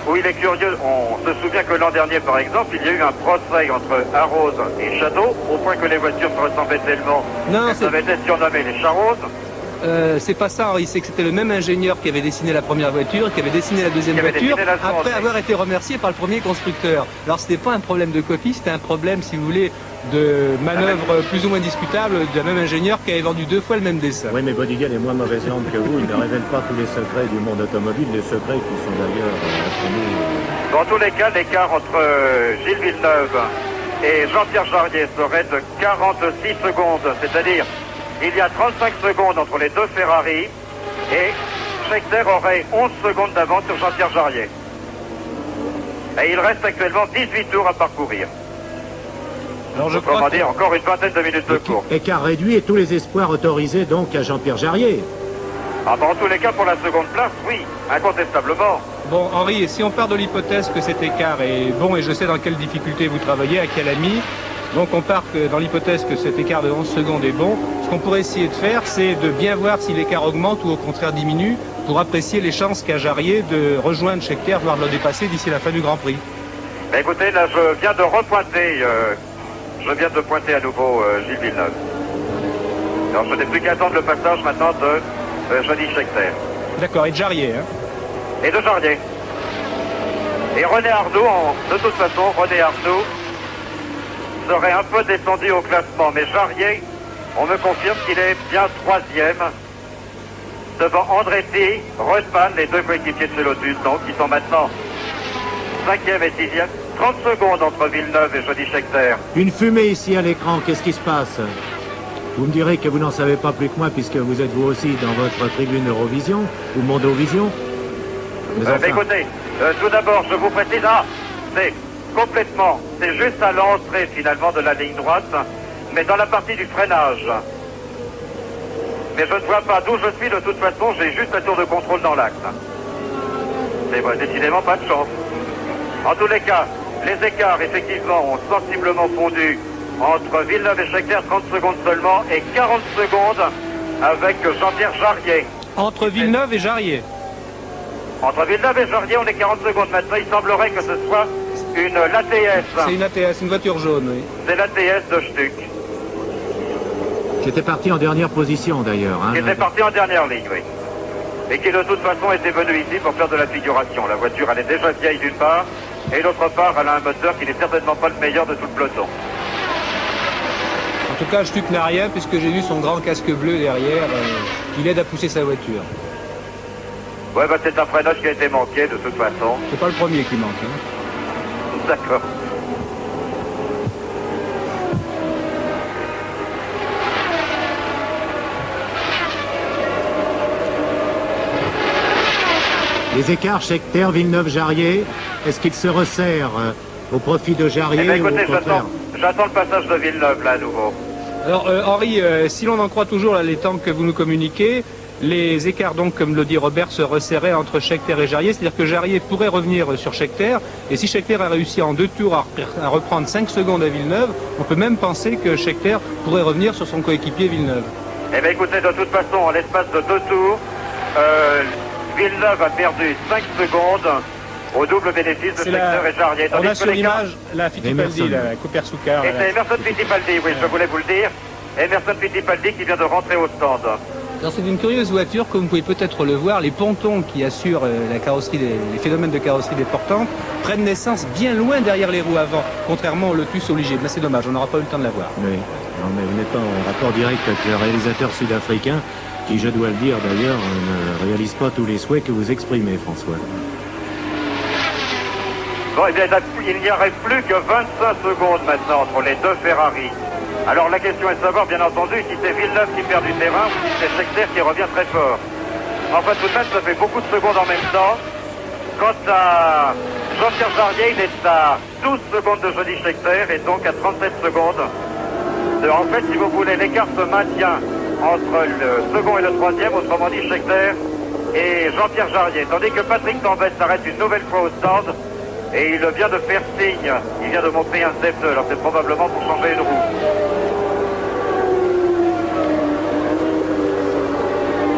où il est curieux, on se souvient que l'an dernier, par exemple, il y a eu un procès entre Arrows et Shadow, au point que les voitures se ressemblaient tellement qu'elles avaient été surnommées les Charros. C'est pas ça, Henri, c'est que c'était le même ingénieur qui avait dessiné la première voiture, qui avait dessiné la deuxième voiture, après avoir été remercié par le premier constructeur. Alors c'était pas un problème de copie, c'était un problème, si vous voulez, de manœuvre plus ou moins discutable d'un même ingénieur qui avait vendu 2 fois le même dessin. Oui, mais Bodigal est moins mauvaise langue que vous, il ne révèle pas tous les secrets du monde automobile, les secrets qui sont d'ailleurs connus. Dans tous les cas, l'écart entre Gilles Villeneuve et Jean-Pierre Jarier serait de 46 secondes, c'est-à-dire il y a 35 secondes entre les deux Ferrari et Scheckter aurait 11 secondes d'avance sur Jean-Pierre Jarier. Et il reste actuellement 18 tours à parcourir. Alors je crois dire encore une vingtaine de minutes de course. Écart réduit et tous les espoirs autorisés donc à Jean-Pierre Jarier. Ah ben, en tous les cas, pour la seconde place, oui, incontestablement. Bon, Henri, si on part de l'hypothèse que cet écart est bon, et je sais dans quelle difficulté vous travaillez, à Kyalami, donc on part dans l'hypothèse que cet écart de 11 secondes est bon, ce qu'on pourrait essayer de faire, c'est de bien voir si l'écart augmente ou au contraire diminue, pour apprécier les chances qu'a Jarier de rejoindre Scheckter, voire de le dépasser d'ici la fin du Grand Prix. Ben, écoutez, là, je viens de repointer, à nouveau Gilles Villeneuve. Alors je n'ai plus qu'à attendre le passage maintenant de Johnny Scheckter. D'accord, et de Jarier, hein. Et de Jarier. Et René Arnoux, de toute façon, René Arnoux serait un peu descendu au classement. Mais Jarier, on me confirme qu'il est bien 3e devant Andretti, Reutemann, les deux coéquipiers de chez Lotus, donc, qui sont maintenant 5e et 6e. 30 secondes entre Villeneuve et Johnny Scheckter. Une fumée ici à l'écran, qu'est-ce qui se passe? Vous me direz que vous n'en savez pas plus que moi puisque vous êtes vous aussi dans votre tribune Eurovision ou Mondovision. Mais enfin... écoutez, tout d'abord, je vous précise, c'est juste à l'entrée finalement de la ligne droite, mais dans la partie du freinage. Mais je ne vois pas d'où je suis, de toute façon, j'ai juste la tour de contrôle dans l'axe. C'est décidément pas de chance. En tous les cas, les écarts, effectivement, ont sensiblement fondu entre Villeneuve et Scheckter, 30 secondes seulement, et 40 secondes avec Jean-Pierre Jarier. Entre Villeneuve et Jarier. Entre Villeneuve et Jarier, on est 40 secondes. Maintenant, il semblerait que ce soit une ATS. C'est une ATS, une voiture jaune, oui. C'est l'ATS de Stuck. Qui était parti en dernière position, d'ailleurs. Hein, qui était parti en dernière ligne, oui. Et qui, de toute façon, était venu ici pour faire de la figuration. La voiture, elle est déjà vieille d'une part, et d'autre part, elle a un moteur qui n'est certainement pas le meilleur de tout le peloton. En tout cas, Stuck n'a rien, puisque j'ai vu son grand casque bleu derrière, qui l'aide à pousser sa voiture. Ouais, c'est un freinage qui a été manqué, de toute façon. C'est pas le premier qui manque, hein. D'accord. Les écarts Scheckter, Villeneuve, Jarier, est-ce qu'ils se resserrent au profit de Jarier ou au contraire? J'attends le passage de Villeneuve, là, à nouveau. Alors, Henri, si l'on en croit toujours là, les temps que vous nous communiquez, les écarts, donc, comme le dit Robert, se resserraient entre Scheckter et Jarier. C'est-à-dire que Jarier pourrait revenir sur Scheckter. Et si Scheckter a réussi en 2 tours à reprendre 5 secondes à Villeneuve, on peut même penser que Scheckter pourrait revenir sur son coéquipier Villeneuve. Eh bien écoutez, de toute façon, en l'espace de 2 tours, Villeneuve a perdu 5 secondes au double bénéfice de Scheckter et Jarier. On a sur l'image la Fittipaldi, la Cooper-Soucar. Et c'est Emerson Fittipaldi, oui, je voulais vous le dire. Emerson Fittipaldi qui vient de rentrer au stand. C'est une curieuse voiture, comme vous pouvez peut-être le voir, les pontons qui assurent la carrosserie, les phénomènes de carrosserie déportante prennent naissance bien loin derrière les roues avant, contrairement au Lotus Olivier. Mais c'est dommage, on n'aura pas eu le temps de la voir. Oui, non, mais vous n'êtes pas en rapport direct avec le réalisateur sud-africain, qui, je dois le dire d'ailleurs, ne réalise pas tous les souhaits que vous exprimez, François. Bon, eh bien, il n'y aurait plus que 25 secondes maintenant entre les deux Ferrari. Alors la question est de savoir, bien entendu, si c'est Villeneuve qui perd du terrain ou si c'est Scheckter qui revient très fort. Enfin, tout de même, ça fait beaucoup de secondes en même temps. Quant à Jean-Pierre Jarier, il est à 12 secondes de Johnny Scheckter et donc à 37 secondes. En fait, si vous voulez, l'écart se maintient entre le second et le troisième, autrement dit Scheckter et Jean-Pierre Jarier. Tandis que Patrick Tambay s'arrête une nouvelle fois au stand et il vient de faire signe, il vient de montrer un step 2, alors c'est probablement pour changer une roue.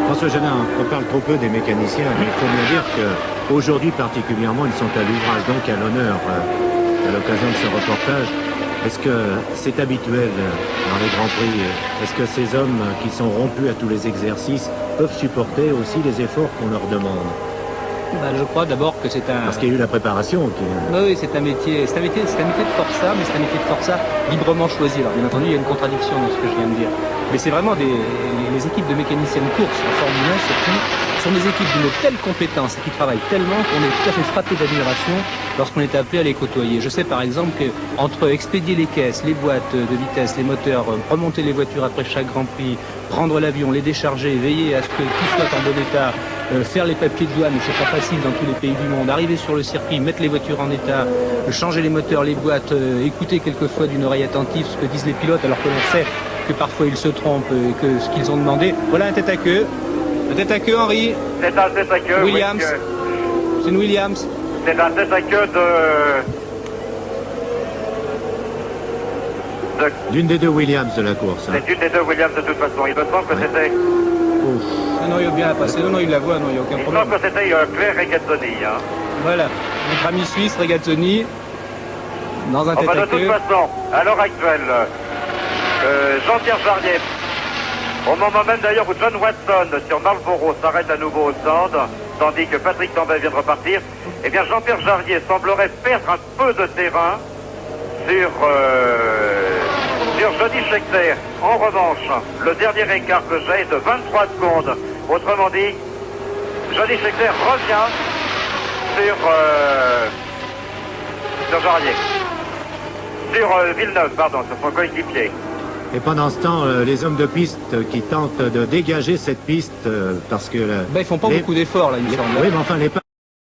François Janin, on parle trop peu des mécaniciens, mais il faut bien dire qu'aujourd'hui particulièrement, ils sont à l'ouvrage, donc à l'honneur, à l'occasion de ce reportage. Est-ce que c'est habituel dans les Grands Prix? Est-ce que ces hommes qui sont rompus à tous les exercices peuvent supporter aussi les efforts qu'on leur demande? Je crois d'abord que c'est un... Parce qu'il y a eu la préparation. Oui, c'est un métier de forçat, mais c'est un métier de forçat librement choisi. Alors bien entendu, il y a une contradiction dans ce que je viens de dire. Mais c'est vraiment les équipes de mécaniciens de course, en Formule 1 surtout, sont des équipes d'une telle compétence et qui travaillent tellement qu'on est tout à fait frappé d'admiration lorsqu'on est appelé à les côtoyer. Je sais par exemple qu'entre expédier les caisses, les boîtes de vitesse, les moteurs, remonter les voitures après chaque Grand Prix, prendre l'avion, les décharger, veiller à ce que tout soit en bon état, faire les papiers de douane, c'est pas facile dans tous les pays du monde, arriver sur le circuit, mettre les voitures en état, changer les moteurs, les boîtes, écouter quelquefois d'une oreille attentive ce que disent les pilotes alors que l'on sait que parfois ils se trompent et que ce qu'ils ont demandé. Voilà un tête à queue. Un tête à queue, Henri. C'est un tête à queue. Williams. Oui, c'est une Williams. c'est un tête à queue D'une des deux Williams de la course. C'est une des deux Williams de toute façon. Il me semble que c'était... Ah non, il va bien la passer. Non, il la voit, non, il n'y a aucun problème. Il me semble que c'était Claire Regazzoni. Hein. Voilà. Notre ami suisse, Regazzoni, dans un tête à de queue. toute façon, à l'heure actuelle, Jean-Pierre Jarier, au moment même d'ailleurs où John Watson sur Marlboro s'arrête à nouveau au stand, tandis que Patrick Tambay vient de repartir, eh bien Jean-Pierre Jarier semblerait perdre un peu de terrain sur Johnny Scheckter. En revanche, le dernier écart que j'ai est de 23 secondes. Autrement dit, Johnny Scheckter revient sur Jarier. Sur Villeneuve, pardon, sur son coéquipier. Et pendant ce temps, les hommes de piste qui tentent de dégager cette piste, parce que... Ils font pas beaucoup d'efforts, là, il me semble. Oui, mais enfin, les